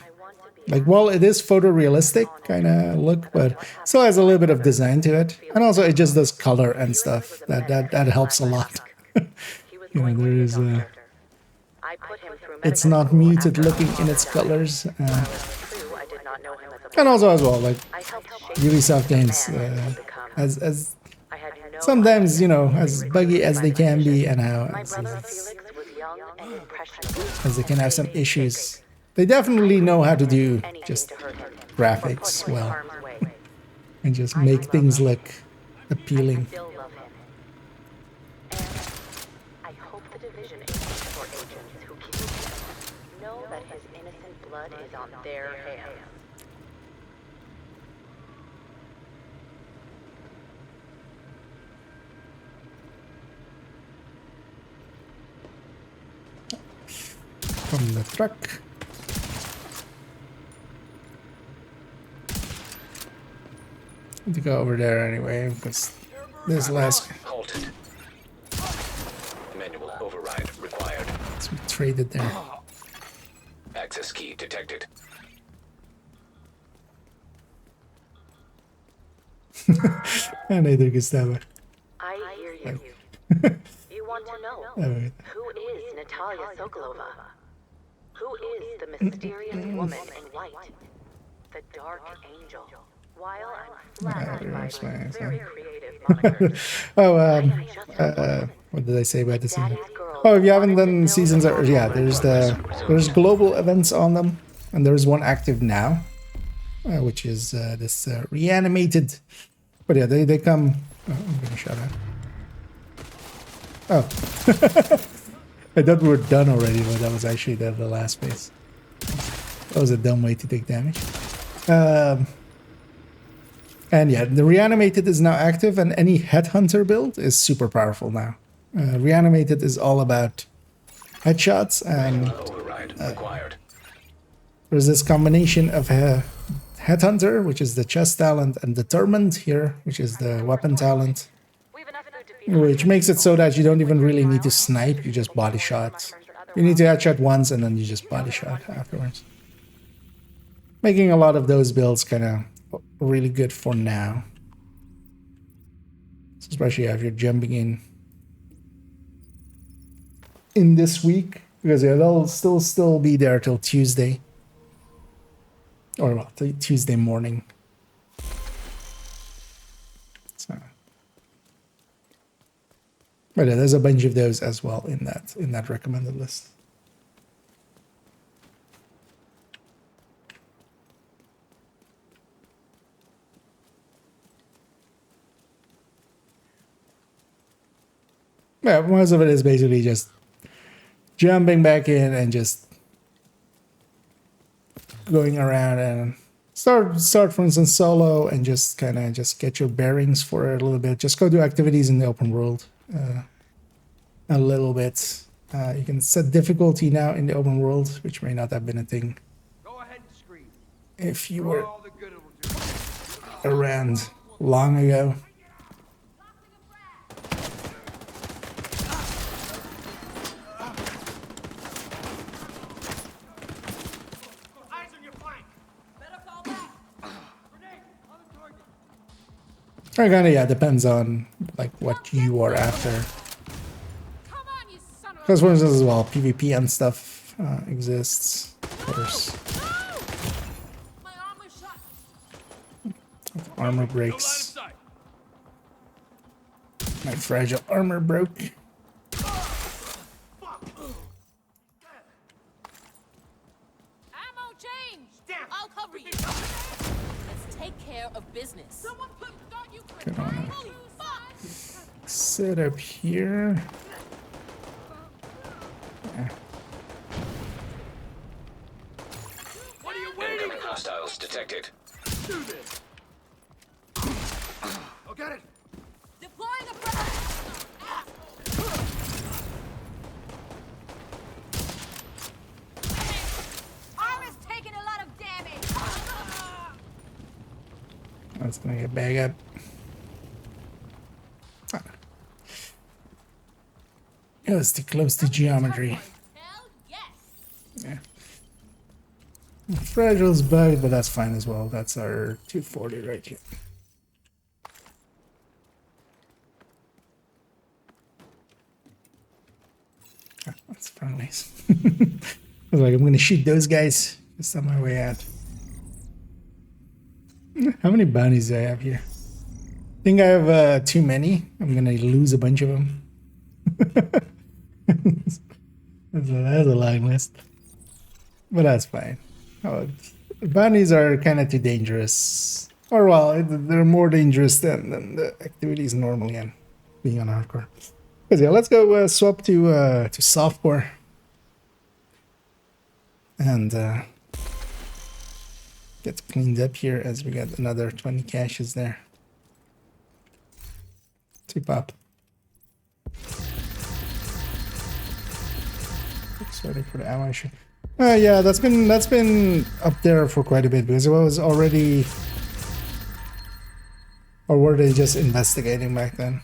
like, well, it is photorealistic kind of look, but still has a little bit of design to it, and also it just does color and stuff. That helps a lot. You know, there is it's not muted looking in its colors, and also as well, like Ubisoft games, as sometimes, you know, as buggy as they can be, and how as they can have some issues, they definitely know how to do just graphics well and just make things look appealing. I hope the division agents or agents who kill him know that his innocent blood is on their hands. From the truck. To go over there anyway, because this last Halted. Manual override required. so we traded there. Access key detected. And neither Gustavo. I hear you. You want to know Alright. who is Natalia Sokolova? Who is the mysterious woman in white? The Dark Angel. While I'm flattered by there's my this very creative moniker, Oh, what did I say about this? Oh, if you haven't done seasons, yeah, there's global events on them, and there's one active now, which is this reanimated But yeah, they come. Oh, I'm getting shot at. Oh. I thought we were done already, but that was actually the last phase. That was a dumb way to take damage. And yeah, the Reanimated is now active, and any Headhunter build is super powerful now. Reanimated is all about headshots, and there's this combination of Headhunter, which is the chest talent, and Determined here, which is the weapon talent, which makes it so that you don't even really need to snipe, you just body shot. You need to headshot once, and then you just body shot afterwards. Making a lot of those builds kind of really good for now. Especially if you're jumping in this week, because yeah, they'll still be there till Tuesday. Or well, Tuesday morning. So. But yeah, there's a bunch of those as well in that recommended list. Yeah, most of it is basically just jumping back in and just going around and start for instance solo and just kind of just get your bearings for it a little bit. Just go do activities in the open world a little bit. You can set difficulty now in the open world, which may not have been a thing Go ahead and scream. if you were All the good it will do. around long ago. Eyes on your flank. Better fall back. Grenade on the target. It kind of yeah depends on like what you are after. Come on, you son of a... Because for instance as well, PvP and stuff exists, of course. My armor's shot. Armor No line of breaks. sight. My fragile armor broke. Ammo change. I'll cover you. Let's take care of business. Someone put thought you could. Come on. Holy fuck. Sit up here. Yeah. What are you waiting Incoming hostiles detected. to do this? Oh, got it. Deploying a frag. Armor's taking a lot of damage. That's gonna get back up. It was too close to geometry. Hell yes. Yeah. Fragile's bugged, but that's fine as well. That's our 240 right here. Ah, that's fun, nice. I was like, I'm gonna shoot those guys just on my way out. How many bounties do I have here? I think I have too many. I'm gonna lose a bunch of them. That's a long list. But that's fine. Oh, bounties are kind of too dangerous. Or well, they're more dangerous than the activities normally and being on hardcore. Because yeah, let's go swap to softcore. And get cleaned up here as we got another 20 caches there. To pop. Sorry for the ammo issue. Yeah, that's been up there for quite a bit because it was already, or were they just investigating back then?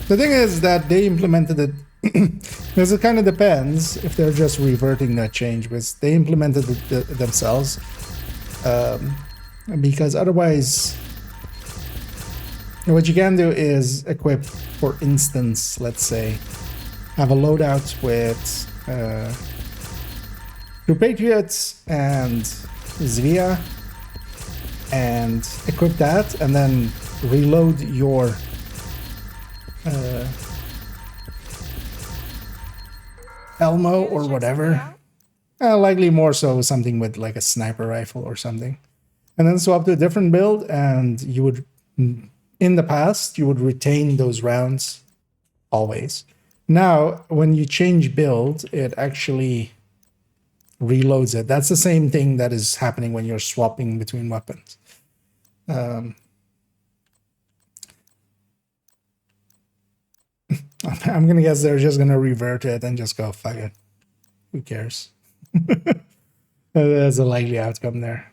The thing is that they implemented it because it kind of depends if they're just reverting that change, because they implemented it themselves. Because otherwise, what you can do is equip, for instance, let's say, have a loadout with True Patriots and Zvia, and equip that, and then reload your Elmo or whatever. Likely more so something with like a sniper rifle or something. And then swap to a different build, and you would in the past, you would retain those rounds always. Now, when you change build, it actually reloads it. That's the same thing that is happening when you're swapping between weapons. I'm gonna guess they're just gonna revert it and just go, fuck it. Who cares? That's a likely outcome there.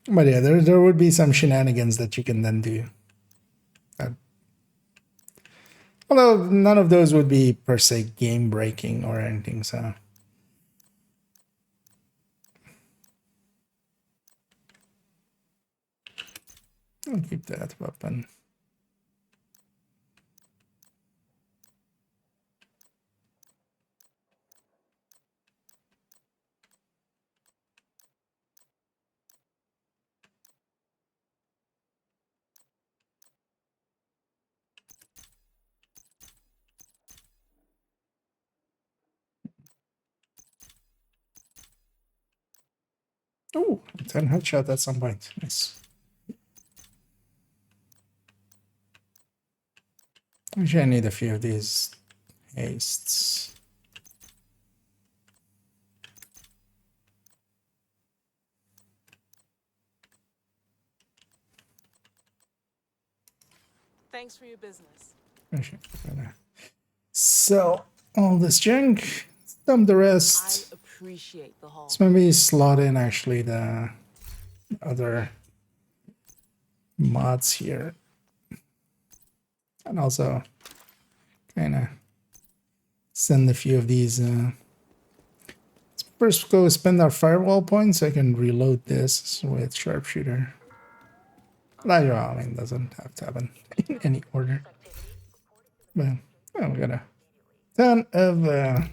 But yeah, there would be some shenanigans that you can then do. Although none of those would be per se game breaking or anything, so. I'll keep that weapon. Oh, 10 headshot at some point. Nice. Actually, I need a few of these hastes. Thanks for your business. Actually, I'm gonna sell all this junk, dump the rest. I appreciate the haul. Let's maybe slot in actually the other mods here. And also kind of send a few of these. Let's first go spend our firewall points so I can reload this with sharpshooter. That, I mean, doesn't have to happen in any order. But oh, we got a ton of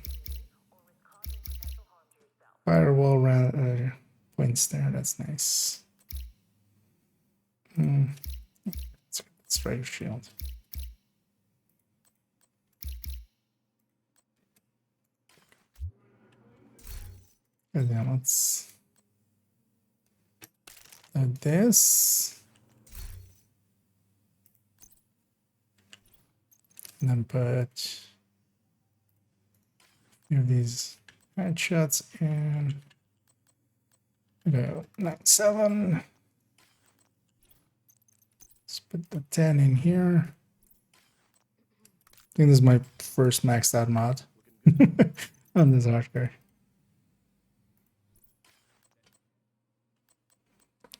firewall points there. That's nice. Let's try your shield. And then let's do this. And then put these headshots in. Go 9-7. Let's put the 10 in here. I think this is my first maxed out mod on this hardcore.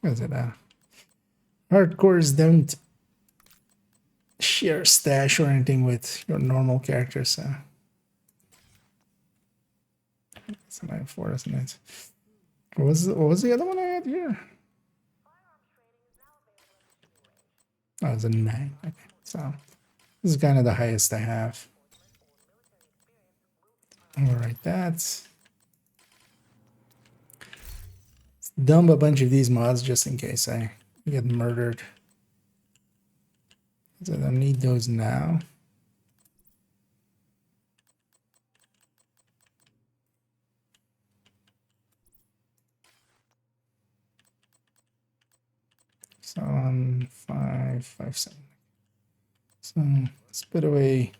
What is it? Hardcores don't share stash or anything with your normal characters, so it's a 9-4, isn't it? What was the other one I had here? Oh, it's a 9. Okay, so this is kind of the highest I have. I'll write that. Let's dump a bunch of these mods just in case I get murdered. I don't need those now. So on 5-5-7. So let's put away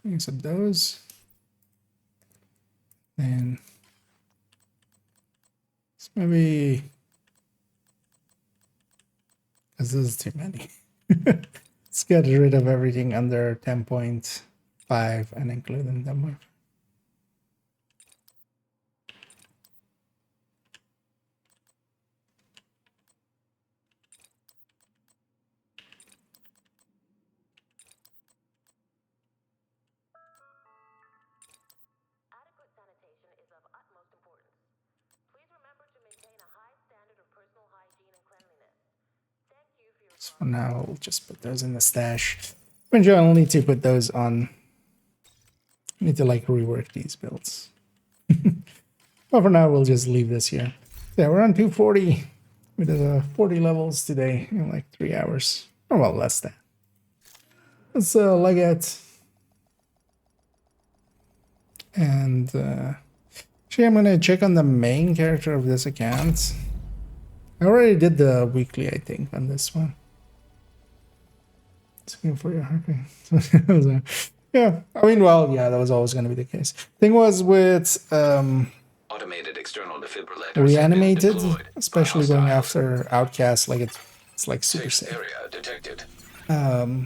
things of those. And let's maybe, because this is too many. Let's get rid of everything under 10.5 and including them. So for now, we'll just put those in the stash. Eventually, I'll need to put those on. I need to like rework these builds. But for now, we'll just leave this here. Yeah, we're on 240. We did 40 levels today in like 3 hours. Or well, less than. Let's leg it. And Actually, I'm gonna check on the main character of this account. I already did the weekly, I think, on this one. Looking for your okay. Yeah, I mean, well, yeah, that was always going to be the case. Thing was with Automated external defibrillators Reanimated, have been deployed by especially going hostiles. after Outcast, like it's like super Safe safe. area detected. Yeah,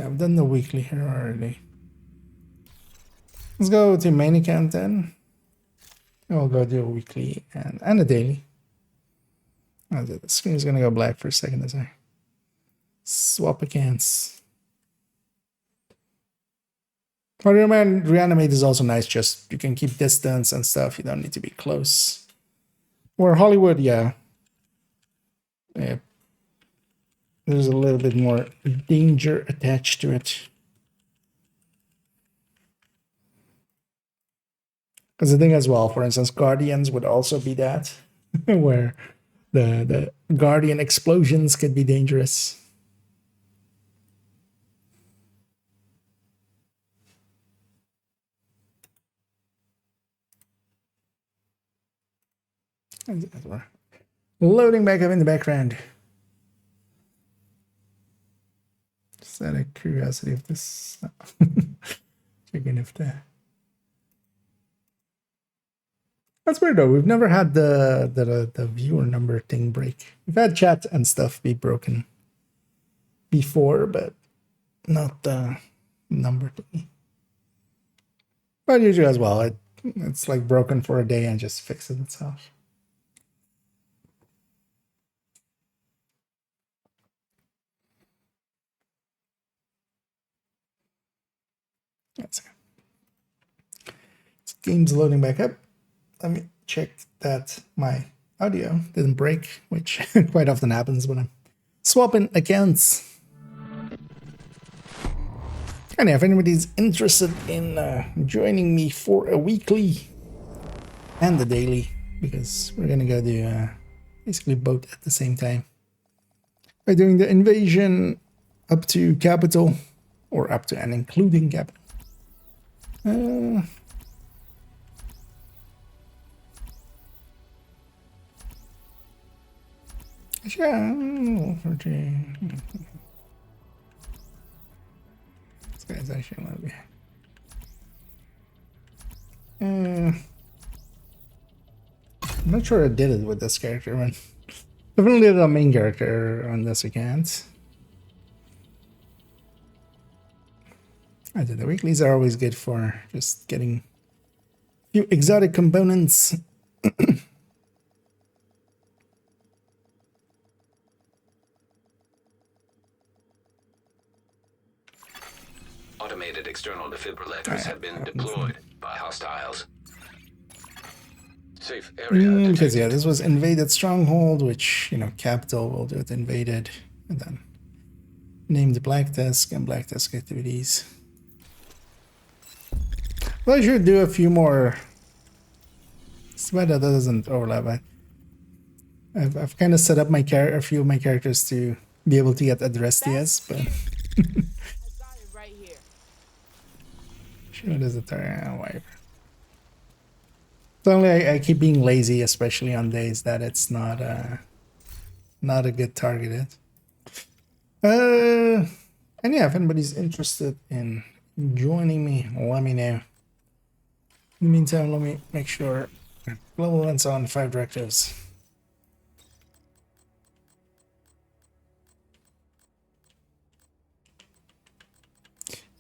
I've done the weekly here already. Let's go to main account then. We'll go do a weekly and a daily. Oh, the screen is gonna go black for a second as I swap accounts. Mario Man Reanimate is also nice, just you can keep distance and stuff, you don't need to be close. Or Hollywood, yeah. Yeah. There's a little bit more danger attached to it. Because the thing as well, for instance, Guardians would also be that, where the Guardian explosions could be dangerous. Loading back up in the background. Just out of curiosity if this... Checking if the... That's weird though. We've never had the viewer number thing break. We've had chat and stuff be broken before, but not the number thingy. But usually as well, it's like broken for a day and just fixes itself. That's okay. This game's loading back up. Let me check that my audio didn't break, which quite often happens when I'm swapping accounts. And if anybody's interested in joining me for a weekly and the daily, because we're gonna go do basically both at the same time. By doing the invasion up to capital, or up to and including capital. Yeah, this guy's actually a little bit. I'm not sure I did it with this character, man. Definitely the main character on this account. I did the weeklies are always good for just getting a few exotic components. Automated external defibrillators have been deployed by hostiles. Safe area Because yeah, this was invaded stronghold, which, you know, capital will do it invaded, and then name the black desk and black desk activities. Well, I should do a few more. It's bad that doesn't overlap. I've kind of set up my a few of my characters to be able to get addressed yes, but right here. Sure does it wipe. It's only I keep being lazy, especially on days that it's not a good targeted. And yeah, if anybody's interested in joining me, let me know. In the meantime, let me make sure global events on 5 directives.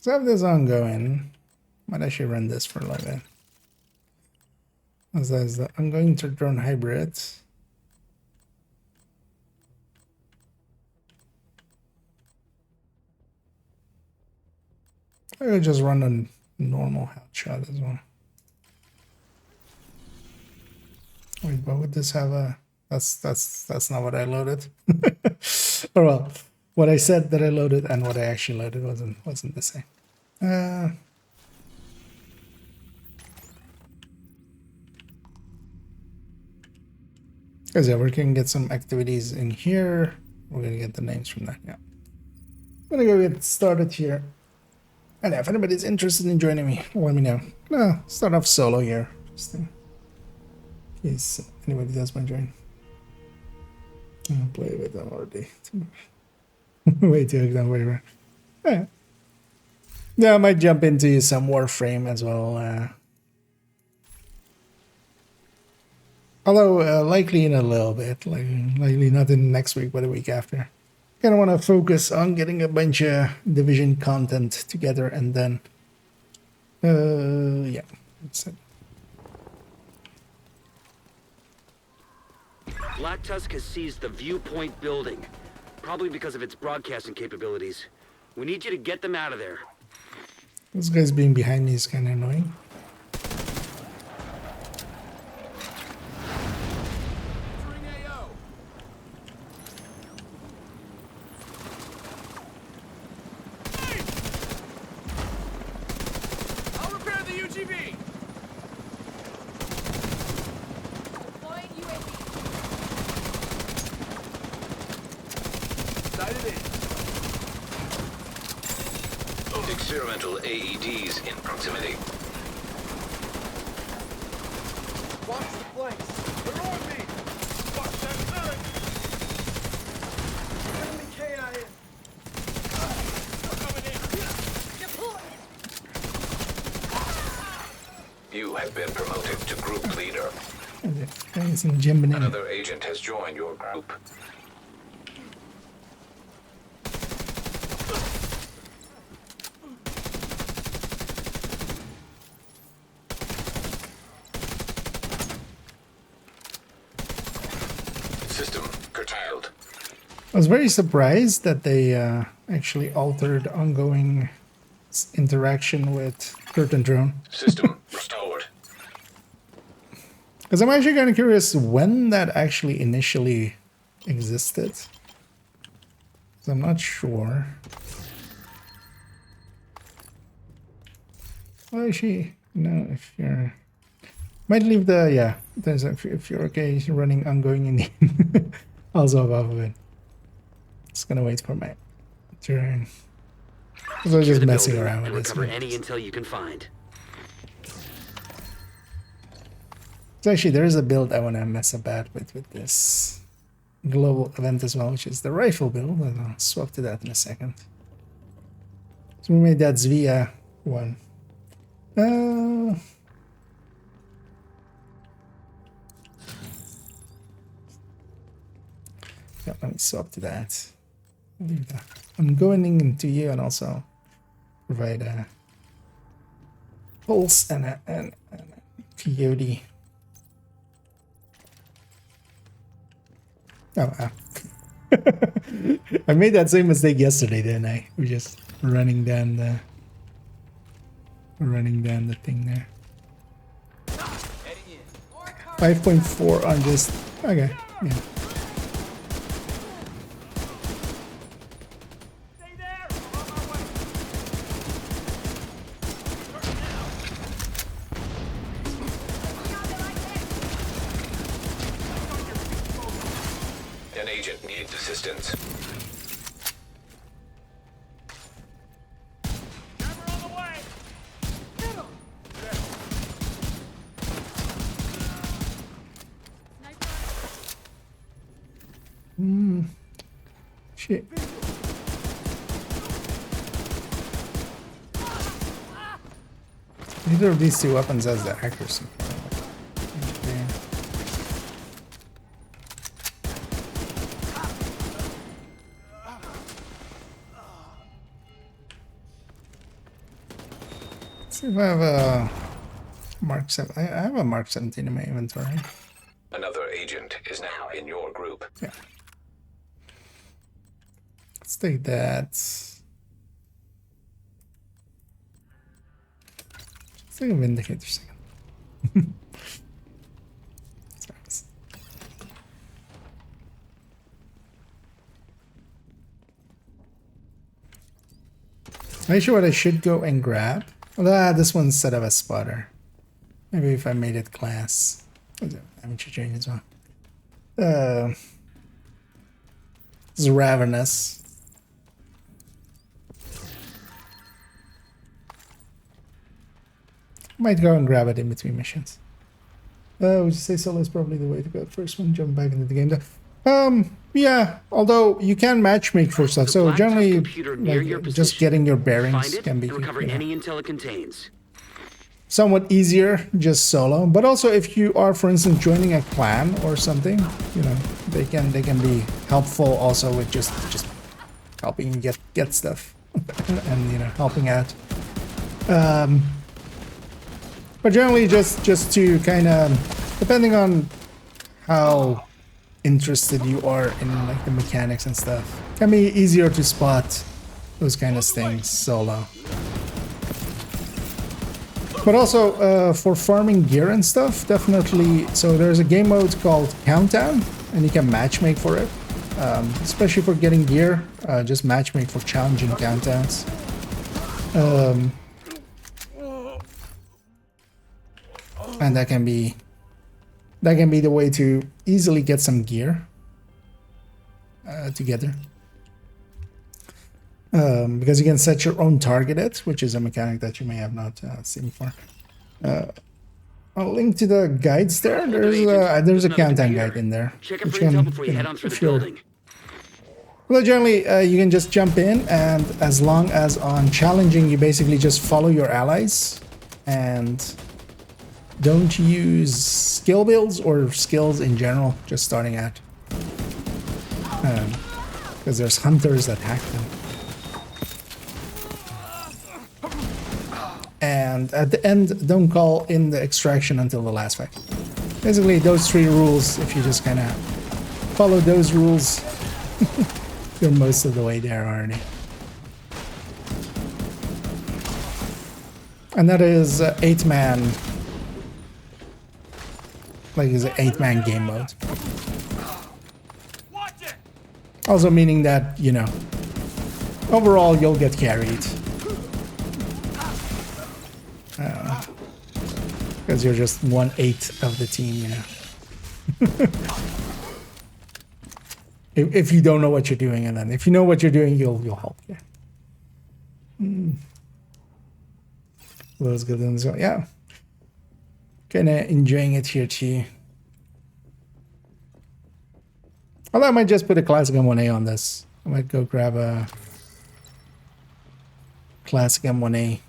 So I have this ongoing. Might actually run this for a little bit. As is the ongoing drone hybrid. I could just run a normal headshot as well. Wait, but would this have a? That's not what I loaded. Or well, what I said that I loaded and what I actually loaded wasn't the same. Because yeah, we can get some activities in here. We're gonna get the names from that. Yeah, I'm gonna go get started here. And if anybody's interested in joining me, let me know. No, start off solo here. Just case anybody does want to join. I'll play with them already. Way too don't worry about. Yeah. Yeah, I might jump into some Warframe as well. Although likely in a little bit, likely not in next week, but the week after. Kind of want to focus on getting a bunch of Division content together, and then, yeah, that's it. Black Tusk has seized the Viewpoint building, probably because of its broadcasting capabilities. We need you to get them out of there. This guy's being behind me is kind of annoying. I'll repair the UGV. Deploying UAV. Sighted in. Experimental AEDs in proximity. Watch the flanks. They're on me. Watch that gun. Enemy KIA. Coming in. You have been promoted to group leader. There's some Jim Banana. Another agent has joined your group. System curtailed. I was very surprised that they actually altered ongoing interaction with Curtain Drone. System restored. Because I'm actually kind of curious when that actually initially existed. 'Cause I'm not sure. Well, actually, no, if you're... Might leave the, yeah, there's if you're okay running ongoing in the also above it. Just gonna wait for my turn. So I'm just messing around with this. Recover any intel you can find. So actually, there is a build I want to mess about with this global event as well, which is the rifle build. And I'll swap to that in a second. So we made that Zvia one. Yeah, let me swap to that. Leave that. I'm going into you and also provide a pulse and a coyote. Oh, wow. I made that same mistake yesterday, didn't I? We're just running down the thing there. 5.4 on just okay, yeah. Stay there. I'm on my way. An agent needs assistance. Camera on the way. Hit him. Shit. Neither of these two weapons has the accuracy. Okay. Let's see if I have a Mark 7. I have a Mark 17 in my inventory. Another agent is now in your group. Yeah. Let's take that. Let's take a Vindicator second. Are you sure what I should go and grab? Ah, this one's set up as spotter. Maybe if I made it class. Amateur training as well. This is Ravenous. Might go and grab it in between missions. Would you say solo is probably the way to go first when jump back into the game? Yeah, although you can matchmake for stuff, so generally like, just getting your bearings can be recover any intel it contains. somewhat easier just solo. But also if you are, for instance, joining a clan or something, you know, they can be helpful also with just helping you get stuff and you know helping out. But generally just to kind of, depending on how interested you are in like the mechanics and stuff, can be easier to spot those kind of things solo. But also for farming gear and stuff, definitely. So there's a game mode called Countdown, and you can matchmake for it, especially for getting gear. Just matchmake for challenging countdowns. And that can be the way to easily get some gear together. Because you can set your own target, which is a mechanic that you may have not seen before. I'll link to the guides there. There's a countdown guide in there. Check it for intel before you head on through the building. Well, generally, you can just jump in, and as long as on challenging, you basically just follow your allies and don't use skill builds or skills in general, just starting out. Because there's hunters that hack them. And at the end, don't call in the extraction until the last fight. Basically, those 3 rules, if you just kind of follow those rules, you're most of the way there already. And that is 8-man. Like it's an 8-man game mode. Also meaning that, you know, overall you'll get carried. Because you're just 1/8 of the team, you know. if you don't know what you're doing, and then if you know what you're doing, you'll help. Yeah. Let's go down this one. Yeah. Kinda enjoying it here too. Although I might just put a classic M1A on this. I might go grab a classic M1A.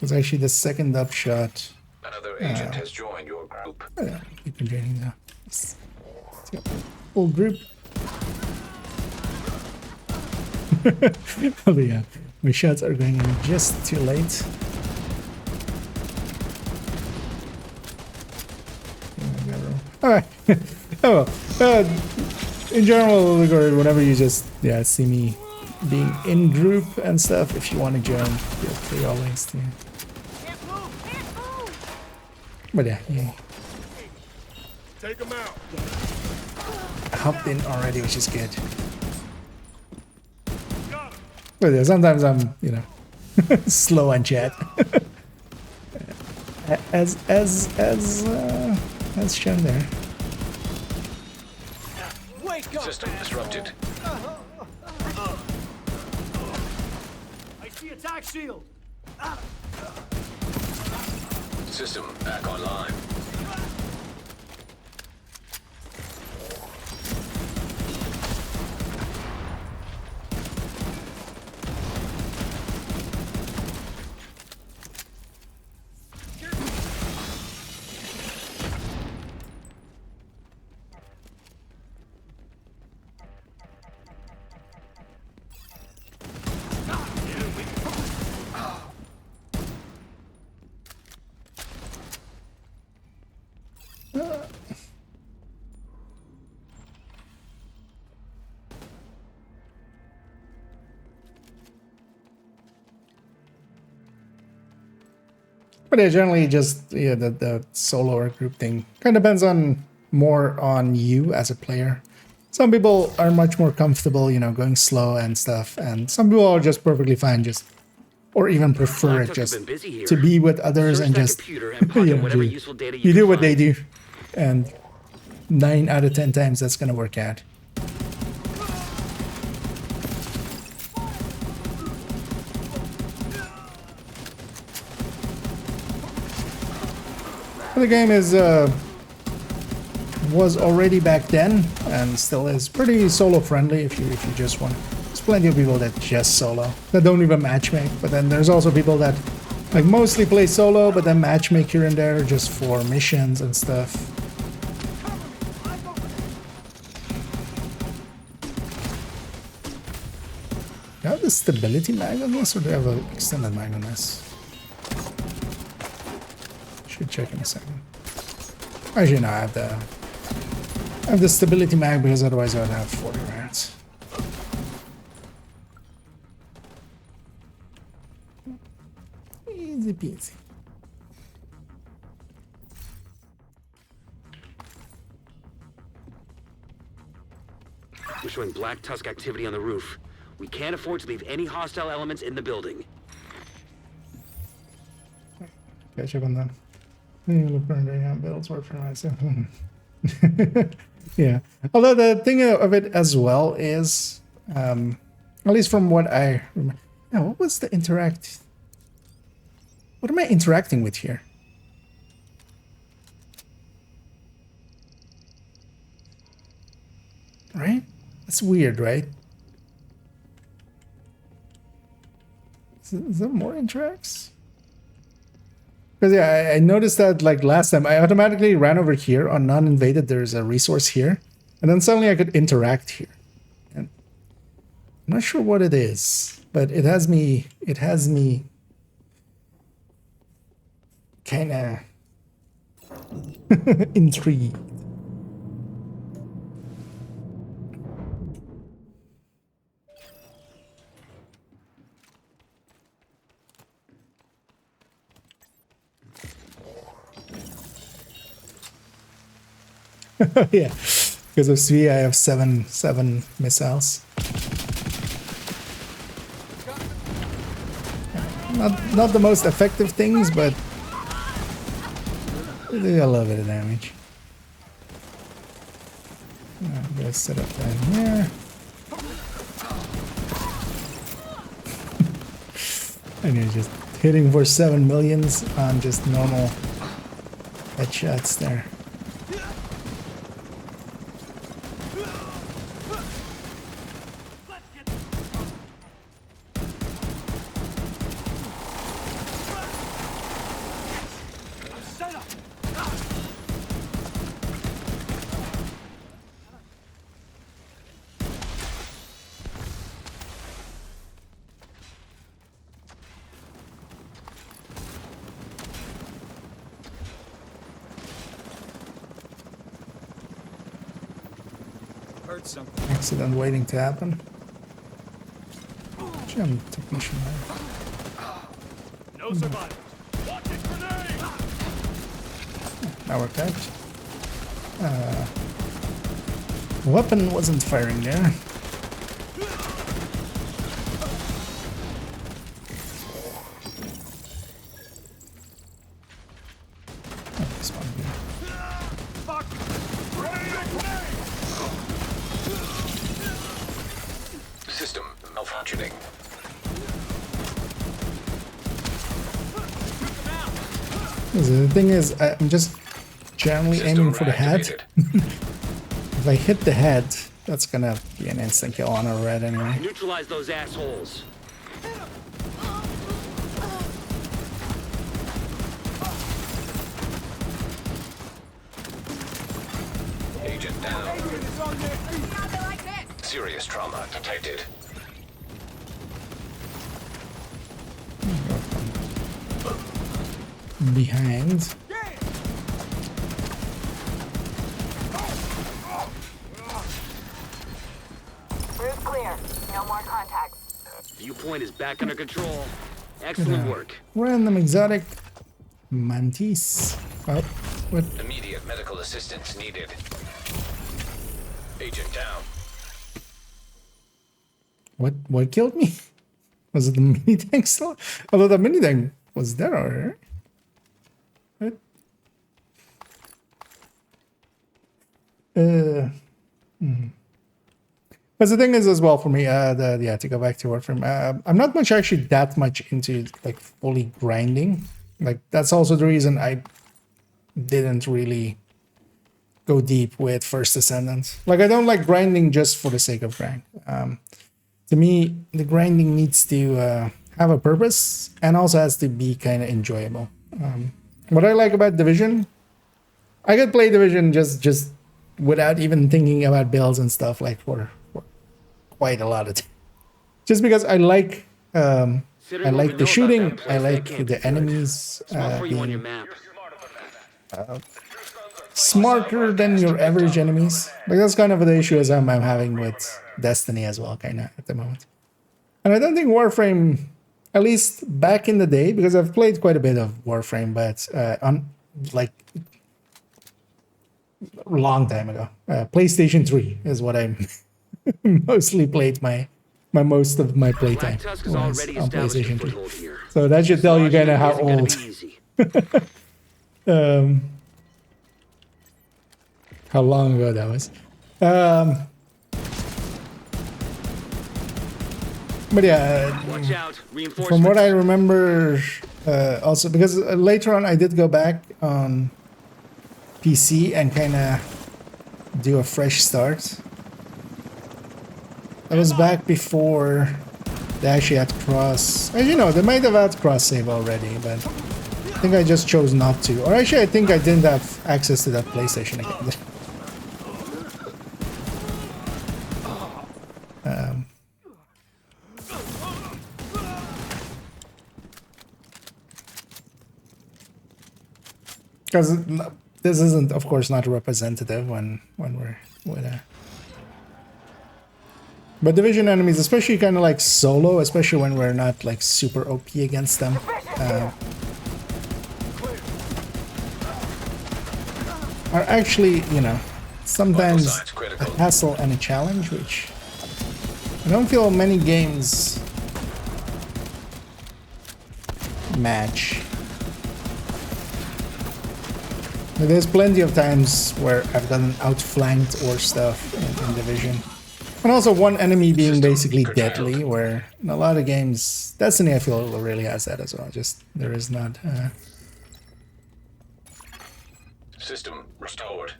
It's actually the second upshot. Another agent has joined your group. Yeah, you can join now. Full group. Oh yeah, my shots are going in just too late. Alright. Oh well. In general, whenever you just see me being in group and stuff, if you want to join, feel free always to. But yeah. Take them out. I hopped in already, which is good. But yeah, sometimes I'm, you know, slow on chat. as shown there. System disrupted. I see attack shield. System back online. But yeah, generally just the solo or group thing kind of depends on more on you as a player. Some people are much more comfortable, you know, going slow and stuff, and some people are just perfectly fine, just or even prefer it just to be with others and just you do what they do, and 9 out of 10 times that's gonna work out. The game is was already back then and still is pretty solo friendly if you just want. There's plenty of people that just solo, that don't even matchmake, but then there's also people that like mostly play solo but then matchmake here and there just for missions and stuff. Do I have the stability mag on this or do I have an extended mag on this? Should check in a second. Actually no, I have the stability mag because otherwise I would have 40 rounds. Easy peasy. We're showing Black Tusk activity on the roof. We can't afford to leave any hostile elements in the building. Catch up on that. Builds work for myself. Yeah. Although the thing of it as well is, at least from what I remember, yeah, what was the interact? What am I interacting with here? Right? That's weird, right? Is there more interacts? Because yeah, I noticed that like last time I automatically ran over here on non-invaded. There's a resource here, and then suddenly I could interact here. And I'm not sure what it is, but it has me. It has me kind of intrigued. Yeah, because of Svi, I have seven missiles. Not the most effective things, but they do a little bit of damage. I'm gonna set up down here. And you're just hitting for 7 millions on just normal headshots there. Accident waiting to happen. Gem technician. No survivors. Watch it, grenade! Now we're tagged. Weapon wasn't firing there. System malfunctioning. The thing is, I'm just generally aiming for the head. If I hit the head, that's gonna be an instant kill on a red anyway. Neutralize those assholes. Agent down. Serious trauma detected. Behind. Route clear. No more contacts. Viewpoint is back under control. Excellent work. Random exotic mantis. Oh, what? Immediate medical assistance needed. Agent down. What killed me? Was it the mini tank still? Although the mini tank was there already. What? But the thing is as well for me, to go back to Warframe, I'm not actually that much into like fully grinding. Like that's also the reason I didn't really go deep with First Descendants. Like, I don't like grinding just for the sake of grind. To me, the grinding needs to have a purpose and also has to be kind of enjoyable. What I like about Division, I could play Division just without even thinking about builds and stuff, like for quite a lot of time. Just because I like the shooting, I like the enemies being smarter than your average enemies. Like, that's kind of the issue as I'm having with Destiny as well, kind of, at the moment. And I don't think Warframe, at least back in the day, because I've played quite a bit of Warframe, but on like a long time ago. PlayStation 3 is what I mostly played my most of my playtime was on PlayStation 3. So that should tell you kind of how old how long ago that was. But yeah, from what I remember, also because later on I did go back on PC and kind of do a fresh start. I was back before they actually had cross. As you know, they might have had cross save already, but I think I just chose not to. Or actually, I think I didn't have access to that PlayStation again. Because this isn't, of course, not representative when we're with a. But Division enemies, especially kind of like solo, especially when we're not like super OP against them, are actually, you know, sometimes a hassle and a challenge, which I don't feel many games match. There's plenty of times where I've gotten outflanked or stuff in Division. And also one enemy being basically deadly, where in a lot of games, Destiny I feel really has that as well. Just there is not... System restored.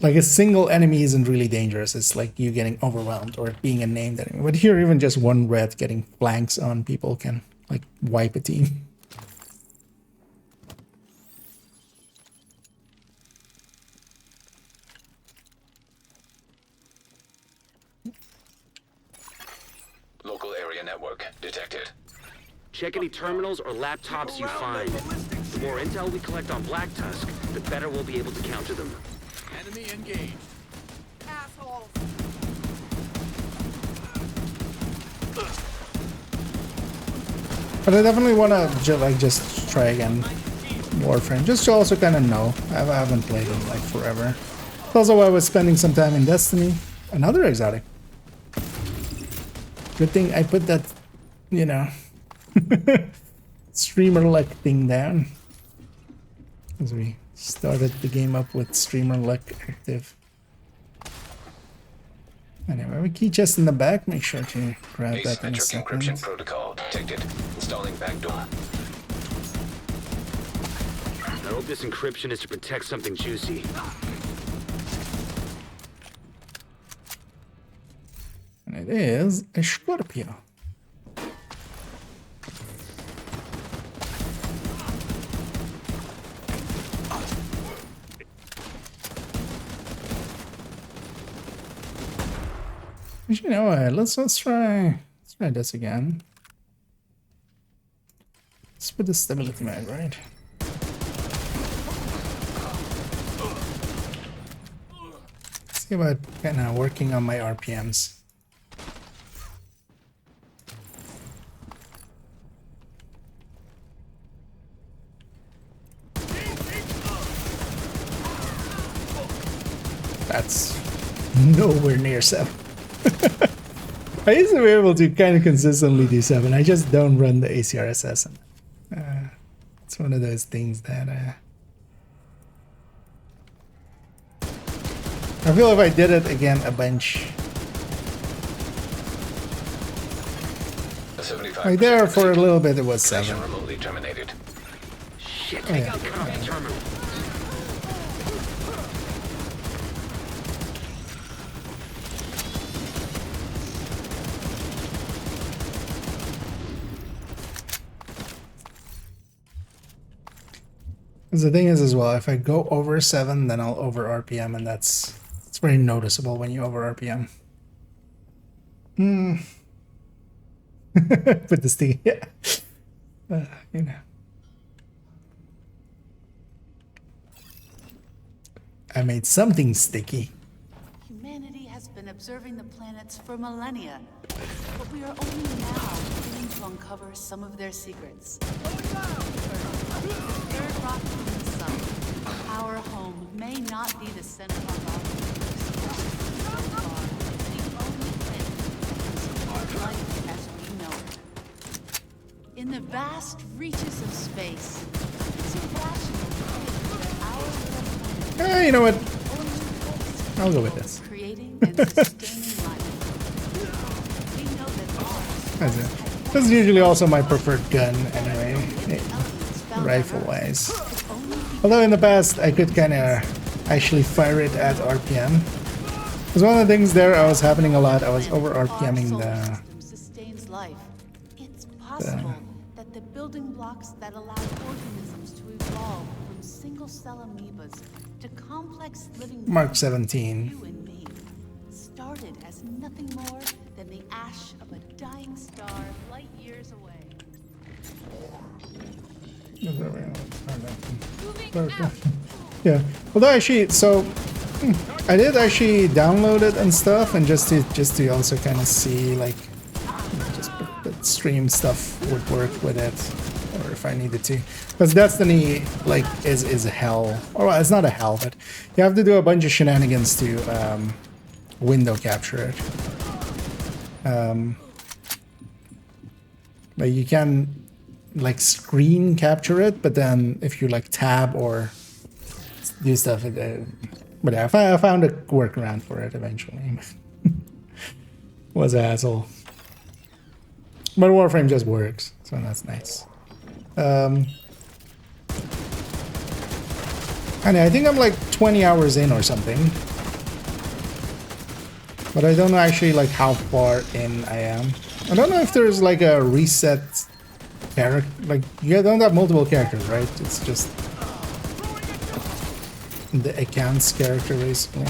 Like a single enemy isn't really dangerous. It's like you getting overwhelmed or being a named enemy. But here even just one red getting flanks on people can like wipe a team. Local area network detected. Check any terminals or laptops you find. The more intel we collect on Black Tusk, the better we'll be able to counter them. Enemy engaged. Assholes. But I definitely want to just try again Warframe, just to also kind of know. I haven't played it like forever. That's also why I was spending some time in Destiny. Another exotic. Good thing I put that, you know, streamer luck thing down. As we started the game up with streamer luck active. Anyway, we key chest in the back. Make sure to grab that in a second. Encryption protocol detected. Installing backdoor. I hope this encryption is to protect something juicy. And it is a Scorpio. You know what? Let's try this again. Let's put the stability mag, right? See about kind of working on my RPMs. That's nowhere near 7. I used to be able to kind of consistently do 7. I just don't run the ACRSS. It's one of those things that I feel if I did it again a bunch. Like there for a little bit it was 7. Remotely terminated. Shit, take out terminal. Because the thing is as well, if I go over 7, then I'll over RPM, and it's very noticeable when you over RPM. Put the sticky, yeah. You know. I made something sticky. Humanity has been observing the planets for millennia, but we are only now beginning to uncover some of their secrets. The third rocket from the sun, our home may not be the center of our universe, but so far, the only planet that can support life as we know it. In the vast reaches of space, it's irrational to think that our little planet, You know what? I'll go with this. creating and sustaining life. We know that Mars This is usually also my preferred gun anyway, rifle-wise. Although in the past I could kind of actually fire it at RPM. Because one of the things there I was happening a lot, I was over RPMing the... sustains life. It's possible that the building blocks that allow organisms to evolve from single-cell amoebas to complex living Mark 17. you and me started as nothing more than the ash of a dying star light years away. Yeah. Although actually, so I did actually download it and stuff, and just to also kind of see like just that stream stuff would work with it, or if I needed to, because Destiny like is a hell. Or well, it's not a hell, but you have to do a bunch of shenanigans to window capture it. Like you can like screen capture it, but then if you like tab or do stuff, but yeah, I found a workaround for it eventually. Was an asshole, but Warframe just works, so that's nice. And I think I'm like 20 hours in or something, but I don't know actually like how far in I am. I don't know if there's like a reset character, like you don't have multiple characters, right? It's just the accounts character basically.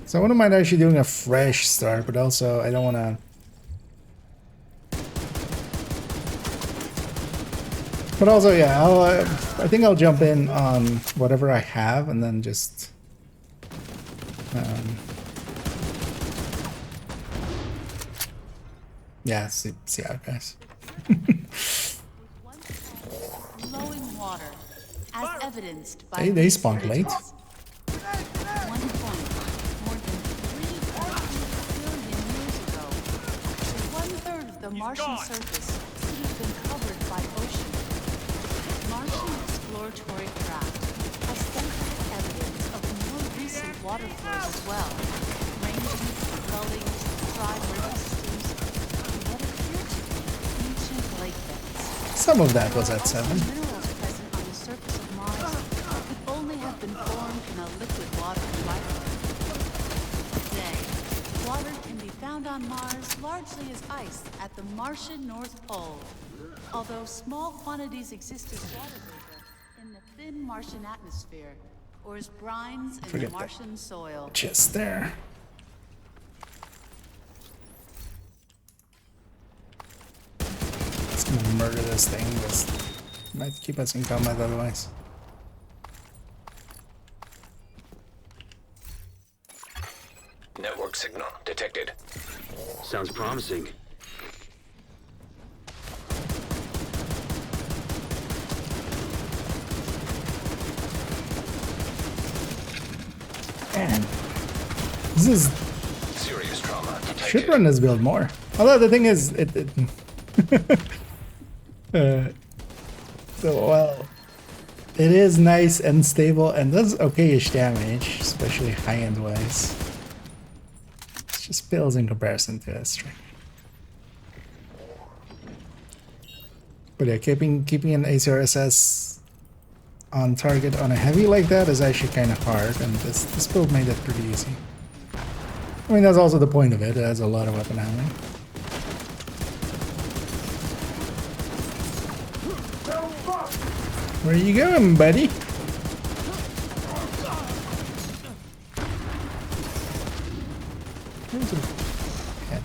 So I wouldn't mind actually doing a fresh start, but also I don't want to. But also, yeah, I think I'll jump in on whatever I have and then just. Yeah, see how it goes. Flowing water, as evidenced by They spawned late. 1 point, more than 3 billion years ago, 1/3 of the Martian surface could have been covered by ocean. Martian exploratory craft has sent back evidence of more recent water flows as well, ranging from gullies, dry river systems, and what appear to be ancient lake beds. Some of that was at 7. Minerals present on the surface of Mars could only have been formed in a liquid water environment. Today, water can be found on Mars largely as ice at the Martian North Pole, although small quantities exist as water vapor in the thin Martian atmosphere, or as brines in Forget the Martian soil. Just there. Let's murder this thing. This might keep us in combat otherwise. Network signal detected. Sounds promising. Man, this is Serious trauma detected. should run this build more. Although the thing is, so well, it is nice and stable and does okayish damage, especially high-end wise. It just pales in comparison to a string. But yeah, keeping an ACRSS on target on a heavy like that is actually kind of hard, and this build made it pretty easy. I mean, that's also the point of it. It has a lot of weapon handling. Where are you going, buddy? Where's the cat?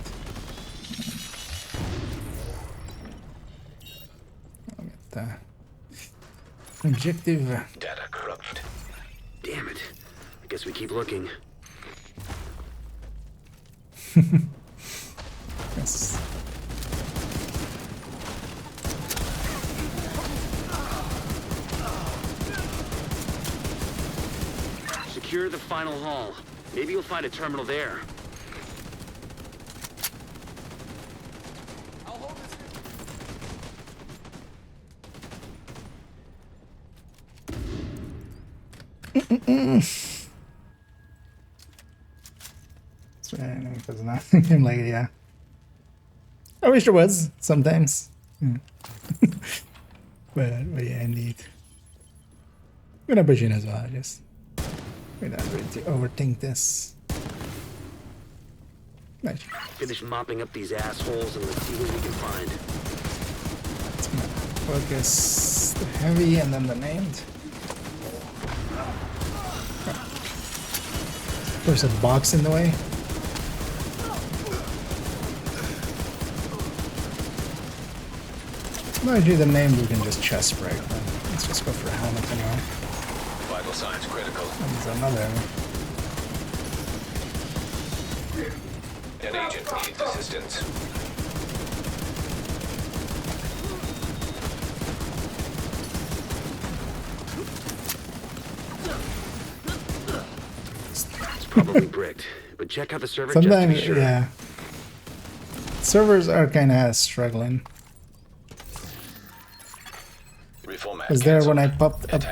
I'll get the objective. Data corrupted. Damn it. I guess we keep looking. Yes. Secure the final hall. Maybe you'll find a terminal there. Does not seem like it, yeah. I wish there was sometimes. but yeah, indeed. I'm gonna push in as well, just we're not ready to overthink this. Nice. Finish mopping up these assholes and let's see what we can find. Focus the heavy and then the named. There's a box in the way. No, actually the named we can just chest break, but let's just go for a helmet anyway. Vital signs critical. And there's another. An agent needs assistance. It's probably bricked, but check out the server just to Sometimes, be sure. yeah. Servers are kind of struggling. Was there when I popped up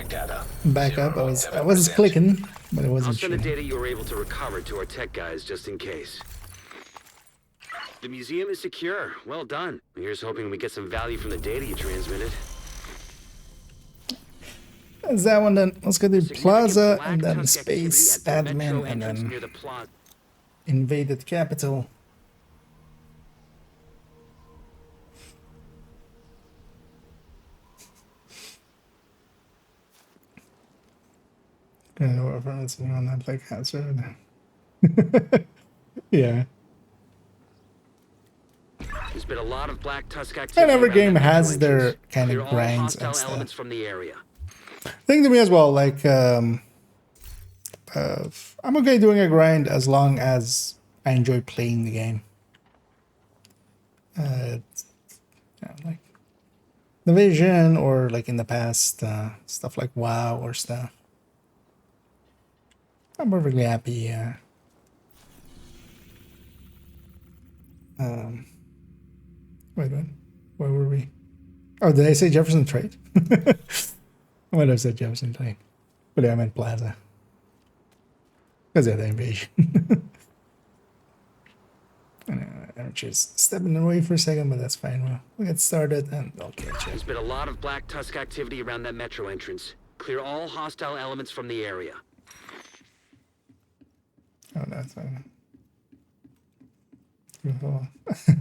back up? I was clicking, but it I'll wasn't send the showing. data you were able to recover to our tech guys just in case. The museum is secure. Well done. Here's hoping we get some value from the data you transmitted. That's that one then. Let's go to Significant Plaza black and then tusk activity Space at the metro Admin and entrance then near the plaza. Invaded Capital. I don't know what reference anyone had like hazard. Yeah. There's been a lot of black tusk activity. And every around game that metro has their entrance. kind Clear of all grinds hostile and stuff. elements from the area. Thing to me as well, like I'm okay doing a grind as long as I enjoy playing the game. Like Division or like in the past stuff like WoW or stuff. I'm perfectly happy. Wait, where were we? Oh, did I say Jefferson Trade? I might have said Jefferson Trade, but yeah, I meant Plaza. Because of the invasion. I'm just stepping away for a second, but that's fine. We'll get started and I'll catch you. There's been a lot of black tusk activity around that metro entrance. Clear all hostile elements from the area. Oh, that's fine.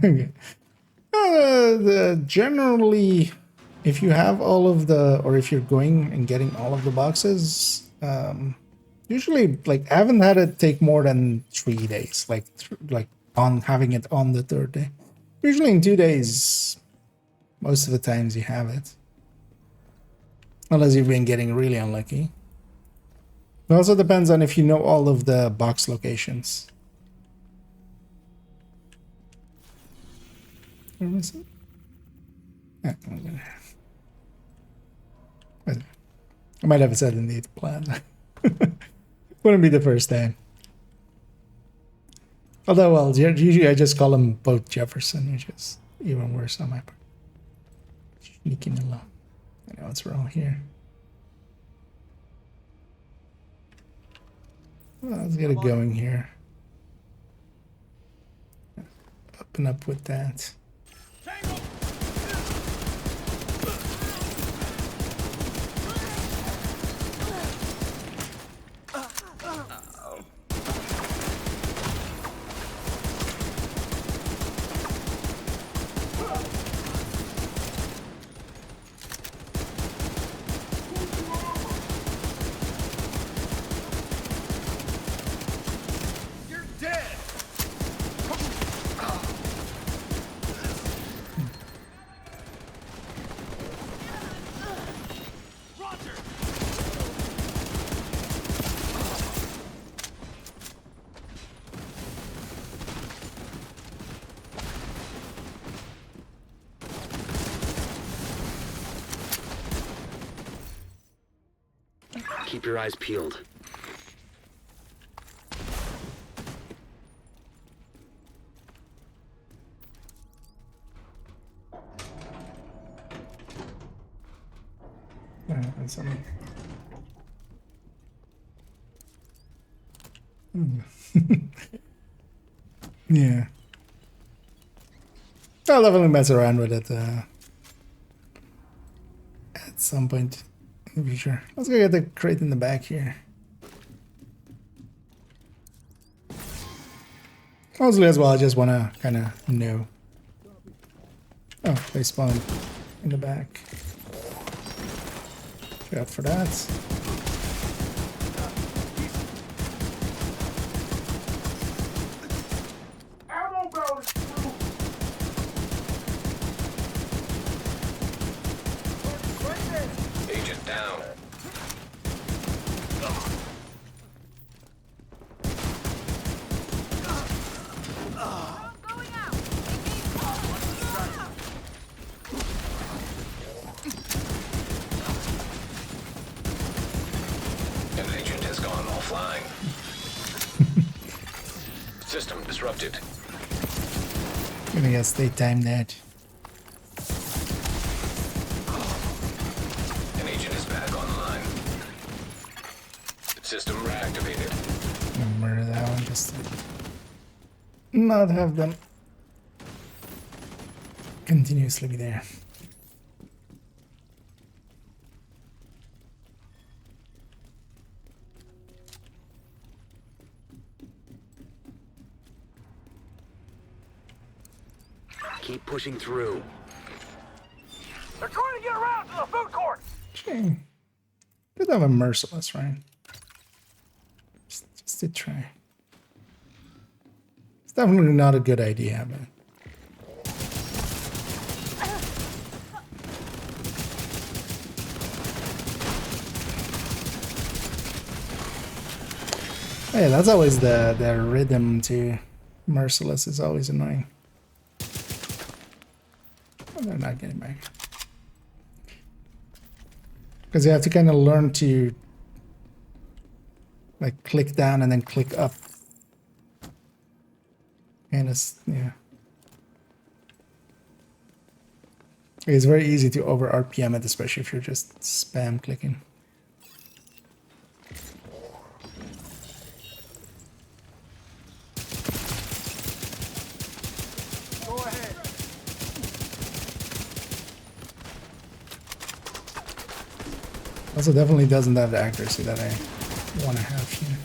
Okay. Generally, if you have all of the, or if you're going and getting all of the boxes, usually, like, I haven't had it take more than 3 days, like on having it on the third day. Usually in 2 days, most of the times you have it. Unless you've been getting really unlucky. It also depends on if you know all of the box locations. Where was it? Yeah, I might have said indeed plan. Wouldn't be the first time. Although, well, usually I just call them both Jefferson, which is even worse on my part. Sneaking along. I know what's wrong here. Well, let's get it going here. Up and up with that. Keep your eyes peeled. And some. Yeah. I'll definitely mess around with it at some point in the future. Let's go get the crate in the back here. Mostly as well, I just want to kind of know. Oh, they spawned in the back. Watch out for that. Agent down. An agent has gone offline. System disrupted. I guess they timed that. An agent is back online. System reactivated. Murder that one just to not have them continuously be there. Keep pushing through. They're trying to get around to the food court. Okay. Could have a merciless, right? Just to try. It's definitely not a good idea, but. Hey, that's always the rhythm to merciless is always annoying. Oh, they're not getting back. Because you have to kind of learn to like click down and then click up. And it's, yeah. It's very easy to over RPM it, especially if you're just spam clicking. Go ahead. Also definitely doesn't have the accuracy that I want to have here.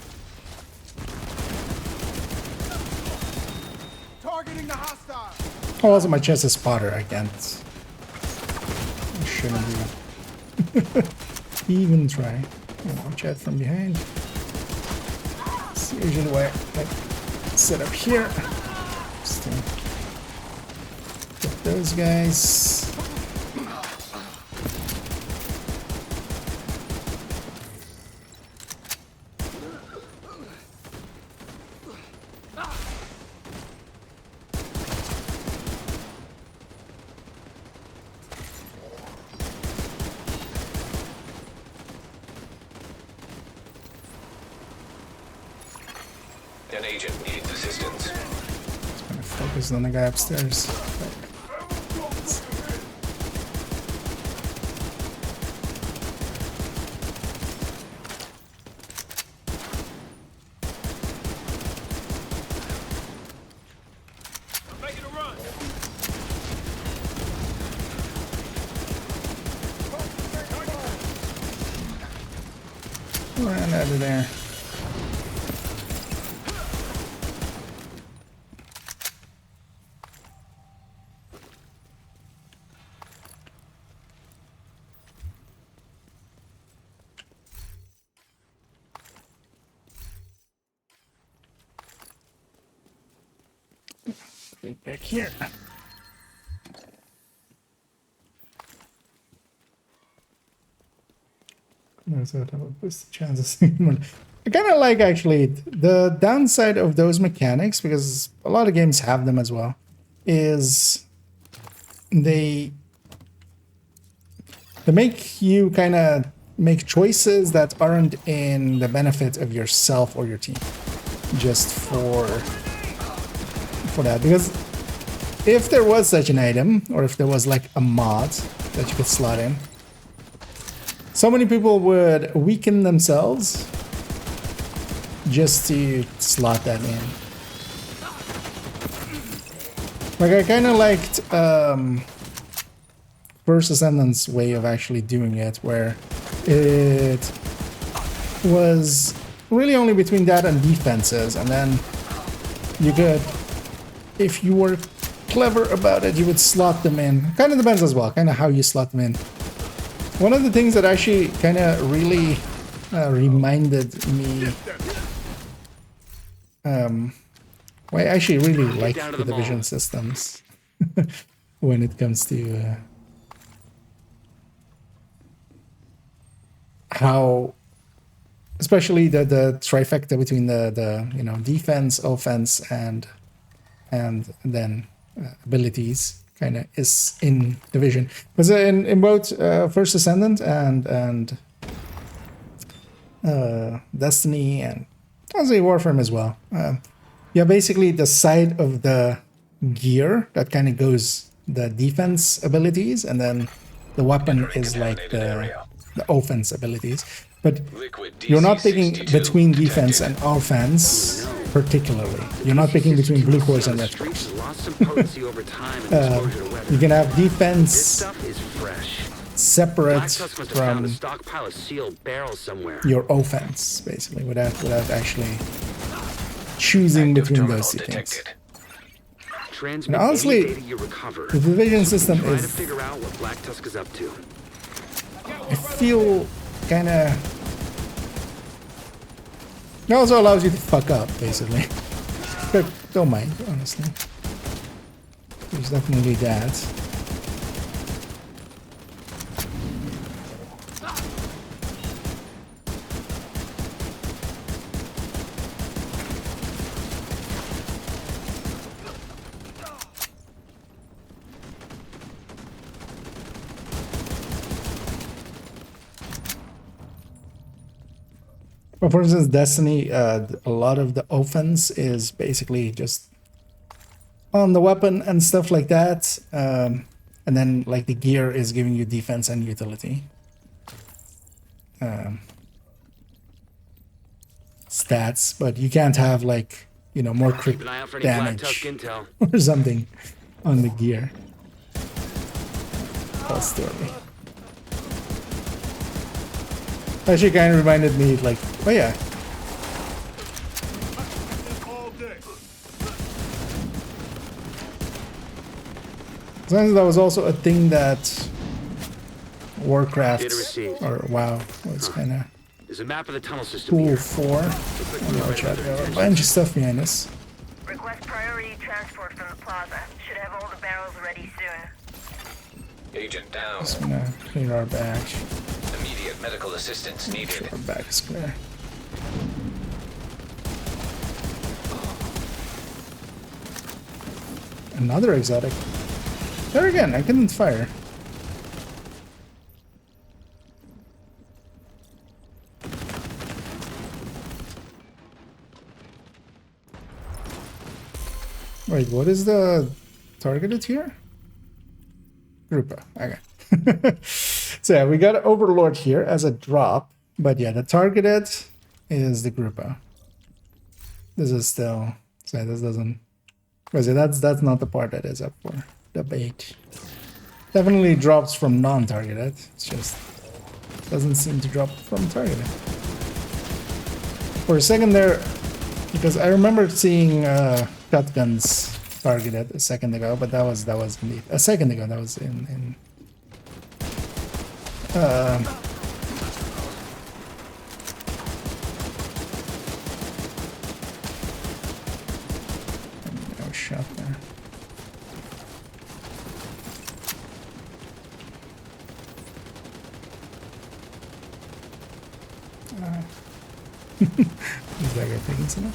Targeting the hostile. Oh, also my chest is spotter. I can't. I shouldn't even try. Watch out from behind. It's usually why I like set up here. Just to get those guys. An agent needs assistance. Just gonna focus on the guy upstairs. I'm making a run. Run out of there. Right back here. So that will boost the chances. I kind of like actually the downside of those mechanics, because a lot of games have them as well, is they make you kind of make choices that aren't in the benefit of yourself or your team, just for that. Because if there was such an item, or if there was like a mod that you could slot in, so many people would weaken themselves just to slot that in. Like, I kind of liked First Ascendant's way of actually doing it, where it was really only between that and defenses, and then you could, if you were clever about it, you would slot them in. Kind of depends as well, kind of how you slot them in. One of the things that actually kind of really reminded me, well, I actually really like the division systems when it comes to how, especially the trifecta between the you know, defense, offense, and then abilities kind of is in division. Because in both First Ascendant and Destiny, and I'll say Warframe as well, yeah, basically the side of the gear that kind of goes the defense abilities, and then the weapon is like the offense abilities. But you're not picking between defense and offense particularly. You're not picking between blue cores and red cores. You can have defense separate from your offense, basically, without actually choosing between those two things. And honestly, the division system is, I feel, kind of, it also allows you to fuck up, basically. But don't mind, honestly. There's definitely that. But for instance, Destiny, a lot of the offense is basically just on the weapon and stuff like that. And then like the gear is giving you defense and utility. Stats, but you can't have like, you know, more crit damage or something on the gear. Whole story. Actually kind of reminded me, like, oh yeah. Sometimes that was also a thing that Warcraft or WoW was kind of cool for. I'll try to have a bunch of stuff behind us. Request priority transport from the plaza. Should have all the barrels ready soon. Agent down. Just gonna clear our back. Immediate medical assistance needed. Our back is clear. Another exotic. There again, I couldn't fire. Wait, what is the targeted here? Grupa. Okay. So yeah, we got Overlord here as a drop, but yeah, the targeted is the Grupa. This is still, so this doesn't, because that's not the part that is up for debate. Definitely drops from non-targeted. It's just doesn't seem to drop from targeted. For a second there, because I remember seeing shotguns targeted a second ago, but that was indeed a second ago. That was in no shot there. These dagger things in it.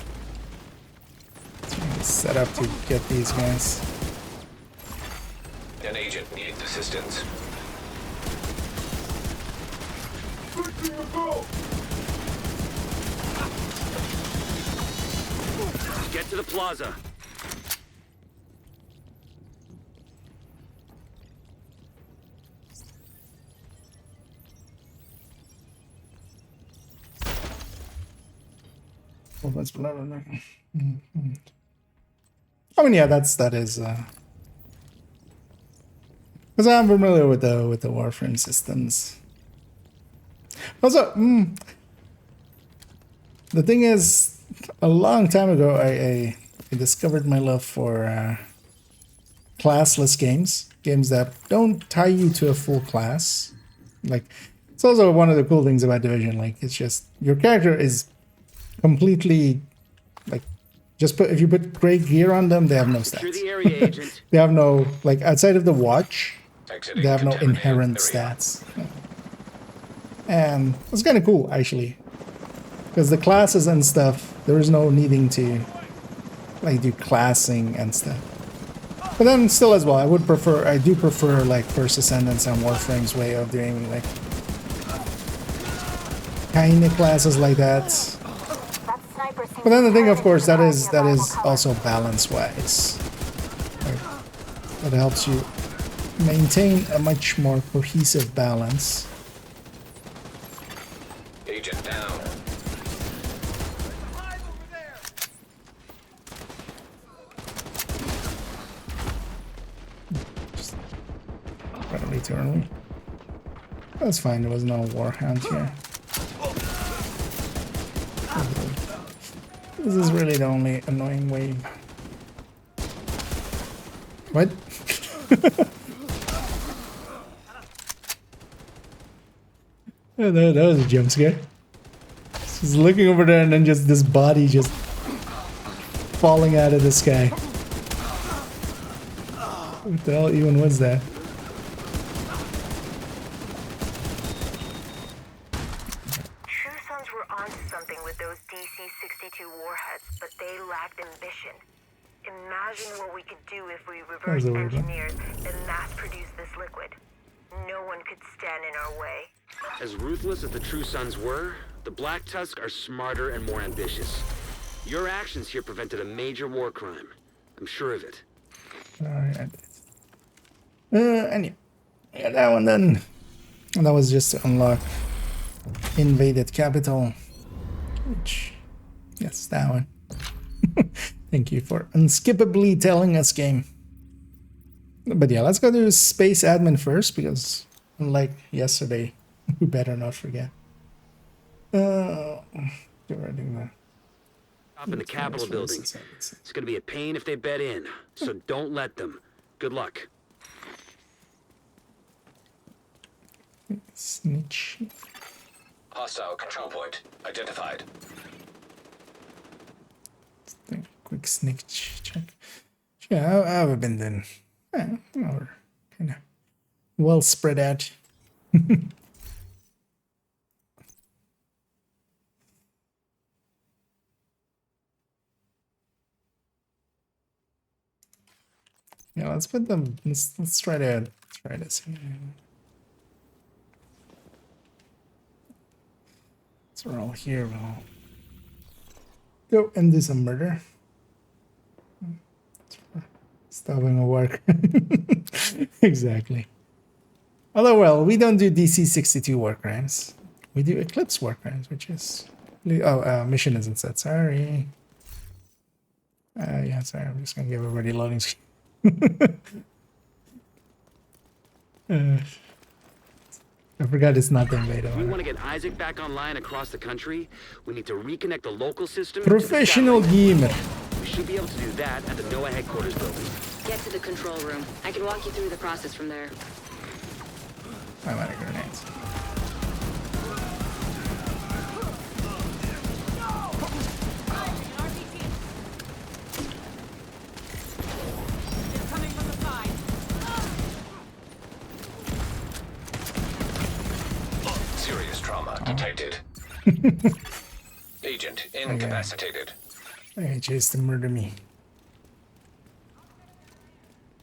Trying to set up to get these guys. An agent needs assistance. Get to the plaza. Oh, that's blah, blah, blah. I mean, yeah, that is. Because I'm familiar with the Warframe systems. Also, the thing is, a long time ago, I discovered my love for classless games that don't tie you to a full class. Like, it's also one of the cool things about Division. Like, it's just your character is completely like if you put great gear on them, they have no Secure stats. the area, agent. They have no, like, outside of the watch, Exiting they have no contaminated inherent area. stats. And it's kind of cool, actually. Because the classes and stuff, there is no needing to, like, do classing and stuff. But then, still as well, I do prefer, like, First Ascendants and Warframe's way of doing, like, kind of classes like that. But then the thing, of course, that is also balance-wise. That helps you maintain a much more cohesive balance. Agent down. Just probably too early. That's fine, there was no Warhound here. This is really the only annoying wave. What? Yeah, that was a jump scare. Just looking over there and then just this body just falling out of the sky. What the hell even was that? True Sons were onto something with those DC-62 warheads, but they lacked ambition. Imagine what we could do if we reverse engineered and mass-produce this liquid. No one could stand in our way. As ruthless as the True Sons were, the Black Tusk are smarter and more ambitious. Your actions here prevented a major war crime. I'm sure of it. Alright. Anyway. Yeah, that one then. And that was just to unlock Invaded Capital. Which, yes, that one. Thank you for unskippably telling us, game. But yeah, let's go to Space Admin first, because unlike yesterday, we better not forget. Up in the Capitol building. It's gonna be a pain if they bet in, so don't let them. Good luck. Snitch. Hostile control point identified. Quick sneak check. Yeah, how have I been then? Yeah, we're kind of well spread out. Yeah, let's put them. Let's try this. So we're all here. We'll go and do some murder. Stopping a work. Exactly. Although, well, we don't do DC-62 war crimes. We do Eclipse war crimes, which is... Oh, mission isn't set. Sorry. Yeah, sorry. I'm just going to give everybody loading screen. I forgot it's not the invader. If we want to get Isaac back online across the country, we need to reconnect the local system. Professional gamer. We should be able to do that at the NOAA headquarters building. Get to the control room. I can walk you through the process from there. I'm out of grenades. Serious trauma detected. Agent incapacitated. They chased to murder me.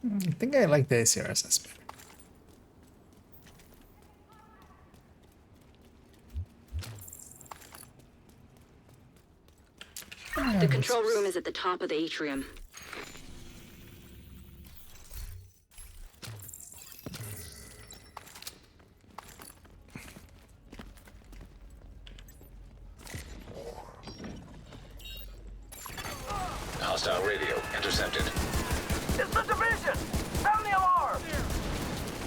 I think I like the ACRSS better. The control room is at the top of the atrium. Hostile radio intercepted. It's the division! Sound the alarm!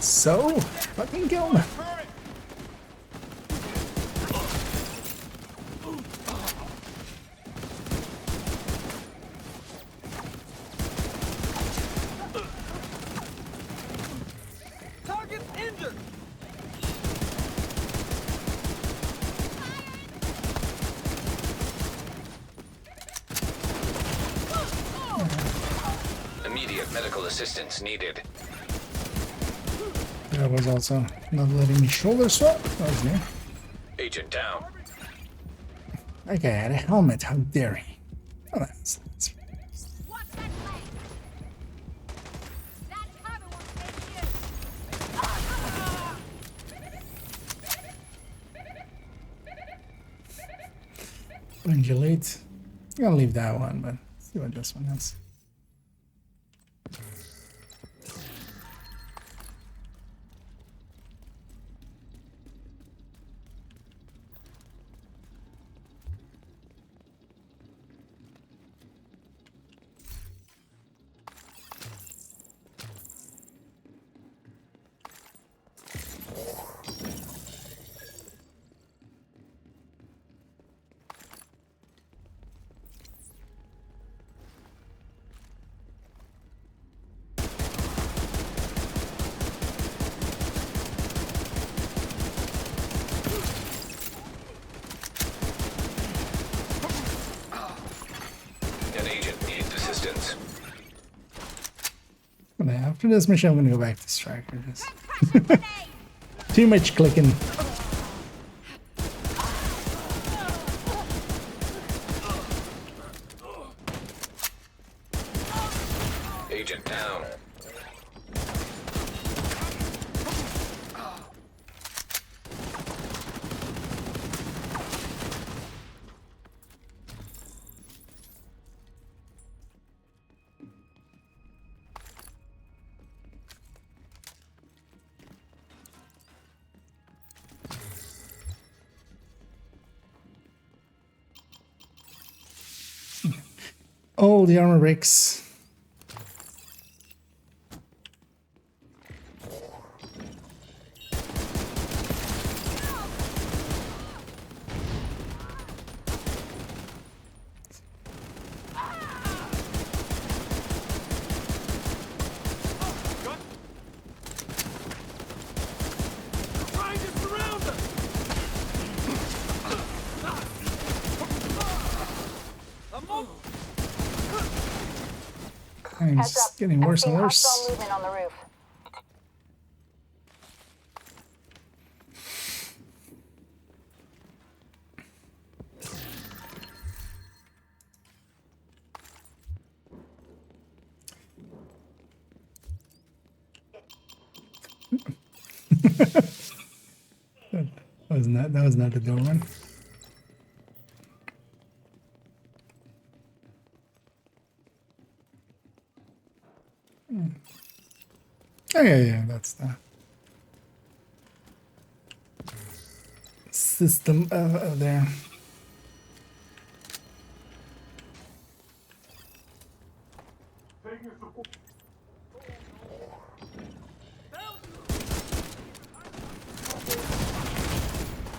So, fucking kill me. Target's injured! Immediate medical assistance needed. That was also not letting me shoulder swap. That was new. Agent down. Okay, I had a helmet. How dare he? Oh, that's Watch that leg. That cover will take you. undulate. I'm gonna leave that one, but see what this one has. An agent needs assistance. But after this mission, I'm gonna go back to Striker. Just too much clicking. Agent down. Oh, the armor breaks. Trying to surround us! It's getting worse and worse. Movement on the roof. That was not a good one. Oh yeah, that's the system there.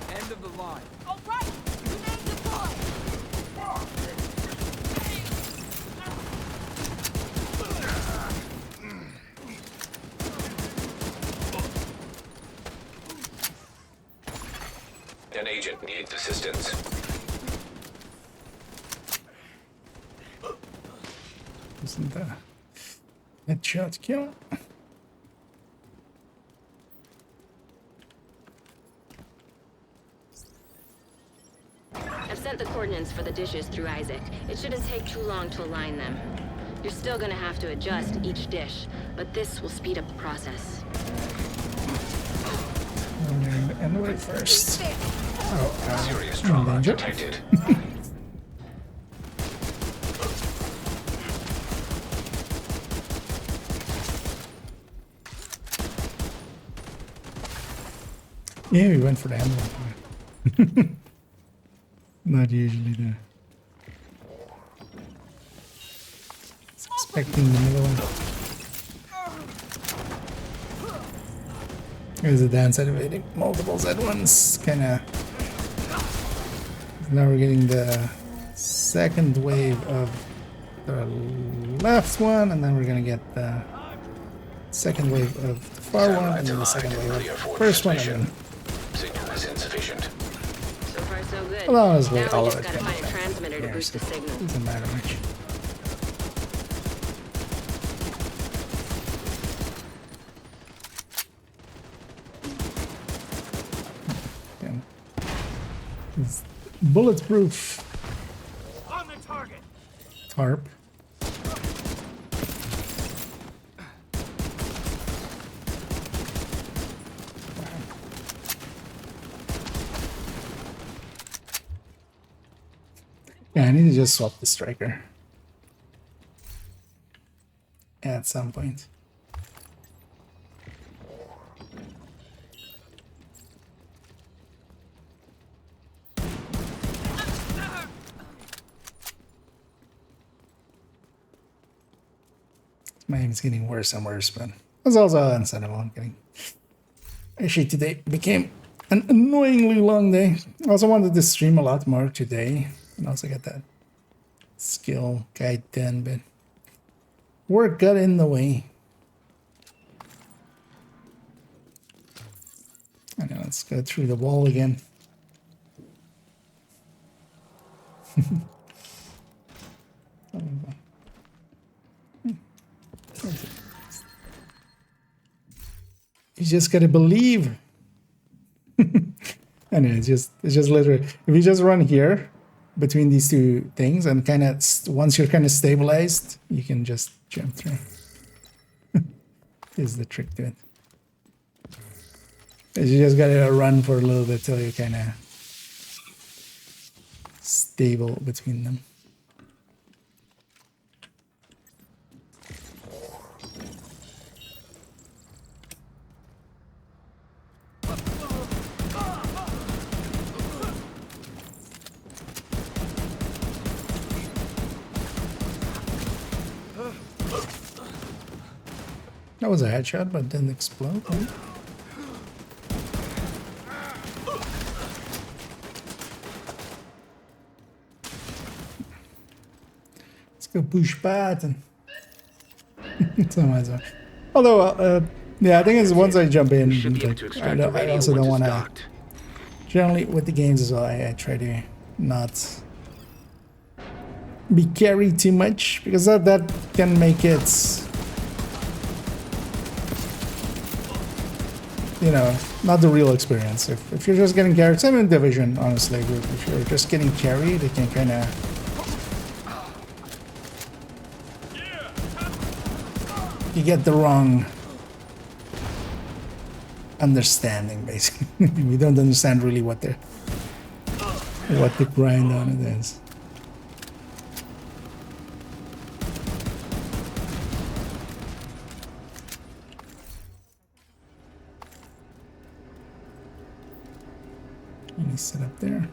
End of the line. All right, you made the boy. An agent needs assistance. Isn't that headshot kill? I've sent the coordinates for the dishes through Isaac. It shouldn't take too long to align them. You're still gonna have to adjust each dish, but this will speed up the process. I'm doing the end way first. Oh, Serious trauma danger. detected. Yeah, we went for the hand one. Not usually there. Expecting the middle one. There's a dance activating multiples at once, kinda. Now we're getting the second wave of the left one, and then we're gonna get the second wave of the far one, and then the second wave of the first one, and then Signal is insufficient. So far, so good. well, honestly, Now all we of just it. gotta find a transmitter to boost the signal. Doesn't matter much. It's bulletproof On the target. tarp. Yeah, I need to just swap the striker at some point. My aim is getting worse and worse, but it's also unsettable. I'm kidding. Actually, today became an annoyingly long day. I also wanted to stream a lot more today and also get that skill guide done, but work got in the way. I know, let's go through the wall again. You just gotta believe. Anyway, it's just literally, if you just run here between these two things and kind of once you're kind of stabilized, you can just jump through. Is the trick to it. You just gotta run for a little bit till you're kind of stable between them. That was a headshot, but didn't explode. Huh? Let's go push button. Although, yeah, I think it's once I jump in, like, I also don't want to. Generally, with the games as well, I try to not be carried too much because that can make it, you know, not the real experience. If you're just getting carried, same in Division, honestly. If you're just getting carried, it can kind of. You get the wrong understanding, basically. You don't understand really what the grind on it is. Let me sit up there.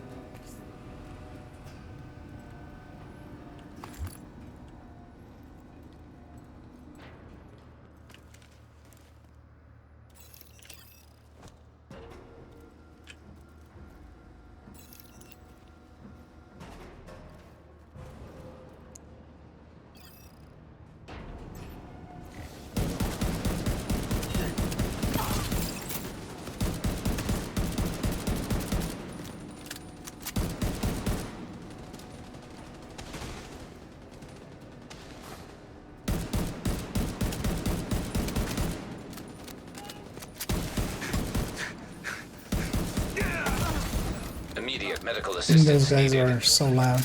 Immediate medical And assistance those guys needed. are so loud.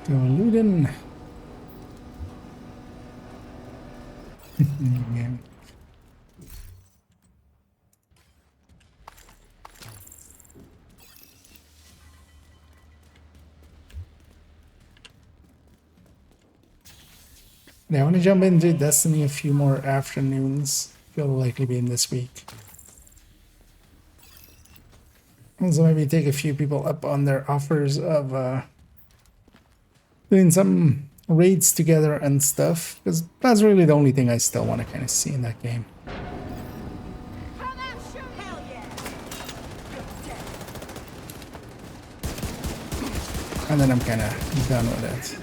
Go looting. Yeah. Yeah, I want to jump into Destiny a few more afternoons. It'll likely be in this week. Also, maybe take a few people up on their offers of doing some raids together and stuff, because that's really the only thing I still want to kind of see in that game. And then I'm kind of done with it.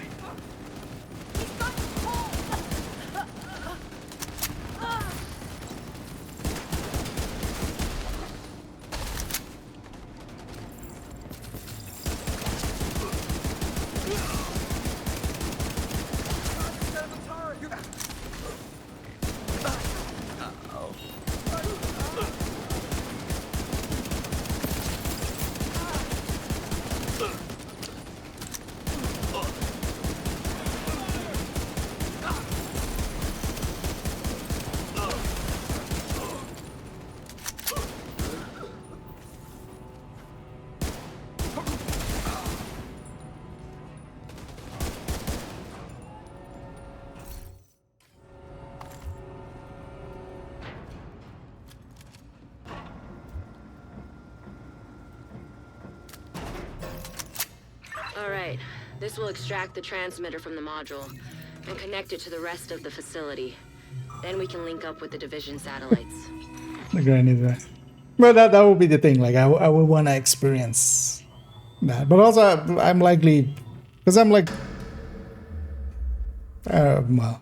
Alright, this will extract the transmitter from the module and connect it to the rest of the facility. Then we can link up with the division satellites. The granny there. But that would be the thing, like I would want to experience that. But also I'm likely, because I'm like, well, I'm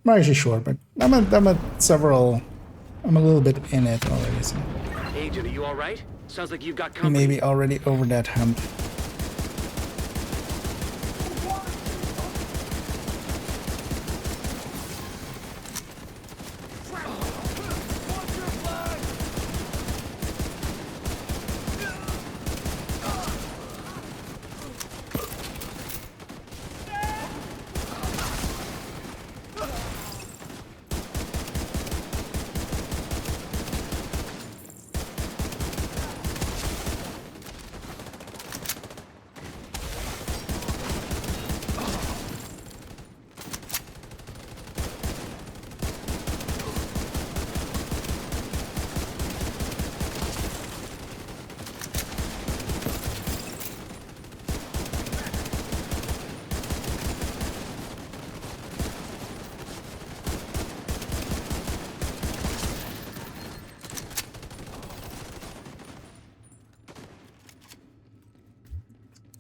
not actually sure, but I'm a little bit in it already, so. Agent, are you alright? Sounds like you've got company. Maybe already over that hump.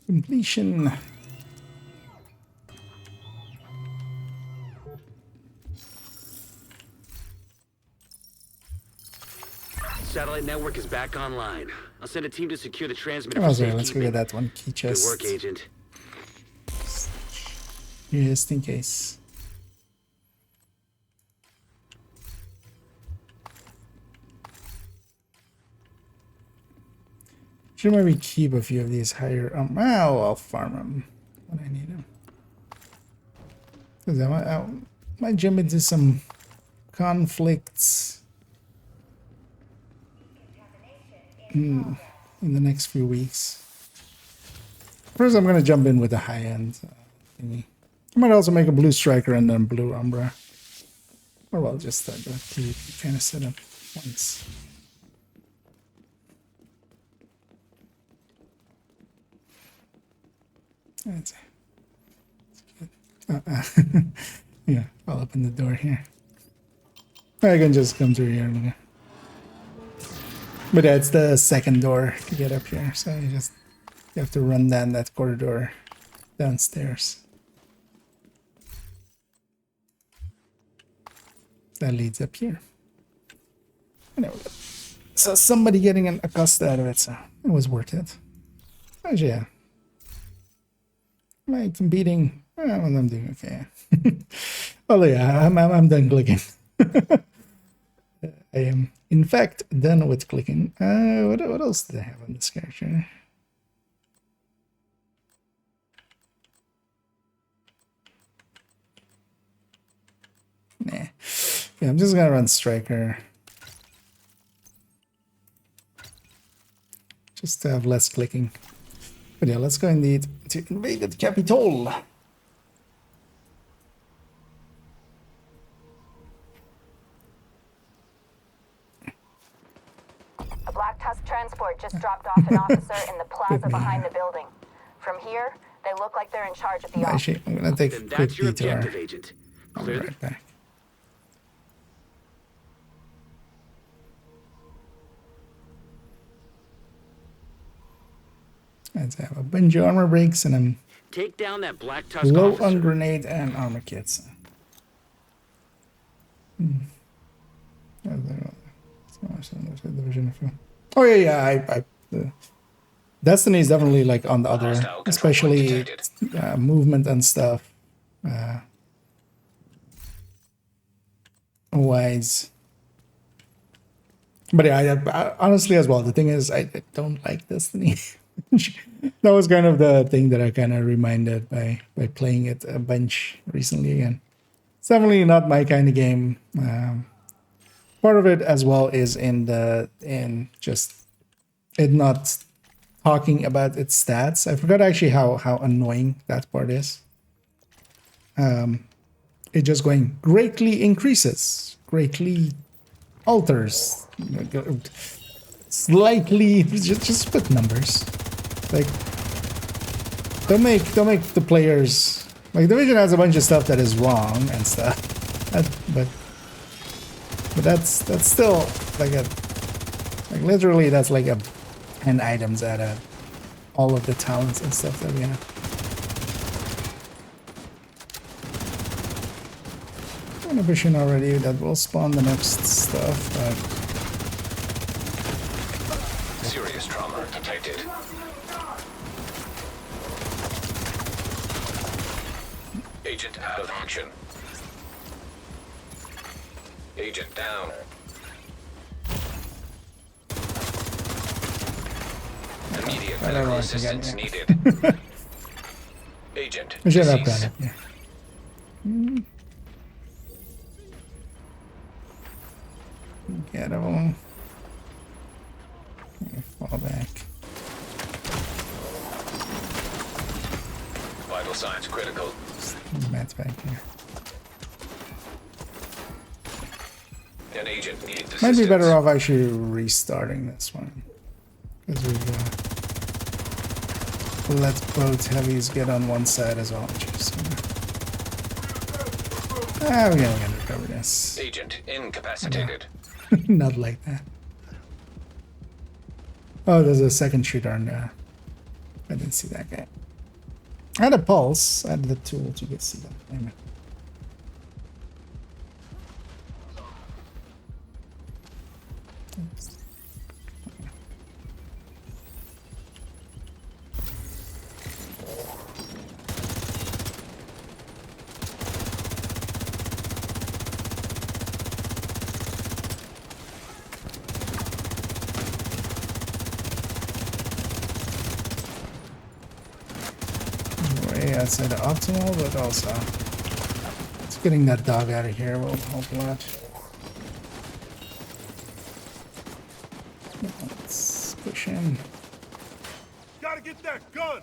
Completion. Satellite network is back online. I'll send a team to secure the transmitter for Oh, sorry, safekeeping. let's go get that one. Key chest. Good work, Agent. Just in case. Should maybe keep a few of these higher. Well, I'll farm them when I need them. Because I might jump into some conflicts in the next few weeks. First, I'm going to jump in with the high end thingy. I might also make a blue striker and then blue umbra. Or well, just start the PvP kind of setup once. That's good. Yeah, I'll open the door here. I can just come through here. Look. But that's the second door to get up here, so you have to run down that corridor downstairs. That leads up here. And there we go. So somebody getting a cost out of it, so it was worth it. Actually, yeah. Am I competing? Well, I'm doing okay. Oh yeah, I'm done clicking. I am, in fact, done with clicking. What else did I have on this character? Yeah, I'm just gonna run striker. Just to have less clicking. But yeah, let's go indeed to invade the Capitol. A Black Tusk transport just dropped off an officer in the plaza behind the building. From here, they look like they're in charge of the office. Actually, I'm gonna take a quick That's your detour. objective, Agent. I'll be Clear right back. Let's have a bunch of armor breaks and I'm Take down that Black Tusk low officer. on grenade and armor kits. Oh yeah. Destiny is definitely like on the other, especially movement and stuff. Wise. But yeah, I honestly as well. The thing is, I don't like Destiny. That was kind of the thing that I kind of reminded by playing it a bunch recently again. It's definitely not my kind of game. Part of it as well is in just it not talking about its stats. I forgot actually how annoying that part is. It just going greatly increases, greatly alters, slightly just put numbers. Like don't make the players like Division has a bunch of stuff that is wrong and stuff, but that's still like literally that's like 10 items out of all of the talents and stuff that we have. On a vision already that will spawn the next stuff, but Serious trauma detected. Agent out of action. Agent down. Immediate medical assistance needed. Agent we should have deceased. done it. Yeah. Get him. Fall back. Vital signs critical. Matt's back here. An agent needs assistance. Might be better off actually restarting this one. Because we've let both heavies get on one side as well. We're gonna recover this. Agent incapacitated. Not like that. Oh, there's a second shooter on there. I didn't see that guy. I had a pulse. I had the tool to get see that. Anyway. Outside the optimal, but also it's getting that dog out of here will help a lot. Let's push in. Gotta get that gun!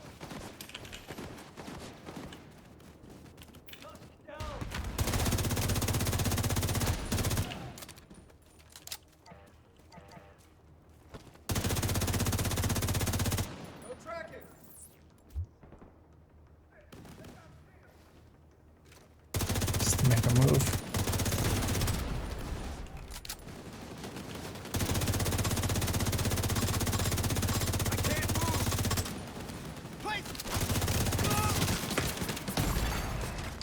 Make a move.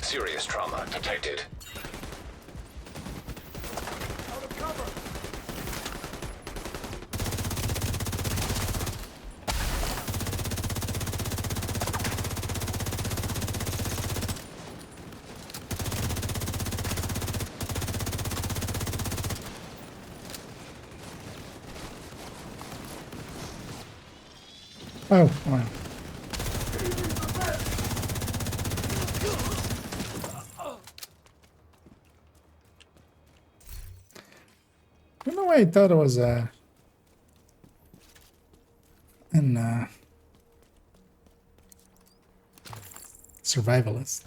Serious trauma detected. Out of cover! Oh, wow. why I thought it was an survivalist.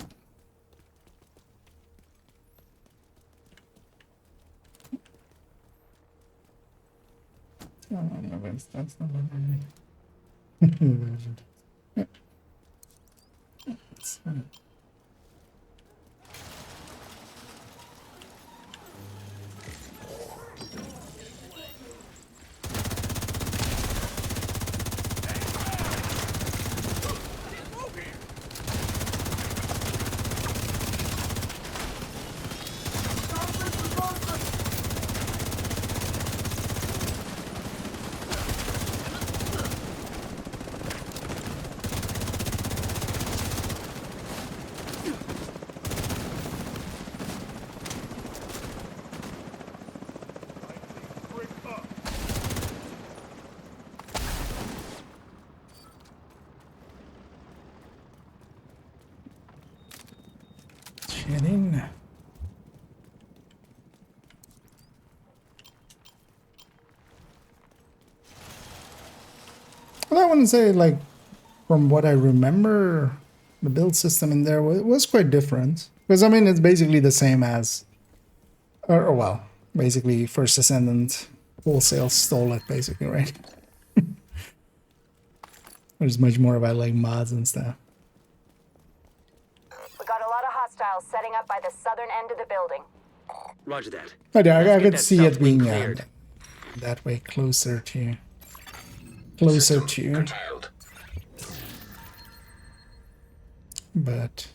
Oh, no, that's not what in. Well, I wouldn't say, like, from what I remember, the build system in there was quite different. Because, I mean, it's basically the same as, or well, basically First Ascendant wholesale stole it, basically, right? There's much more about, like, mods and stuff. We got a lot of hostiles setting up by the southern end of the building. Roger that. But yeah, I Let's could get see that it being cleared. that way, closer to. Closer to. Curtailed. But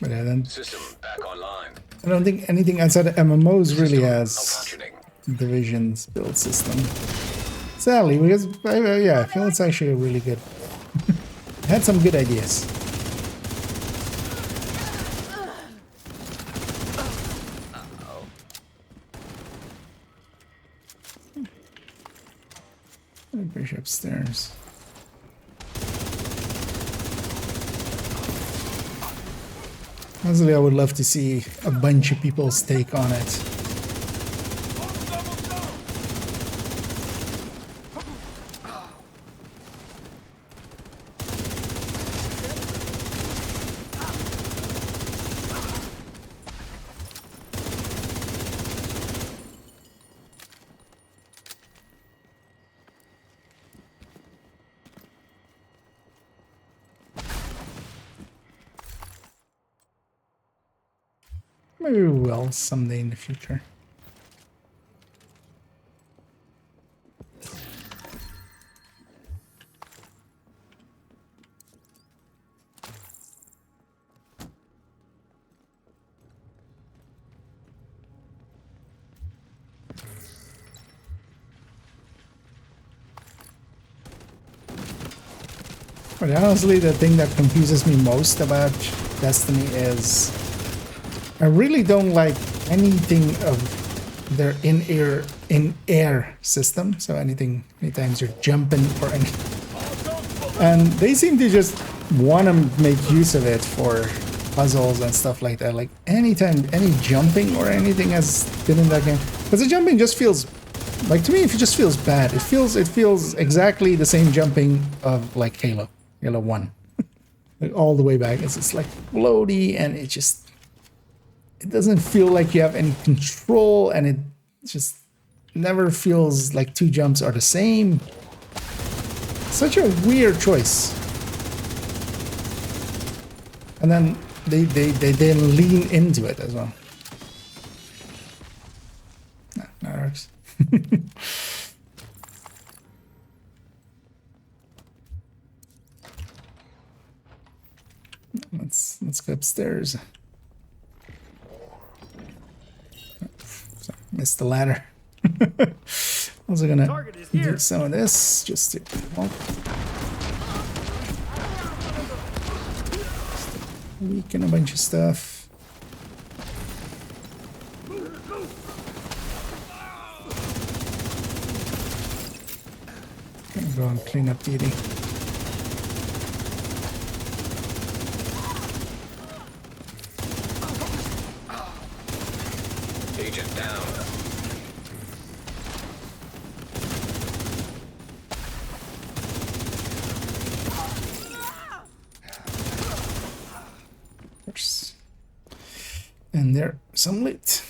yeah, then System back online. I don't think anything outside of MMOs really System has malfunctioning. Division's build system. Sadly, because yeah, I feel it's actually a really good. It had some good ideas. Bridge upstairs. Honestly, I would love to see a bunch of people's take on it. Maybe we will someday in the future. But honestly, the thing that confuses me most about Destiny is I really don't like anything of their in-air system. So anytimes you're jumping or anything. And they seem to just want to make use of it for puzzles and stuff like that. Like anytime any jumping or anything has been in that game. Because the jumping just feels, like to me, it just feels bad. It feels exactly the same jumping of like Halo 1. Like all the way back. It's just like floaty and it doesn't feel like you have any control, and it just never feels like two jumps are the same. Such a weird choice. And then they then lean into it as well. No, that works. Let's go upstairs. Missed the ladder. Also gonna do some of this just to weaken a bunch of stuff. Gonna go and clean up duty. And there some loot.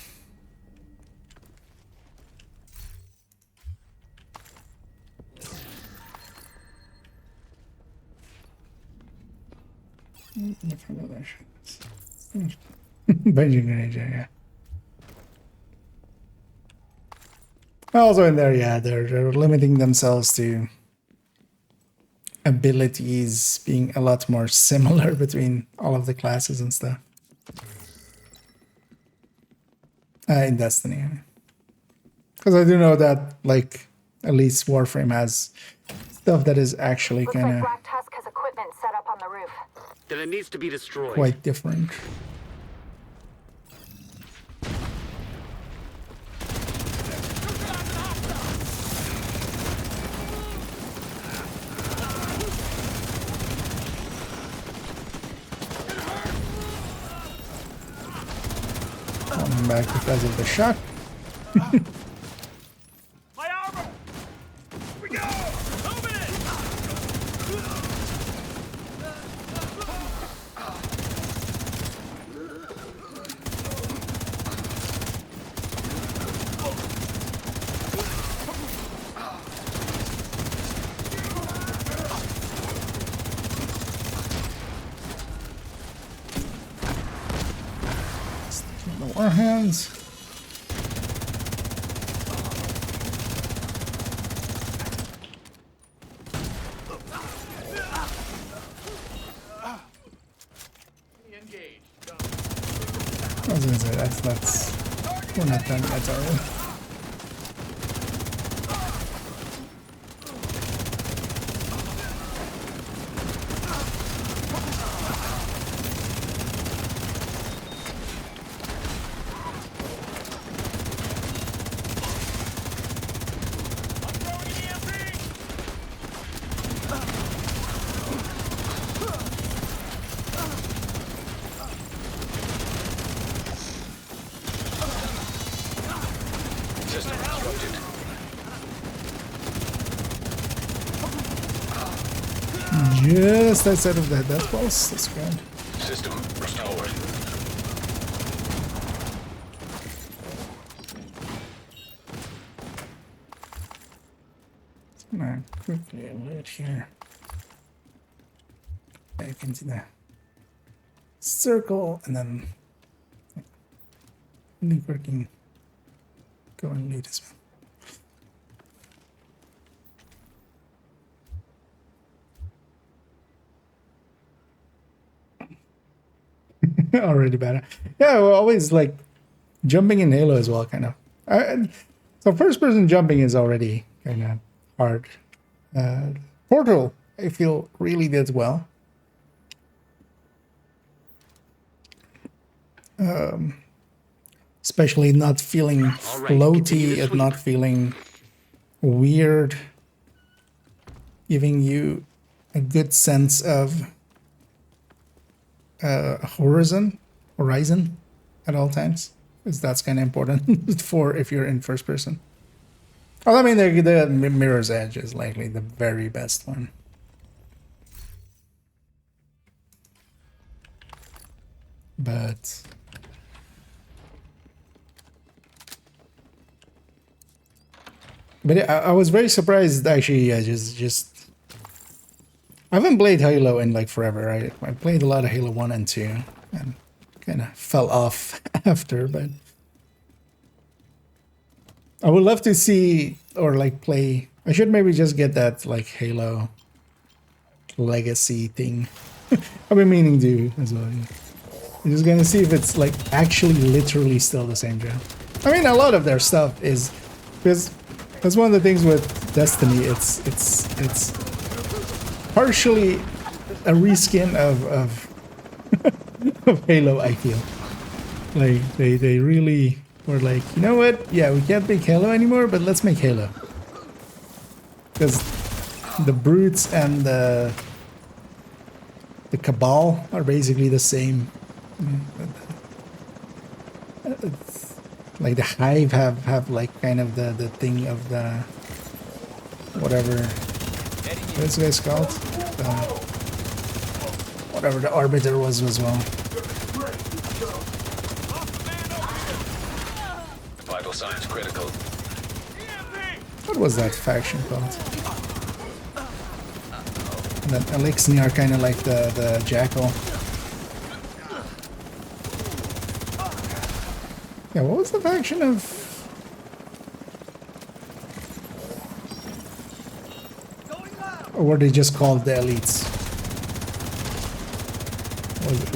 Benjamin grenade, yeah. Also in there, yeah, they're limiting themselves to abilities being a lot more similar between all of the classes and stuff. In Destiny. Because I do know that, like, at least Warframe has stuff that is actually kind of Black Tusk has equipment set up on the roof. Then it needs to be destroyed. quite different. Coming back because of the shock. My armor! We go! Moving it! The war hands. I was gonna say that's we're not done yet, are we? System disrupted. Just outside of that death pulse. That's good. System restored. I'm gonna quickly loot here. Back into the circle and then loot working. Go and loot as well. Already better. Yeah, we're always like jumping in Halo as well, kind of. So first person jumping is already kind of hard. Portal, I feel, really did well. Especially not feeling floaty and not feeling weird. Giving you a good sense of horizon at all times, because that's kind of important for if you're in first person. Well, I mean, the Mirror's Edge is likely the very best one. But I was very surprised actually. I haven't played Halo in like forever. I played a lot of Halo 1 and 2 and kind of fell off after, but I would love to see or like play. I should maybe just get that like Halo Legacy thing. I've been meaning to as well. Yeah. I'm just gonna see if it's like actually literally still the same job. I mean, a lot of their stuff is because that's one of the things with Destiny. It's partially a reskin of of Halo. I feel like they really were like, you know what? Yeah, we can't make Halo anymore, but let's make Halo. Because the brutes and the Cabal are basically the same. Like the Hive have like kind of the thing of the whatever this guy's called, whatever the Arbiter was as well. Vital signs critical. What was that faction called? That Elixir are kind of like the Jackal. Yeah, what was the faction of? Or were they just called the Elites?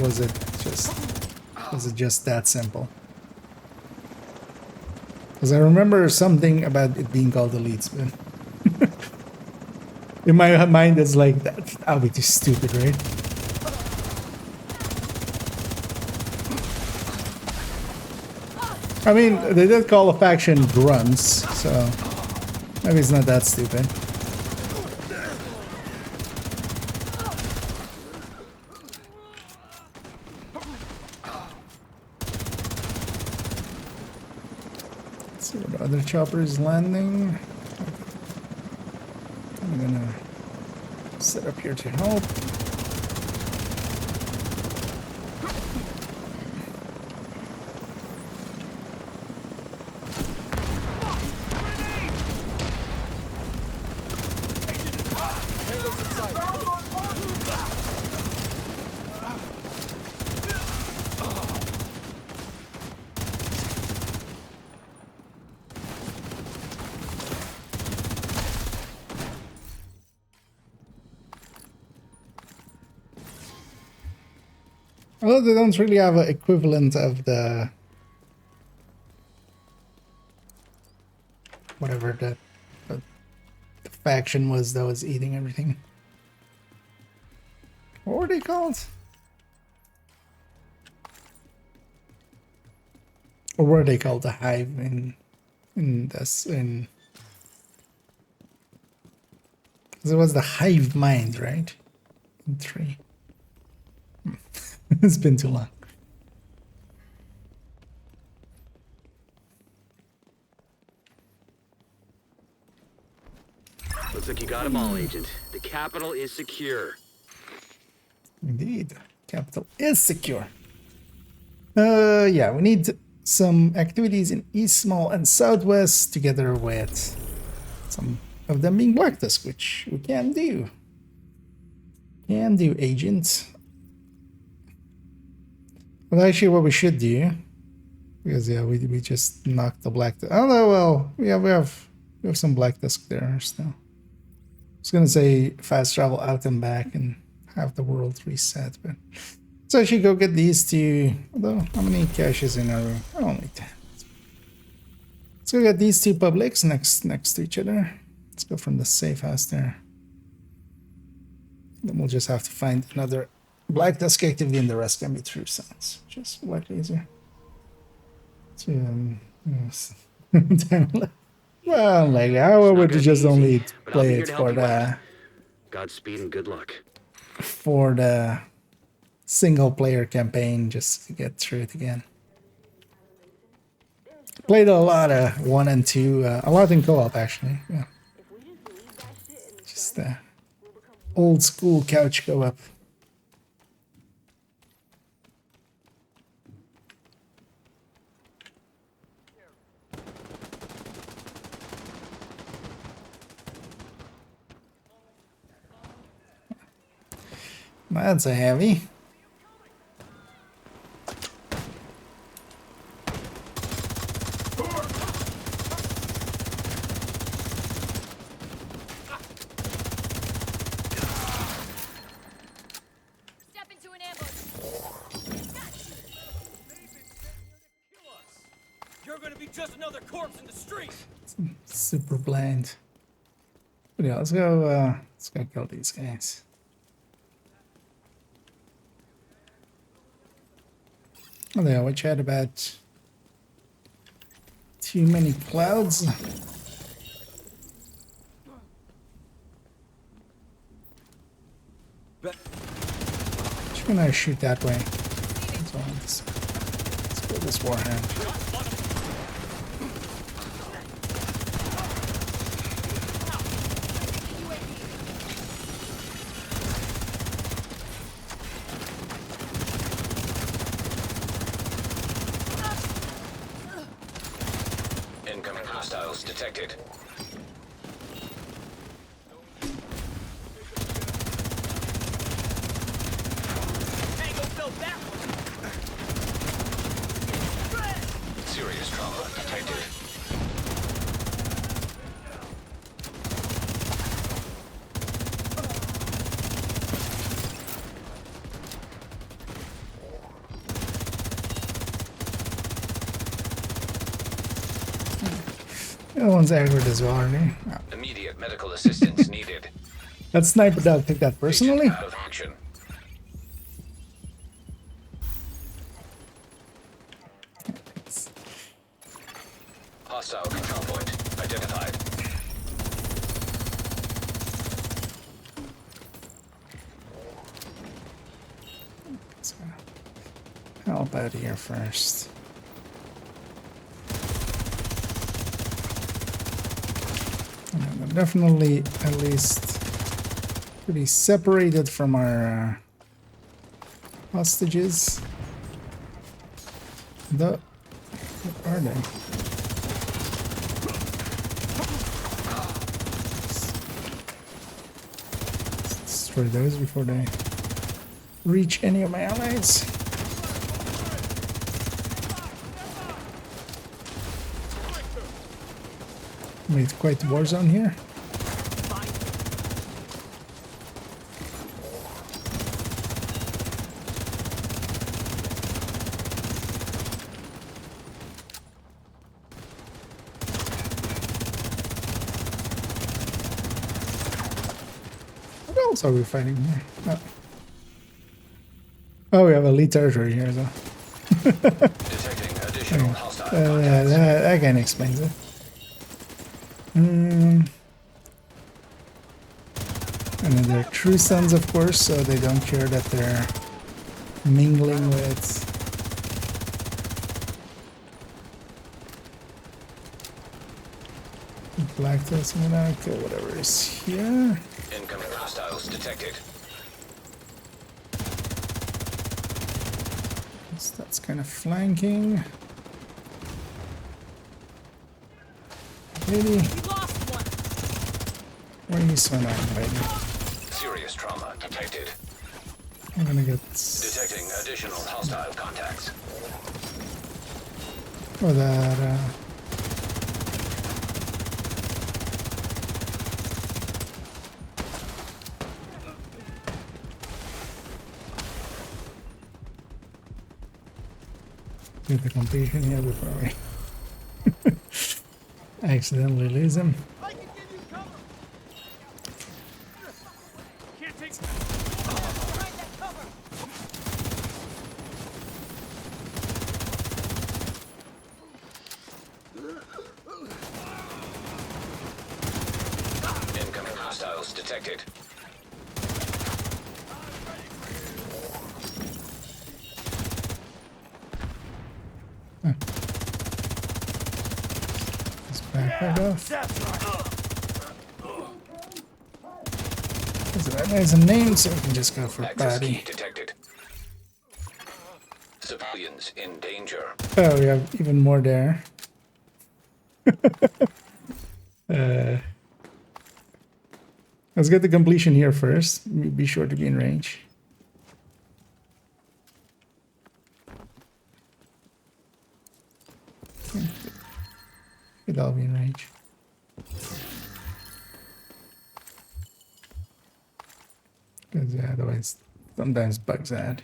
Was it just that simple? Because I remember something about it being called Elites, but in my mind it's like that would be too stupid, right? I mean, they did call a faction grunts, so maybe it's not that stupid. Let's see what other chopper is landing. I'm gonna set up here to help. Well, they don't really have an equivalent of the whatever the faction was that was eating everything. What were they called? Or were they called the Hive in this in? Because it was the Hive Mind, right? In 3. It's been too long. Looks like you got them all, Agent. The capital is secure. Indeed, capital is secure. Yeah, we need some activities in East, Small, and Southwest, together with some of them being Black Tusk, which we can do. Can do, Agent. Well, actually, what we should do, because yeah, we just knocked the Black Tusk. Oh no, well, we have some Black Tusk there still. I was gonna say fast travel out and back and have the world reset, but so I should go get these two. Although, how many caches in a row? Only 10. Let's go get these two publics next to each other. Let's go from the safe house there. Then we'll just have to find another Black Tusk activity, and the rest can be true sounds. Just a lot easier. Yes. Well, like, how would you just only play it for the Godspeed and good luck. For the single player campaign, just to get through it again. Played a lot of 1 and 2, a lot in co-op actually. Yeah. Just old school couch co-op. That's a heavy. Step into an ambush. You're gonna be just another corpse in the street. Super bland. But yeah, let's go kill these guys. Oh, yeah, we chat about too many clouds. Just gonna shoot that way. So let's go this warhand. hostiles detected. Tango filled that one. Serious trauma detected. The other one's aggroed as well, aren't they? Oh. Immediate medical assistance needed. That sniper dog take that personally? Agent out of action. Hostile control point identified. Let's help out here first. And we're definitely at least pretty separated from our hostages. What are they? Let's destroy those before they reach any of my allies. Made quite a war zone here. What else are we fighting here? Oh, we have elite territory here, though. Detecting additional hostile contacts. That kind of explains it. And then they're true sons, of course, so they don't care that they're mingling with black toast, okay, whatever is here. Incoming hostiles detected. So that's kind of flanking. Lady. Where are you swimming, lady? Serious trauma detected. I'm gonna get Detecting additional hostile contacts. for that. Get the completion here before we accidentally lose him. I can give you cover. Can't take. Behind that cover. Incoming hostiles detected. Let's back off. That has a name, so we can just go for Access body. key detected. Civilians in danger. Oh, we have even more there. Let's get the completion here first. Be sure to be in range. Should all be in range. Because yeah, otherwise sometimes bugs add.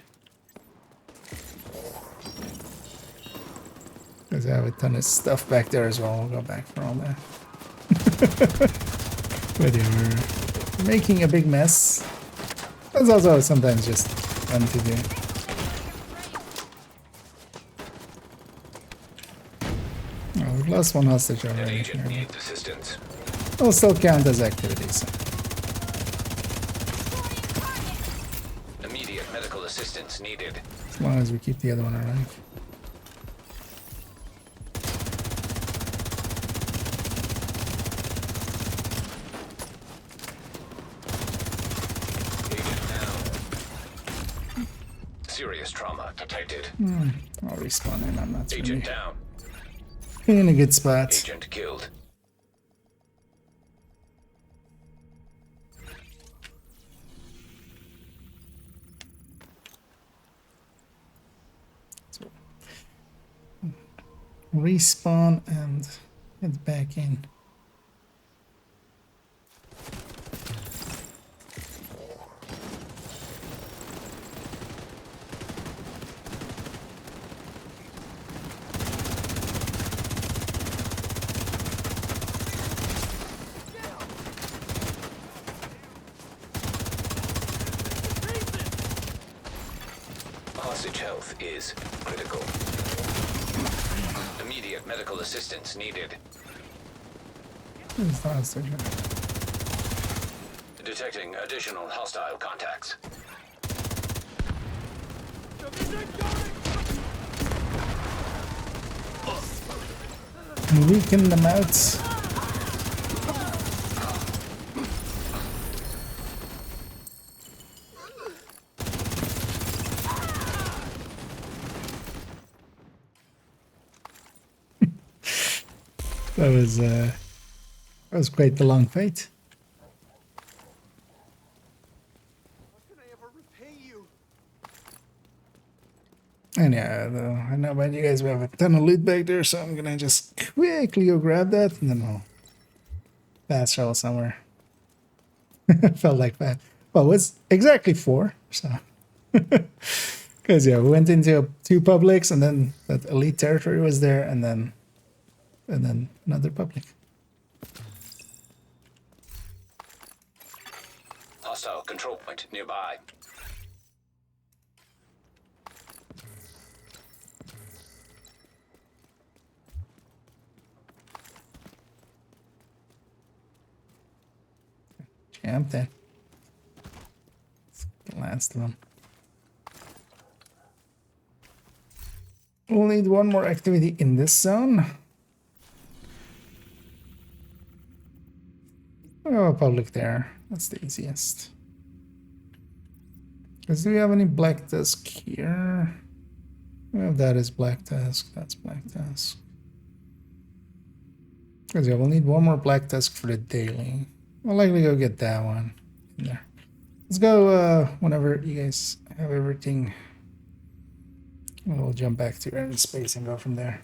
Because I have a ton of stuff back there as well. I'll go back for all that. But yeah, we're making a big mess. That's also sometimes just fun to do. Oh, we've lost one hostage An already. agent needs assistance. It'll still count as activities. Immediate medical assistance needed. As long as we keep the other one alive. Serious trauma detected. I'll respawn in, I'm not Agent really down. In a good spot. Agent killed. Respawn and get back in. Hostage health is critical. Immediate medical assistance needed. Who's the hostage? Detecting additional hostile contacts. Weaken them out. That was quite the long fight. And yeah, I know about you guys, we have a ton of loot back there, so I'm gonna just quickly go grab that and then I'll fast travel somewhere. Felt like that. Well, it was exactly 4, so. Because yeah, we went into 2 publics and then that elite territory was there and then another public. Hostile control point nearby. Jump then. The last one. We'll need one more activity in this zone. Oh, public there. That's the easiest. Do we have any black tusk here? Well, that is black tusk. That's black tusk. Because yeah, we'll need one more black tusk for the daily. We'll likely go get that one in there. Let's go whenever you guys have everything. We'll jump back to Earth Space and go from there.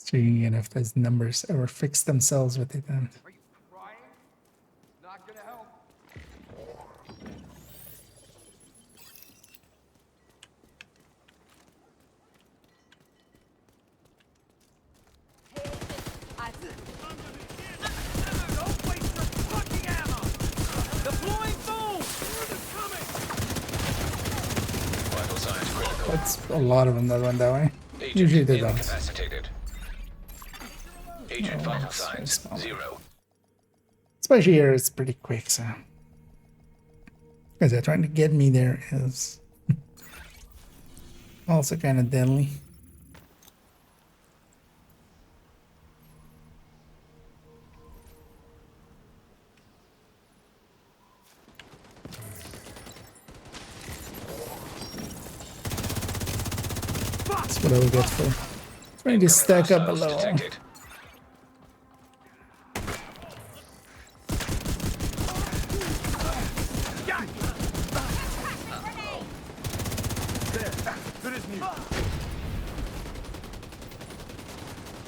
Checking in if those numbers ever fix themselves with it then. Are you crying? Not gonna help. Don't waste your fucking ammo! Deploying boom! Vital signs critical. That's a lot of them that went that way. Agent Usually they don't. incapacitated. Agent vital signs small. 0. Especially here, it's pretty quick, so. Because they're trying to get me there is also kind of deadly. That's what I would get for trying to stack up below. Detected.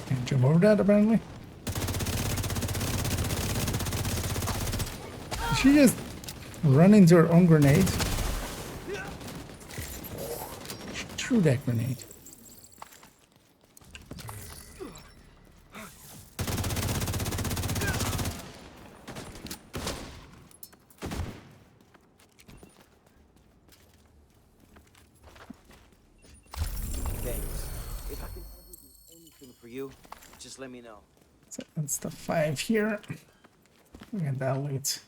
Can't jump over that apparently. Did she just run into her own grenade? She threw that grenade. If I can ever do anything for you, just let me know. So that's the 5 here. We got that loot.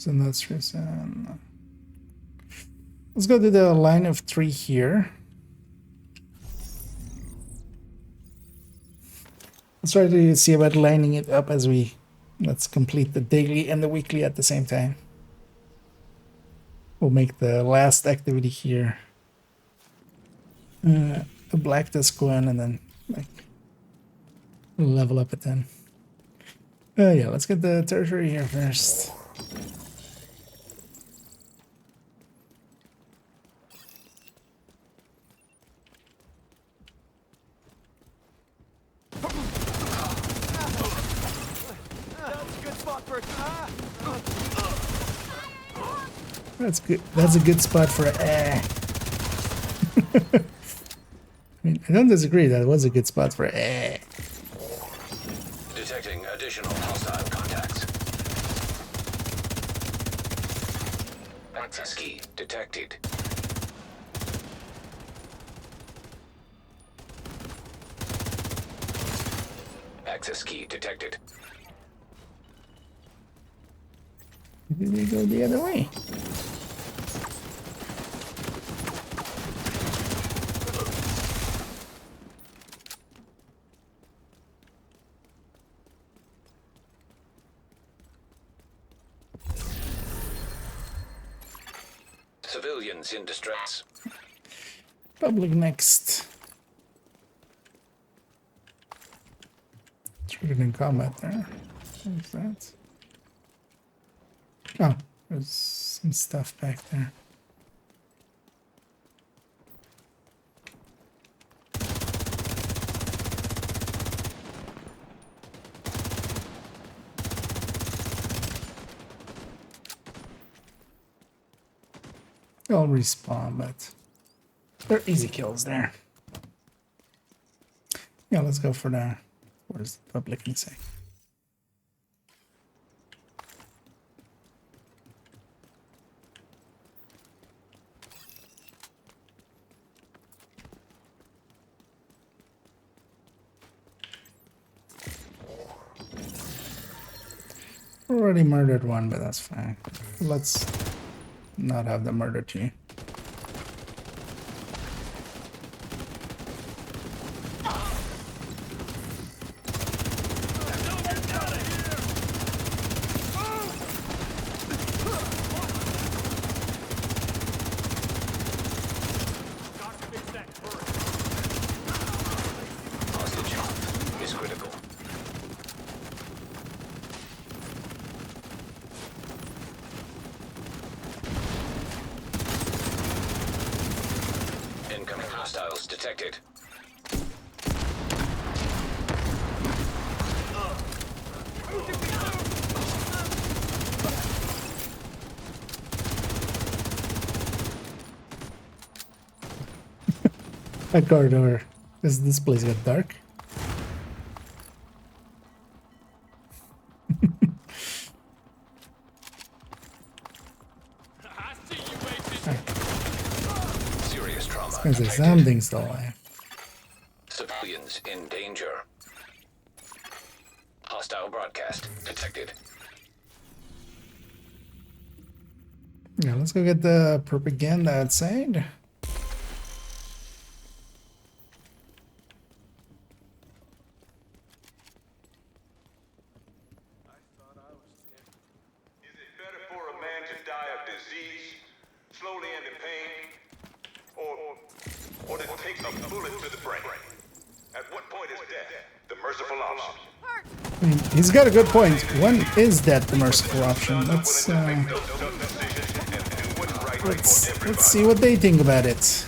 So that's reason. Let's go to the line of 3 here. Let's try to see about lining it up as we let's complete the daily and the weekly at the same time. We'll make the last activity here a black disc one, and then like level up at 10. Yeah, let's get the territory here first. That's good. That's a good spot for I mean, I don't disagree. That was a good spot for Detecting additional hostile contacts. Access key detected. Access key detected. Did they go the other way? Civilians in distress. Public next. Triggered in combat there. What is that? Oh, there's some stuff back there. I'll respawn, but they're easy kills there. Yeah, let's go for the... What does the public say? Already murdered one, but that's fine. Let's not have the murder to. Hostage is critical. Incoming hostiles detected. A corridor. This place got dark. Serious trauma. There's a something still alive. Civilians in danger. Hostile broadcast detected. Yeah, let's go get the propaganda outside. Slowly and in pain, or to take a bullet to the brain. At what point is death the merciful option? I mean, he's got a good point. When is that the merciful option? Let's see what they think about it.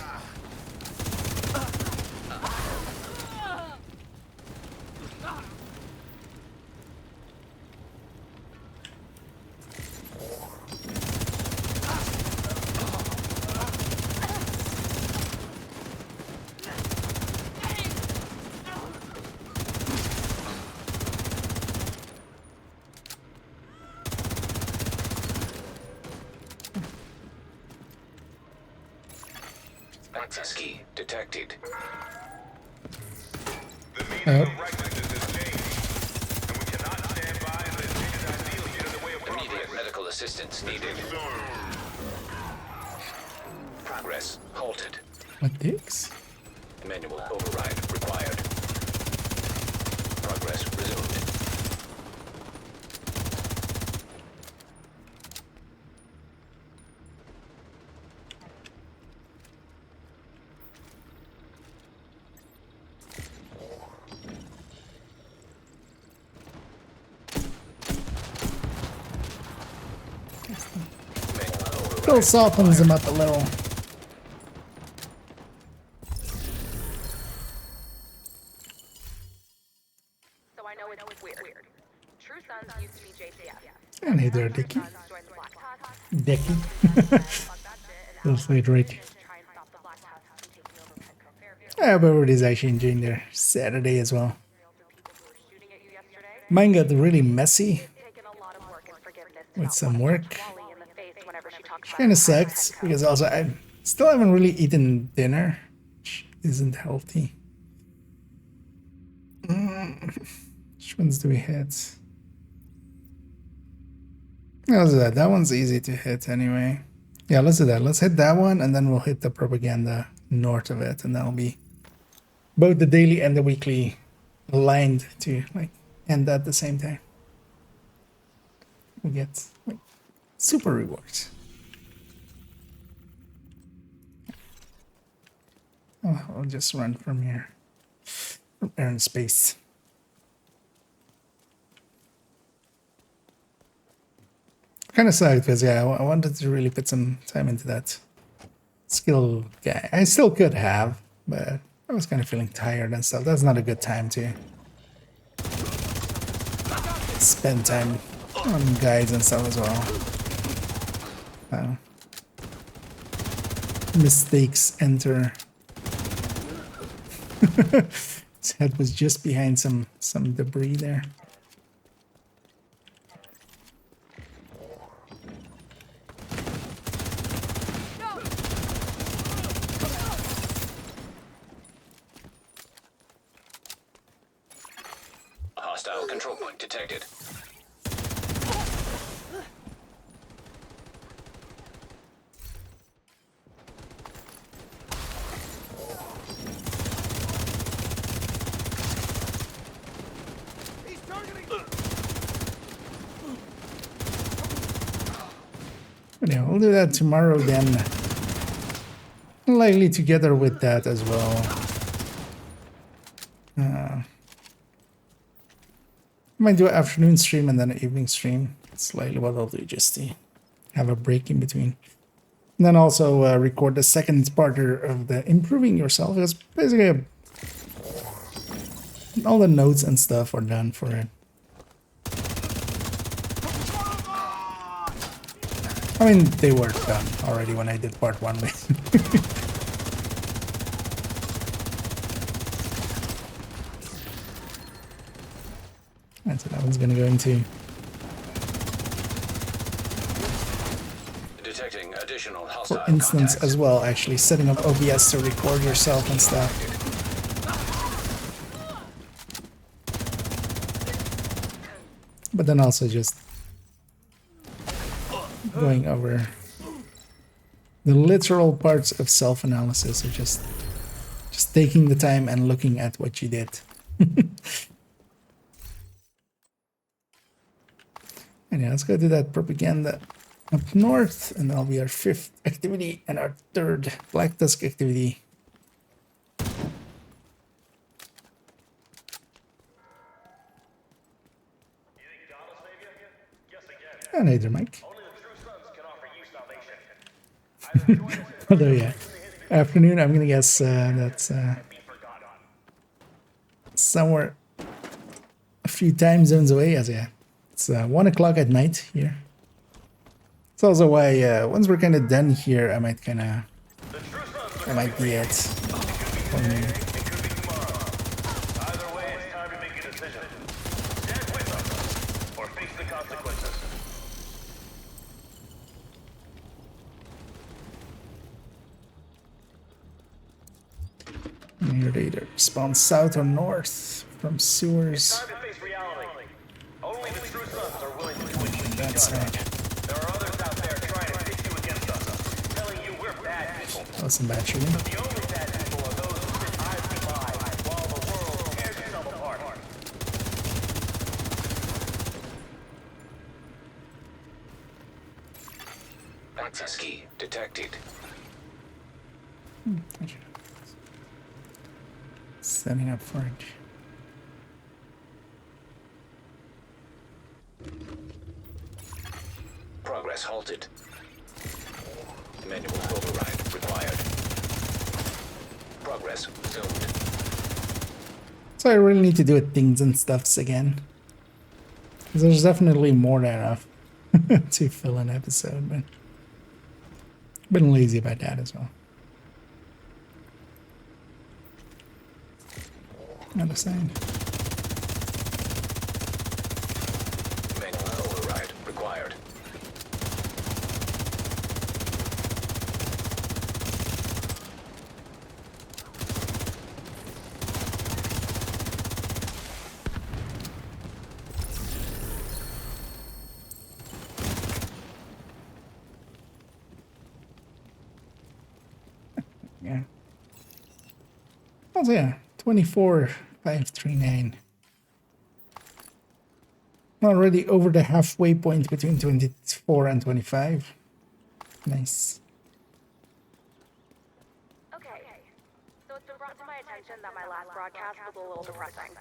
Access key detected. Immediate medical Assistance needed. Progress halted. What dicks? Manual override required. Progress resumed. Still softens him up a little. So I know it's weird. True Sons used to be JTF. And hey there, Dickie. Dickie. That's like Drake. I hope everybody's actually enjoying their Saturday as well. Mine got really messy with some work. Kind of sucks because also I still haven't really eaten dinner, which isn't healthy. Which ones do we hit? How's that? That one's easy to hit anyway. Yeah, let's do that. Let's hit that one and then we'll hit the propaganda north of it, and that'll be both the daily and the weekly aligned to like end at the same time. We get like super rewards. Oh, I'll just run from here. From air and space. Kind of sucked because yeah, I wanted to really put some time into that skill guy. I still could have, but I was kind of feeling tired and stuff. That's not a good time to spend time on guides and stuff as well. Mistakes enter. His head was just behind some debris there. Hostile control point detected. But yeah, we'll do that tomorrow then. Likely together with that as well. Might do an afternoon stream and then an evening stream. It's likely what I'll do, just to have a break in between. And then also record the second part of the improving yourself. Because basically all the notes and stuff are done for it. I mean, they were done already when I did part 1 with. And so that one's gonna go into. Detecting additional hostile For instance, contacts. as well, actually setting up OBS to record yourself and stuff. But then also just going over the literal parts of self-analysis, or just taking the time and looking at what you did. And yeah, let's go do that propaganda up north, and that'll be our 5th activity and our 3rd Black Tusk activity. And either Mike. Although yeah, afternoon, I'm gonna guess that's somewhere a few time zones away, as yeah. It's 1 o'clock at night here. It's also why once we're kind of done here, I might be it. For me. Either way, it's time to make a decision. Stand with us, or face the consequences. Here they either spawn south or north from sewers. Time to face reality. Only the true sons are willing to do what you That's There are Wasn't bad shooting. The only bad people are those who sit idly by while the world tears itself apart. Access key detected. Setting up for it. Progress halted. Manual override required. Progress resumed. So I really need to do things and stuffs again. 'Cause there's definitely more than enough to fill an episode, but been lazy about that as well. Understand. Manual override required. Yeah. Also, yeah, 24,539. Already over the halfway point between 24 and 25. Nice. Okay, so it's been brought to my attention that my last broadcast was a little depressing.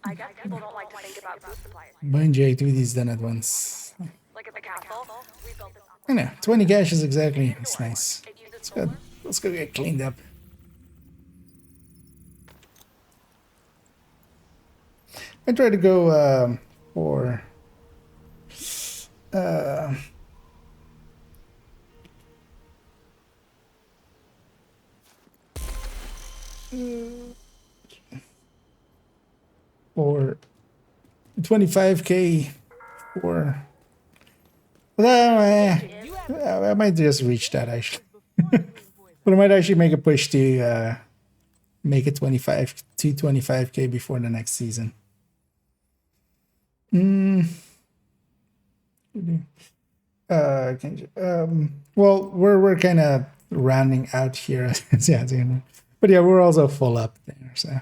I guess people don't like to think about food supplies. Bind J2D's done at once. Like at the castle, we built this. I know, 20 gashes exactly. It's nice. It's good. Let's go get cleaned up. I try to go for for 25k for I might just reach that actually. But I might actually make a push to make it 25k before the next season. Well, we're kind of rounding out here. Yeah, but yeah, we're also full up there. So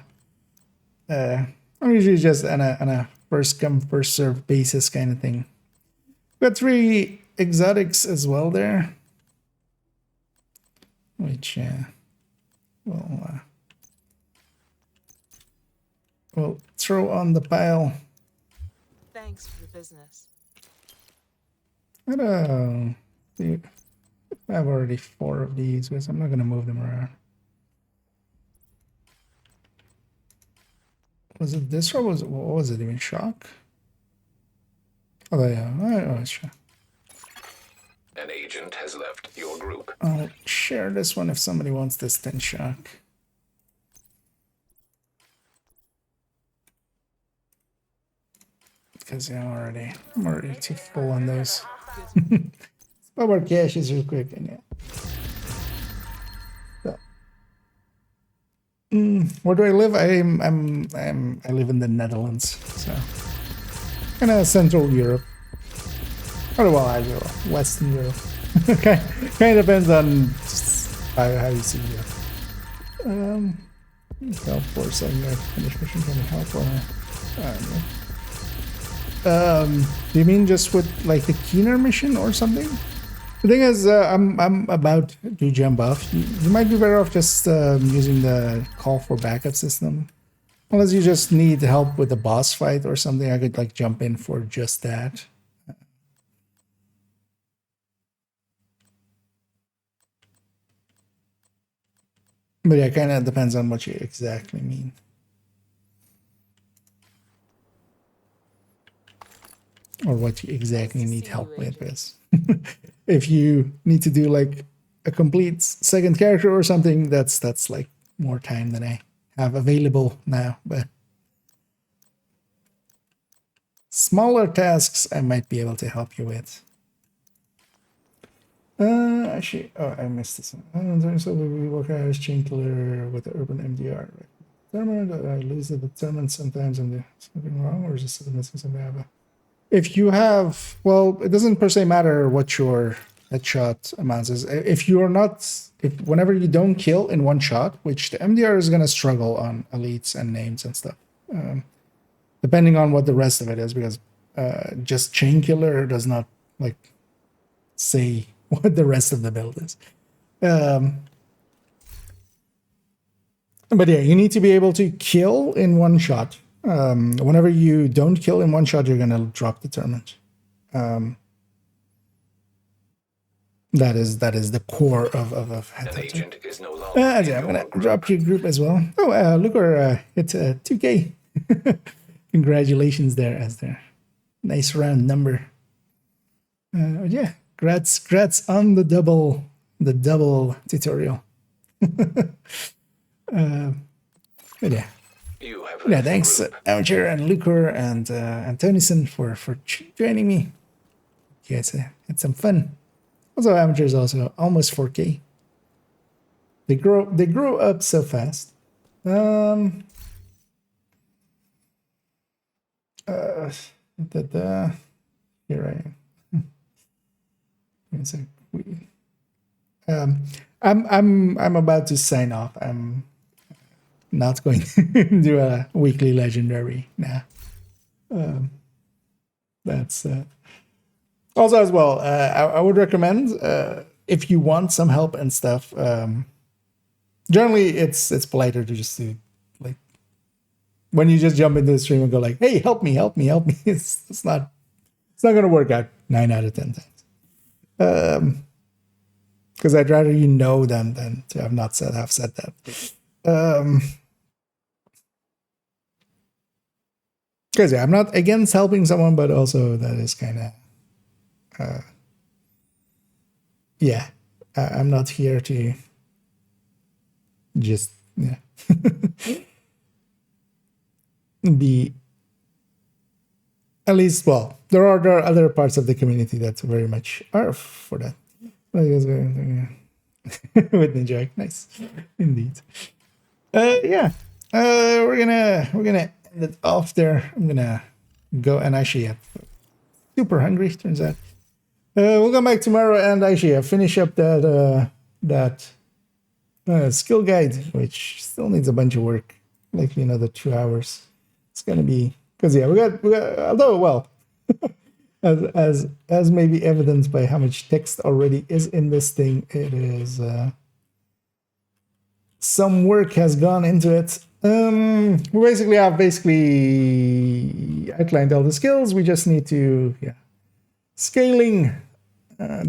I'm usually just on a first come first serve basis kind of thing. Got 3 exotics as well there, which we'll throw on the pile. Thanks for the business. I don't know. I have already 4 of these, but I'm not going to move them around. Was it this or what was it even? Shock? Oh yeah, oh, it's shock. An agent has left your group. I'll share this one if somebody wants this 10 shock. Because yeah, I'm already too full on those. Power cash is real quick, and yeah. So, where do I live? I live in the Netherlands, so kind of Central Europe. Or well, I go Western Europe. Okay, kind of depends on how you see Europe. Help for saying that finish mission can help or I don't know. Do you mean just with like the Keener mission or something? The thing is, I'm about to jump off. You might be better off just using the call for backup system, unless you just need help with the boss fight or something. I could like jump in for just that. But yeah, kind of depends on what you exactly mean. Or what you exactly need help with this. If you need to do like a complete second character or something, that's like more time than I have available now. But smaller tasks I might be able to help you with. Actually, oh, I missed this one. So we work out as chain killer with the urban MDR. Determined, I lose the determined sometimes. Is something wrong, or is this missing something? If you have, well, it doesn't per se matter what your headshot amounts is if you're not, if whenever you don't kill in one shot, which the MDR is going to struggle on elites and names and stuff, depending on what the rest of it is, because just chain killer does not like say what the rest of the build is. But yeah, you need to be able to kill in one shot. Whenever you don't kill in one shot, you're going to drop determined. That is the core of An agent is no longer. Yeah, I'm gonna drop your group as well. Oh, look, it's 2K. Congratulations there, Esther. Nice round number. Yeah, congrats on the double tutorial. But yeah. Yeah, thanks Amateur and Lucor and Tonison for joining me. You guys had some fun. Also, Amateur is also almost 4K. They grow up so fast. Here I am. I'm about to sign off. I'm not going to do a weekly legendary now. That's also as well. I would recommend if you want some help and stuff. Generally, it's politer to just do like when you just jump into the stream and go like, "Hey, help me!" It's not gonna work out 9 out of 10 times. Because I'd rather you know them than to have said that. Because yeah, I'm not against helping someone, but also that is kind of yeah. I'm not here to just be at least. Well, there are other parts of the community that very much are for that. With Ninja, nice indeed. Yeah, we're gonna end it off there. I'm gonna go and actually I'm super hungry. Turns out we'll come back tomorrow and actually finish up that skill guide, which still needs a bunch of work, likely another 2 hours. It's gonna be because yeah, we got although well. As may be evidenced by how much text already is in this thing, it is some work has gone into it. We basically have outlined all the skills. We just need to scaling,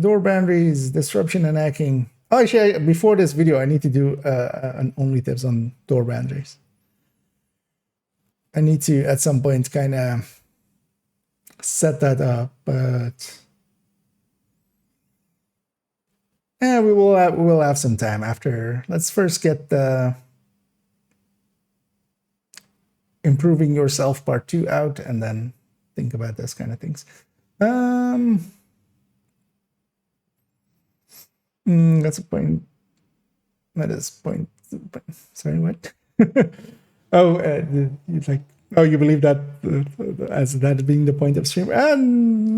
door boundaries, disruption, and hacking. Oh, actually, before this video, I need to do an only tips on door boundaries. I need to at some point kind of set that up, but yeah, we will have some time after. Let's first get the improving yourself part 2 out, and then think about those kind of things. That's a point. That is point. Sorry, what? Oh, it's like. Oh, you believe that as that being the point of stream?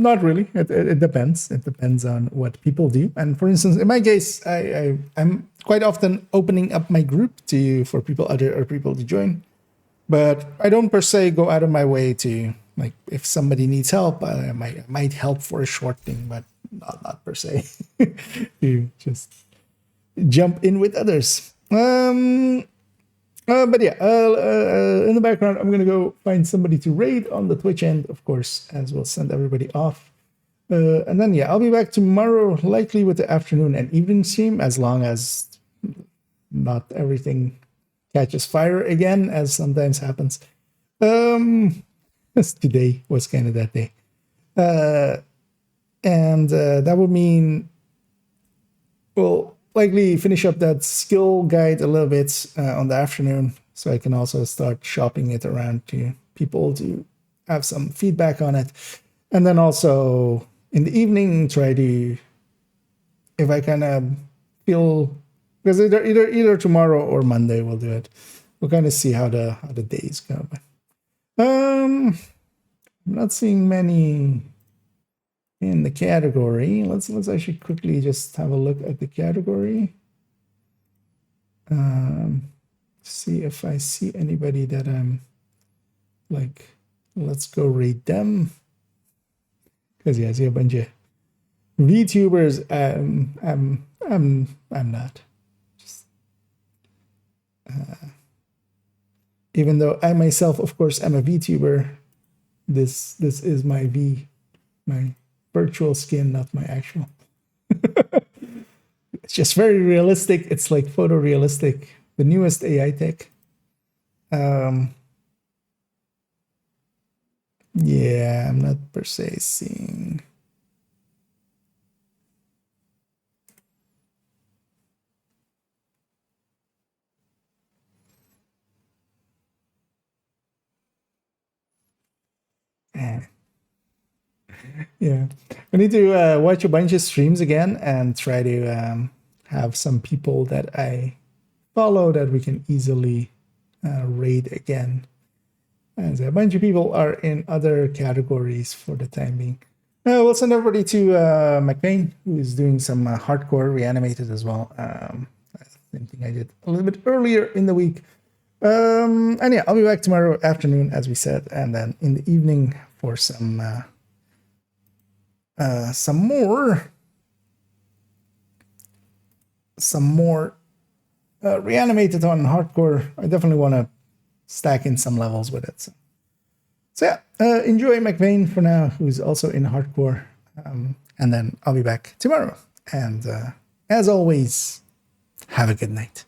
Not really. It depends. It depends on what people do. And for instance, in my case, I'm quite often opening up my group for other people to join. But I don't per se go out of my way to, like, if somebody needs help, I might help for a short thing, but not per se. You just jump in with others. But yeah, in the background, I'm going to go find somebody to raid on the Twitch end, of course, as we'll send everybody off. And then, yeah, I'll be back tomorrow, likely with the afternoon and evening stream, as long as not everything catches fire again, as sometimes happens. Today was kind of that day. And that would mean, well, likely finish up that skill guide a little bit on the afternoon, so I can also start shopping it around to people to have some feedback on it. And then also in the evening, try to, if I kind of feel, because either tomorrow or Monday we'll do it. We'll kind of see how the days go. But I'm not seeing many in the category. Let's actually quickly just have a look at the category. See if I see anybody that I'm like, let's go rate them. Because yeah, I see a bunch of VTubers. I'm not. Just, even though I myself, of course, am a VTuber, this is my virtual skin, not my actual. It's just very realistic. It's like photorealistic, the newest AI tech. Yeah, I'm not per se seeing. Yeah, we need to watch a bunch of streams again and try to have some people that I follow that we can easily raid again. As a bunch of people are in other categories for the time being. We'll send everybody to McVeigh, who is doing some hardcore reanimated as well. Same thing I did a little bit earlier in the week. And yeah, I'll be back tomorrow afternoon, as we said, and then in the evening for some more reanimated on hardcore. I definitely want to stack in some levels with it. So yeah, enjoy McVeigh for now, who's also in hardcore. And then I'll be back tomorrow. And as always, have a good night.